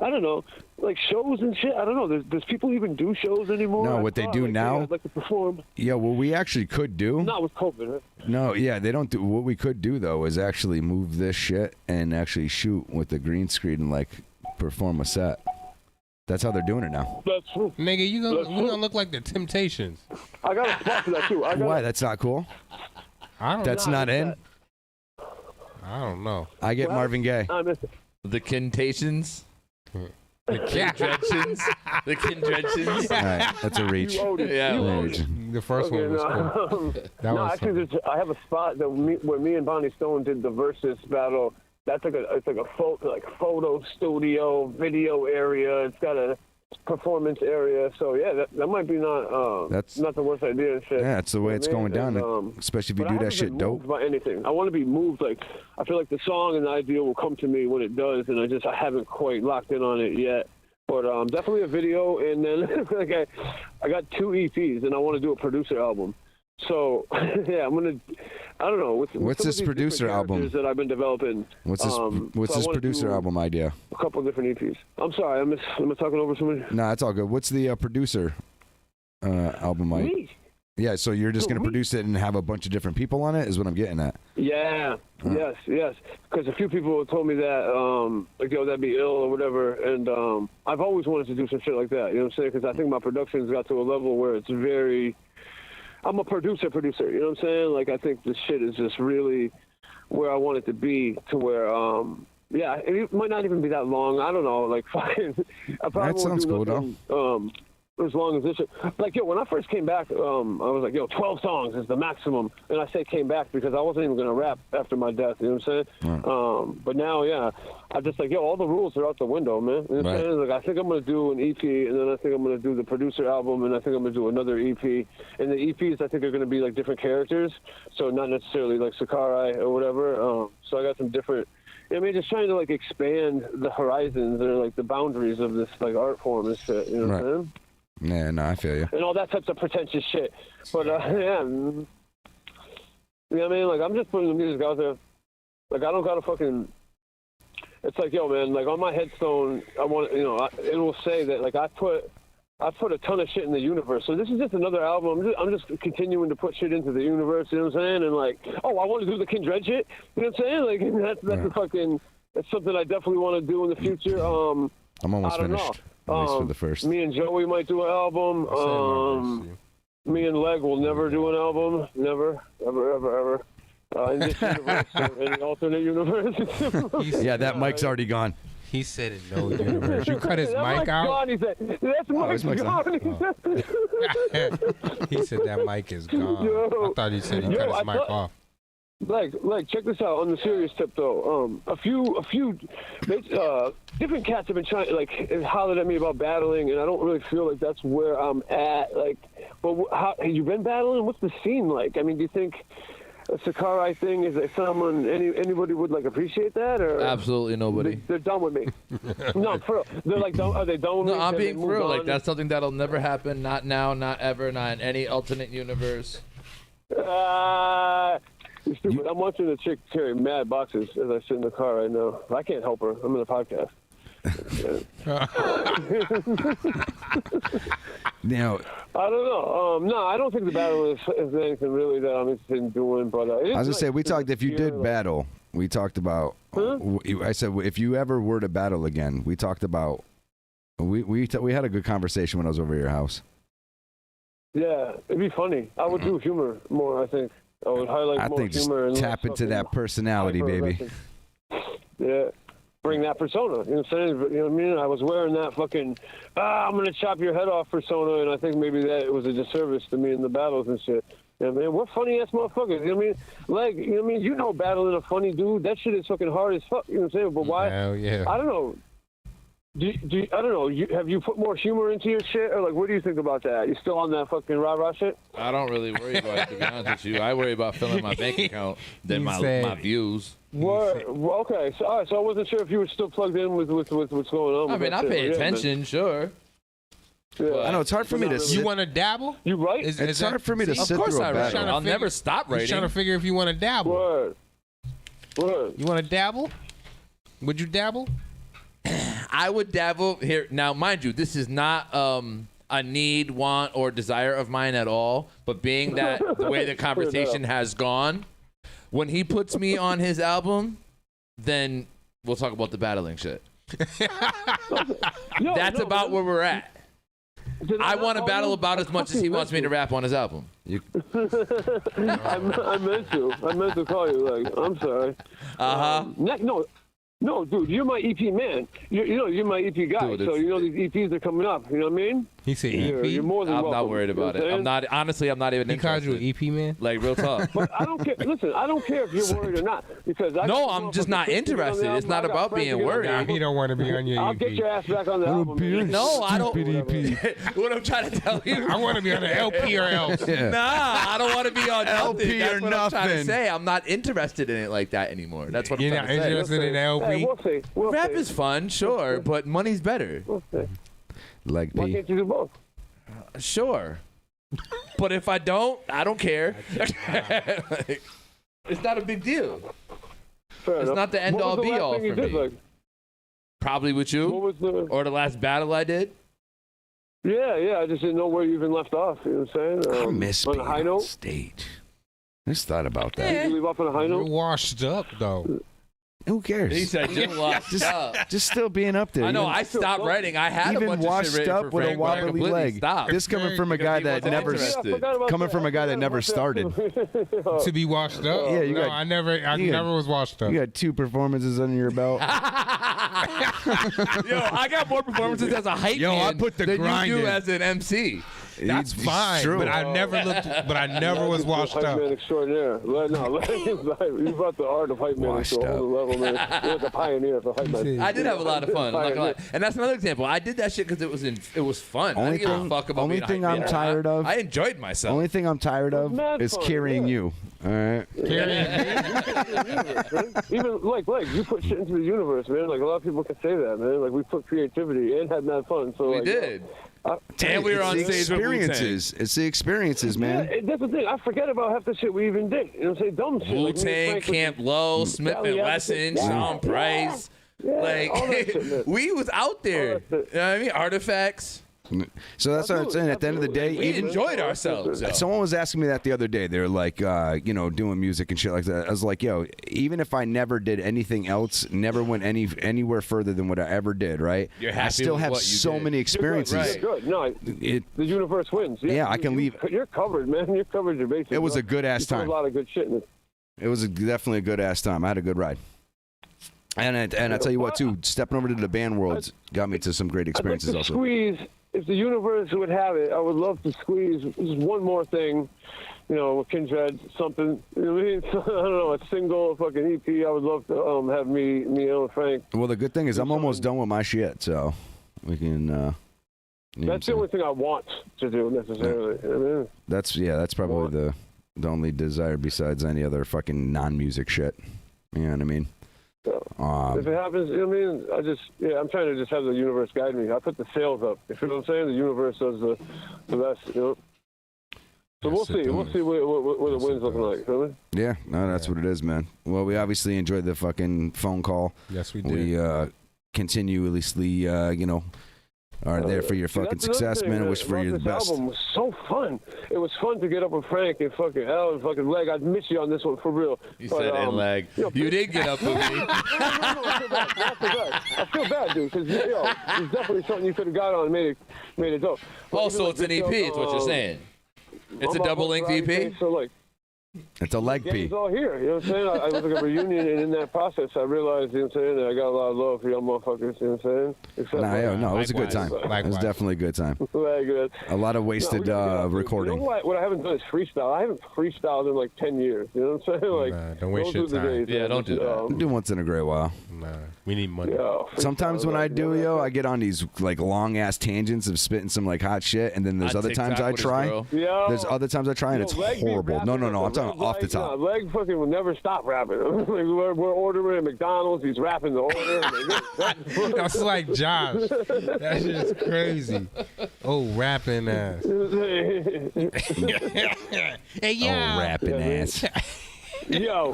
I don't know. Like shows and shit. I don't know. Does people even do shows anymore? No, what they do now. I'd like to perform. Yeah, what we actually could do. Not with COVID, right? No, yeah, they don't do. What we could do though is actually move this shit and actually shoot with the green screen and like perform a set. That's how they're doing it now. That's true. Nigga, you gonna look like the Temptations. I got a spot for that too. Why? That's not cool. That's not in. I don't know. I get Marvin Gaye. The Kintations. The Kindredtions. The Kindredtions. All right, that's a reach. The first one was cool. Actually, I have a spot where me and Bonnie Stone did the Versus battle That's it's like a photo studio, video area. It's got a performance area. So yeah, that might be not the worst idea and shit. Yeah, it's the way it's going down, especially if you do that shit dope. By anything, I want to be moved. Like I feel like the song and the idea will come to me when it does, and I haven't quite locked in on it yet. But definitely a video, and then like I got 2 EPs, and I want to do a producer album. So yeah, I don't know. What's this producer album that I've been developing? What's this producer album idea? A couple of different EPs. I'm sorry, am I talking over somebody? No, it's all good. What's the producer album idea? Me. Yeah, so you're just going to produce it and have a bunch of different people on it, is what I'm getting at. Yeah, yes. Because a few people have told me that, like, yo, that'd be ill or whatever. And I've always wanted to do some shit like that, you know what I'm saying? Because I think my production's got to a level where it's very... I'm a producer, you know what I'm saying? Like, I think this shit is just really where I want it to be, to where, yeah, it might not even be that long. I don't know, like, fucking... I probably that sounds cool, though. As long as this shit. Like, yo, when I first came back, I was like, yo, 12 songs is the maximum. And I say came back because I wasn't even going to rap after my death, you know what I'm saying? Right. But now, yeah, I'm just like, yo, all the rules are out the window, man. You know what I'm saying? Like, I think I'm going to do an EP, and then I think I'm going to do the producer album, and I think I'm going to do another EP. And the EPs, I think, are going to be, like, different characters, so not necessarily, like, Sicarii or whatever. So I got some different... I mean, just trying to, like, expand the horizons or, like, the boundaries of this, like, art form and shit, you know what I'm saying? Yeah, no, I feel you. And all that types of pretentious shit. But, yeah. You know what I mean? Like, I'm just putting the music out there. Like, I don't got to fucking... It's like, yo, man, like, on my headstone, I want, you know, it will say that, like, I put a ton of shit in the universe. So this is just another album. I'm just continuing to put shit into the universe, you know what I'm saying? And, like, oh, I want to do the King Dread shit? You know what I'm saying? Like, that's a fucking... That's something I definitely want to do in the future. I'm almost finished. Know. At least for the first. Me and Joey might do an album. Me and Leg will never do an album. Never. Ever. In this universe or any alternate universe. Yeah, that mic's already gone. He said in no universe. You cut his mic out? Gone, he said. That's mic's gone. He said that mic is gone. Yo, I thought he said he cut his mic off. Like, check this out. On the serious tip, though, a few different cats have been trying, like, hollered at me about battling, and I don't really feel like that's where I'm at. Like, but how have you been battling? What's the scene like? I mean, do you think a Sicarii thing is there someone anybody would like appreciate that, or absolutely nobody? They're done with me. No, for real. They're like, are they done with me? No, I'm being for real. On? Like, that's something that'll never happen. Not now. Not ever. Not in any alternate universe. You're stupid. I'm watching a chick carry mad boxes as I sit in the car right now. I can't help her. I'm in a podcast. Now, I don't know. No, I don't think the battle is anything really that I'm interested in doing. But I was gonna say, we talked. If you did battle, we talked about. I said if you ever were to battle again, we talked about. We had a good conversation when I was over at your house. Yeah, it'd be funny. I would do humor more. I think I would highlight more humor and tap into that personality, baby. Yeah. Bring that persona, you know what I'm saying? You know what I mean? I was wearing that fucking, I'm going to chop your head off persona, and I think maybe that was a disservice to me in the battles and shit. You know what I mean? We're funny-ass motherfuckers, you know what I mean? Like, you know what I mean? You know battling a funny dude, that shit is fucking hard as fuck, you know what I'm saying? But why? Hell yeah. I don't know. I don't know. Have you put more humor into your shit, or like, what do you think about that? You still on that fucking rah-rah shit? I don't really worry about it, to be honest with you. I worry about filling my bank account than my views. Okay, so all right, so I wasn't sure if you were still plugged in with what's going on. I mean, I pay attention, sure. Yeah. I know it's hard for me to. You want to dabble? You right? It's hard for me to sit through a battle. I'll never stop writing. He's trying to figure if you want to dabble. Word. You want to dabble? Would you dabble? I would dabble here. Now, mind you, this is not a need, want, or desire of mine at all. But being that the way the conversation has gone, when he puts me on his album, then we'll talk about the battling shit. That's about where we're at. I want to battle about as much as he wants me to rap on his album. I meant to call you. Like, I'm sorry. No, dude, you're my EP man. You know, you're my EP guy. Dude, so you know these EPs are coming up. You know what I mean? He said EP. You're more than I'm welcome. not worried about You know it. what I'm not. Honestly, I'm not even He called interested. you an EP man. Like real talk. But I don't care. Listen, I don't care if you're worried or not because No, I'm just not interested. It's not about being worried. He don't want to be on your I'll EP. get your ass back on the album. man. No, I don't. What I'm trying to tell you. I want to be on the LP or else. Yeah. Nah, I don't want to be on LP nothing. That's or what I'm trying to nothing. say. I'm not interested in it like that anymore. That's what You're I'm not trying to say. interested in the LP. Hey, we'll see. We'll Rap see. is fun, sure, but money's better. We'll see. Leg Why P. can't you do both? Sure. But if I don't care. Like, it's not a big deal. Fair It's enough. not the end What was all the be last all thing you for did, me. like? Probably with What you was the? or the last battle I did. Yeah. I just didn't know where you even left off. You know what I'm saying? I miss on being a high on note. stage. I just thought about that. Did you leave off on a high You're note? washed up though. Who cares? He said just washed up. Just still being up there. I know. Even- I stopped writing. I had a even bunch of washed shit written up for with a Frank, but I wobbly completely leg. stopped. This coming from a guy that wasn't never, interested. coming from a guy that never started. To be washed up. Yeah, you no, got- I never was washed up. You got 2 performances under your belt. Yo, I got more performances as a hype Yo, I man put the than grind you do in. as an MC. That's It's fine, true. but I never looked. But I never was washed hype up. man extraordinaire. You brought the art of hype man Washed to a whole other level, man. You're like a pioneer for hype man. I did have a lot of fun. I'm not gonna lie. And that's another example. I did that shit because it was fun. I Only didn't give a thing- fuck about only being a thing hype I'm man. tired of- I enjoyed myself. Only thing I'm tired of mad is fun, carrying yeah. you. All right. Even like you put shit into the universe, man. Like a lot of people can say that, man. Like we put creativity and had mad fun. So We like, did. And we were on It's the stage with Wu-Tang. experiences. It's the experiences, man. Yeah, that's the thing. I forget about half the shit we even did. You know what I'm saying? Dumb shit. Like, me and Wu-Tang, Frank was- Camp Low, Smith and Valley Wesson, Advocate. Sean Price. Yeah, all that shit, man. Like, we was out there. You know what I mean? Artifacts. So that's what I'm saying. At the end of the day, We enjoyed ourselves. yo. someone was asking me that the other day. They're like, doing music and shit like that. I was like, yo, even if I never did anything else, never went anywhere further than what I ever did, right? You're I happy still with have what you so did. many experiences. You're good. No, the universe wins. Yeah, I can leave. You're covered, man. You're covered your bases. It was bro. a good ass You put time. A lot of good shit in it. It was definitely a good ass time. I had a good ride. And I tell you what, too, stepping over to the band world got me to some great experiences I'd like also. to squeeze, if the universe would have it, I would love to squeeze just one more thing, with Kindred, something. You know what I mean? I don't know, a single, a fucking EP. I would love to have me and Frank. Well, the good thing is I'm almost done with my shit, so we can. That's the only thing I want to do necessarily. I mean, That's probably the only desire besides any other fucking non-music shit. You know what I mean? if it happens, I mean, I'm trying to just have the universe guide me. I put the sails up. You feel what I'm saying? The universe does the best, So we'll see. We'll see what the wind's looking like. Feel me? Yeah, no, that's what it is, man. Well, we obviously enjoyed the fucking phone call. Yes, we did. We continuously, are there for your fucking That's another success, thing, man. I wish for you the this best. album was so fun. It was fun to get up with Frank and fucking Al and fucking Leg. I'd miss you on this one for real. You said and Leg. You did get up with me. I feel bad, dude, because there's definitely something you could have got on and made it dope. Oh, so it's an EP, is what you're saying. It's a double-length EP? So, like, it's a leg yeah, P. it's all here. You know what I'm saying? I was like a reunion, and in that process, I realized, you know what I'm saying, that I got a lot of love for y'all motherfuckers, you know what I'm saying? Except No, it was a good time. It was definitely a good time. Good. A lot of wasted recording. You know what I haven't done is freestyle. I haven't freestyled in like 10 years. You know what I'm saying? Like, don't waste your those were the time. days, Yeah, don't do that. Do once in a great while. Nah, we need money. Sometimes when I do, I get on these like long ass tangents of spitting some like hot shit, and then there's On other times TikTok I with his try. girl. There's other times I try, and it's Leg be horrible. rapping No, like I'm talking Leg, off the top. Leg fucking will never stop rapping. Like, we're ordering at McDonald's. He's rapping the order. That's like Josh. That shit's crazy. Oh, rapping ass. Hey, yeah. Oh, rapping ass. Yo.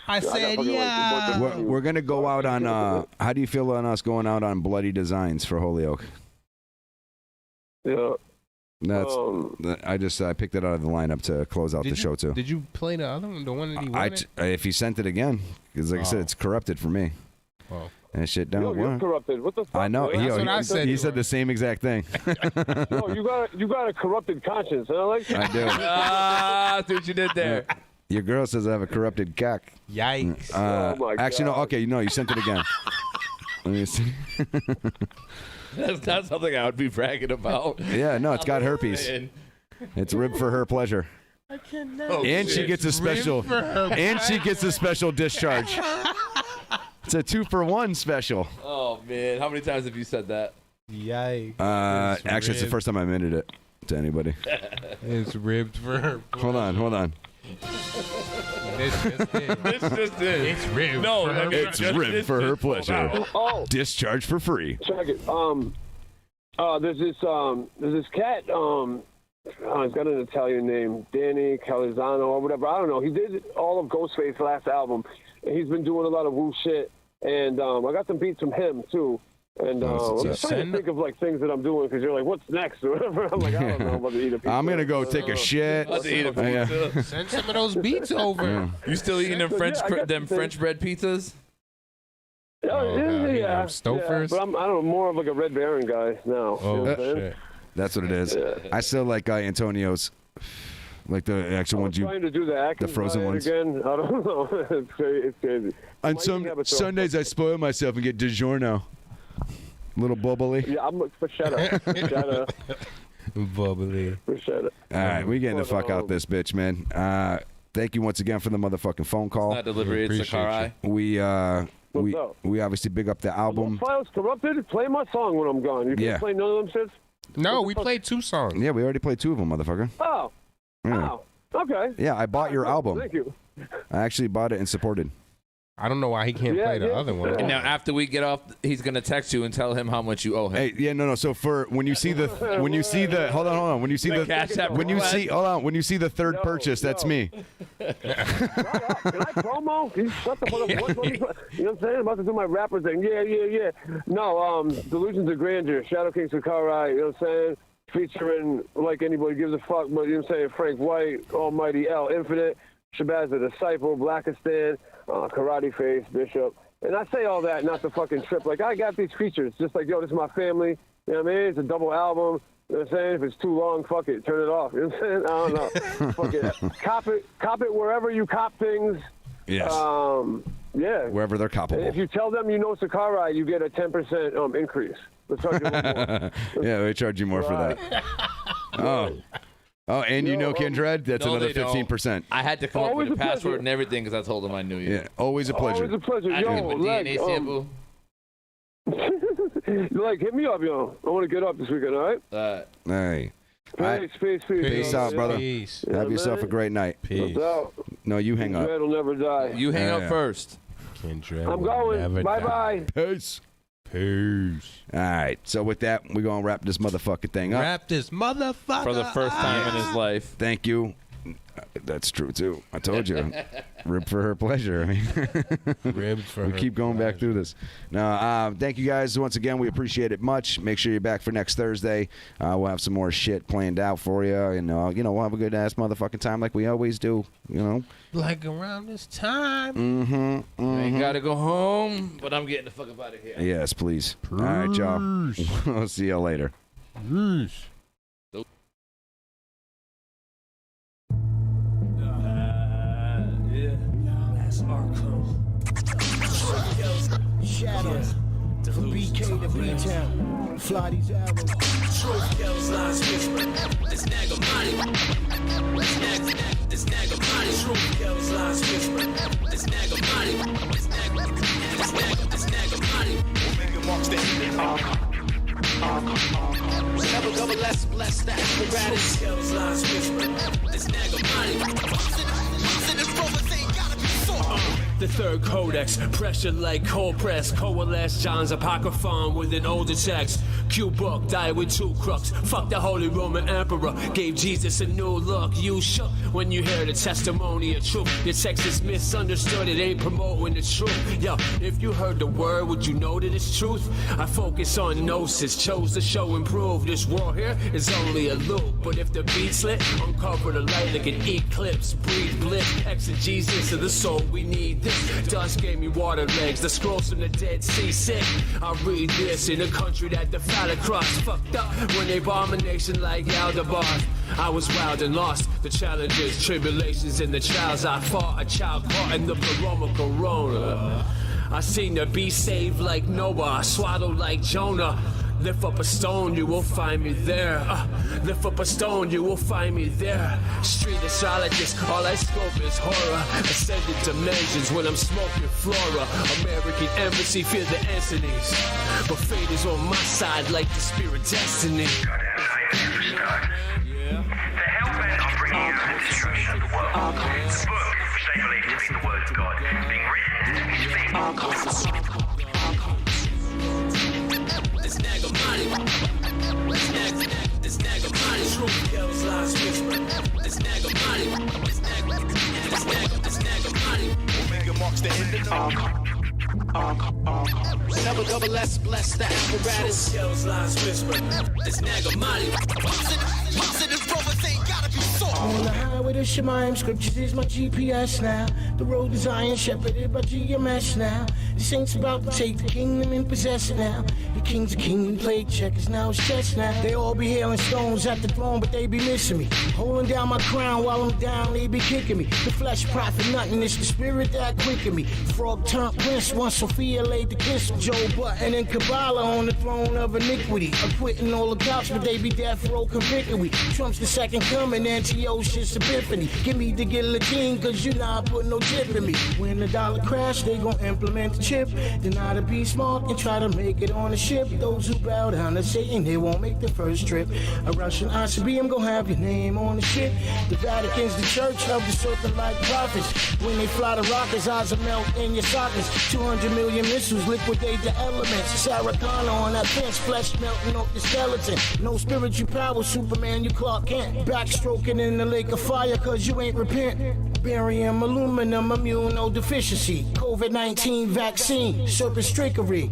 I said, yeah. We're gonna go out on. How do you feel on us going out on Bloody Designs for Holyoke? Yeah. That's. I picked it out of the lineup to close out the show too. Did you play the other one, the one that he wanted? If he sent it again, because like I said, it's corrupted for me. Oh. That shit don't Yo, you're work. corrupted. What the fuck? I know. man? That's what I said. He said the same exact thing. No, you got a corrupted conscience. And I like that. I do. Ah, see what you did there. Your girl says I have a corrupted cock. Yikes. Oh, my Actually, no. God. Okay, no, you sent it again. Let me see. That's not something I would be bragging about. Yeah, no, it's got herpes. It's ribbed for her pleasure. I cannot. And she gets a special. And she gets a special discharge. It's a 2-for-1 special. Oh man, how many times have you said that? Yikes. Actually, it's the first time I admitted it to anybody. It's ribbed for her. Hold on. This just in. It's ribbed. No, for her. It's ribbed for her pleasure. Oh, Discharge for free. check it. There's this cat. He's got an Italian name, Danny Calizzano or whatever. I don't know. He did all of Ghostface's last album, and he's been doing a lot of woo shit. And I got some beats from him too. And I'm just trying to think of like things that I'm doing because you're like, what's next or whatever. I'm like, I don't know. I'm about to eat a pizza. I'm gonna go take a shit. About to eat a pizza. Send some of those beats over. You still eating them French bread pizzas? Yeah. Stofers? But I'm, I don't know, more of like a Red Baron guy now. You know what I'm saying? Shit. That's what it is. I still like Antonio's, like the actual ones you. Trying to do the Atkins frozen diet ones. again. I don't know. It's crazy. On Might some have a throw. Sundays, I spoil myself and get DiGiorno. Little bubbly. Yeah, I'm for Shetta. Bubbly. For Shetta. All right, we getting the fuck out this bitch, man. Thank you once again for the motherfucking phone call. Not delivery, it's Sicarii. We obviously big up the album. Files corrupted. Play my song when I'm gone. You can play none of them shits. No, we played 2 songs. Yeah, we already played 2 of them, motherfucker. Oh. Yeah. Oh. Okay. Yeah, I bought your album. Thank you. I actually bought it and supported. I don't know why he can't play the other one. And now after we get off, he's gonna text you and tell him how much you owe him. Hey, yeah, no. So for when you see the hold on. When you see the Cash App when you request? see when you see the third purchase, that's me. Can I promo? Can you shut the fuck up? You know what I'm saying? I'm about to do my rapper thing. Yeah. No, Delusions of Grandeur, Shadow King Sicarii, you know what I'm saying? Featuring like anybody gives a fuck, but you know what I'm saying? Frank White, Almighty L, Infinite, Shabazz the Disciple, Blackistan, Karate Face, Bishop. And I say all that not to fucking trip. Like, I got these features. Just like, yo, this is my family. You know what I mean? It's a double album. You know what I'm saying? If it's too long, fuck it. Turn it off. You know what I'm saying? I don't know. Fuck it. Cop it wherever you cop things. Yes. Yeah. Wherever they're coppable. If you tell them you know Sicarii, you get a 10% increase. They'll charge you a little more. Yeah, they charge you more for that. Oh, and you know Kindred? That's No, another they don't. 15%. I had to come up Always with a a pleasure. password and everything because I told him I knew you. Yeah, always a pleasure. Always a pleasure. I Yo, did with Leg, DNA sample. like, hit me up, yo. I want to get up this weekend, all right? Hey. Peace. Peace out, brother. Peace. Have yourself a great night. Peace. No, you hang up. Kindred will never die. You hang up first. Kindred I'm will going. never Bye-bye. die. Peace. Peace. All right. So with that, we're going to wrap this motherfucking thing up. Wrap this motherfucker For the first time in his life. Thank you. That's true, too. I told you. Rib for her pleasure. I mean, Ribbed for we her keep going back through this. Now, thank you guys once again. We appreciate it much. Make sure you're back for next Thursday. We'll have some more shit planned out for you. And, we'll have a good ass motherfucking time like we always do, Like around this time. Mm-hmm. I ain't gotta go home, but I'm getting the fuck up out of here. Yes, please. All right, y'all. We'll see you later. Peace. Shadows. From BK to B-Town. Fly these arrows. Truth kills, lies whisper. This nigga money. This nigga money. Truth kills, lies whisper. This nigga money. This nigga money. Omega marks the never go less blessed. The apparatus kills, lies whisper. This nigga money. The third codex, pressure like cold press, coalesce John's apocryphon with an older text. Q book, died with 2 crooks. Fuck the Holy Roman Emperor, gave Jesus a new look. You shook when you hear the testimony of truth. Your text is misunderstood, it ain't promoting the truth. Yo, if you heard the word, would you know that it's truth? I focus on gnosis, chose to show and prove. This world here is only a loop, but if the beat slit, uncover the light like an eclipse. Breathe bliss, exegesis of the soul, we need this. Dust gave me water legs, the scrolls from the Dead Sea sick. I read this in a country that the phallic cross fucked up when they bomb a nation like Aldebaran. I was wild and lost, the challenges, tribulations, and the trials I fought. A child caught in the Roma Corona. I seen her be saved like Noah, swallowed like Jonah. Lift up a stone, you will find me there. Lift up a stone, you will find me there. Street astrologist, all I scope is horror. Ascended dimensions when I'm smoking flora. American embassy, feel the Anthony's. But fate is on my side like the spirit destiny. The hellbent are bringing you the destruction of the world. The book, which they believe to be the word of God, being written is fake. This Nagamani. This Nagamani. Truth tells lies whisper. This Nagamani. This Nagamani. Omega marks the end of Never double S, bless the apparatus. Truth tells lies whisper. This Nagamani. Positive brothers ain't gotta be soft. On the highway to Shemaim, scriptures is my GPS now. The road is iron, shepherded by GMS now. The saints about to take the kingdom and possess it now. The king's a king and played checkers, now it's chess now. They all be hailing stones at the throne, but they be missing me. Holding down my crown while I'm down, they be kicking me. The flesh profit nothing, it's the spirit that quicken me. Frog turned prince, once Sophia laid the kiss with Joe Button and Kabbalah on the throne of iniquity. Acquitting all the cops, but they be death row convicted we. Trump's the second coming, Antiochus epiphany. Give me the guillotine, cause you not putting no chip in me. When the dollar crash, they gon' implement the chip. Deny to be smart and try to make it on the ship. Those who bow down to Satan, they won't make the first trip. A Russian ICBM gon' have your name on the ship. The Vatican's the church of the serpent like prophets. When they fly the rockets, eyes will melt in your sockets. 200 million missiles liquidate the elements. Sarah Connor on that fence, flesh melting off the skeleton. No spiritual power, Superman, you Clark Kent. Backstroking in the lake of fire, cause you ain't repent. Barium, aluminum, immunodeficiency. COVID-19 vaccine, serpent strickery.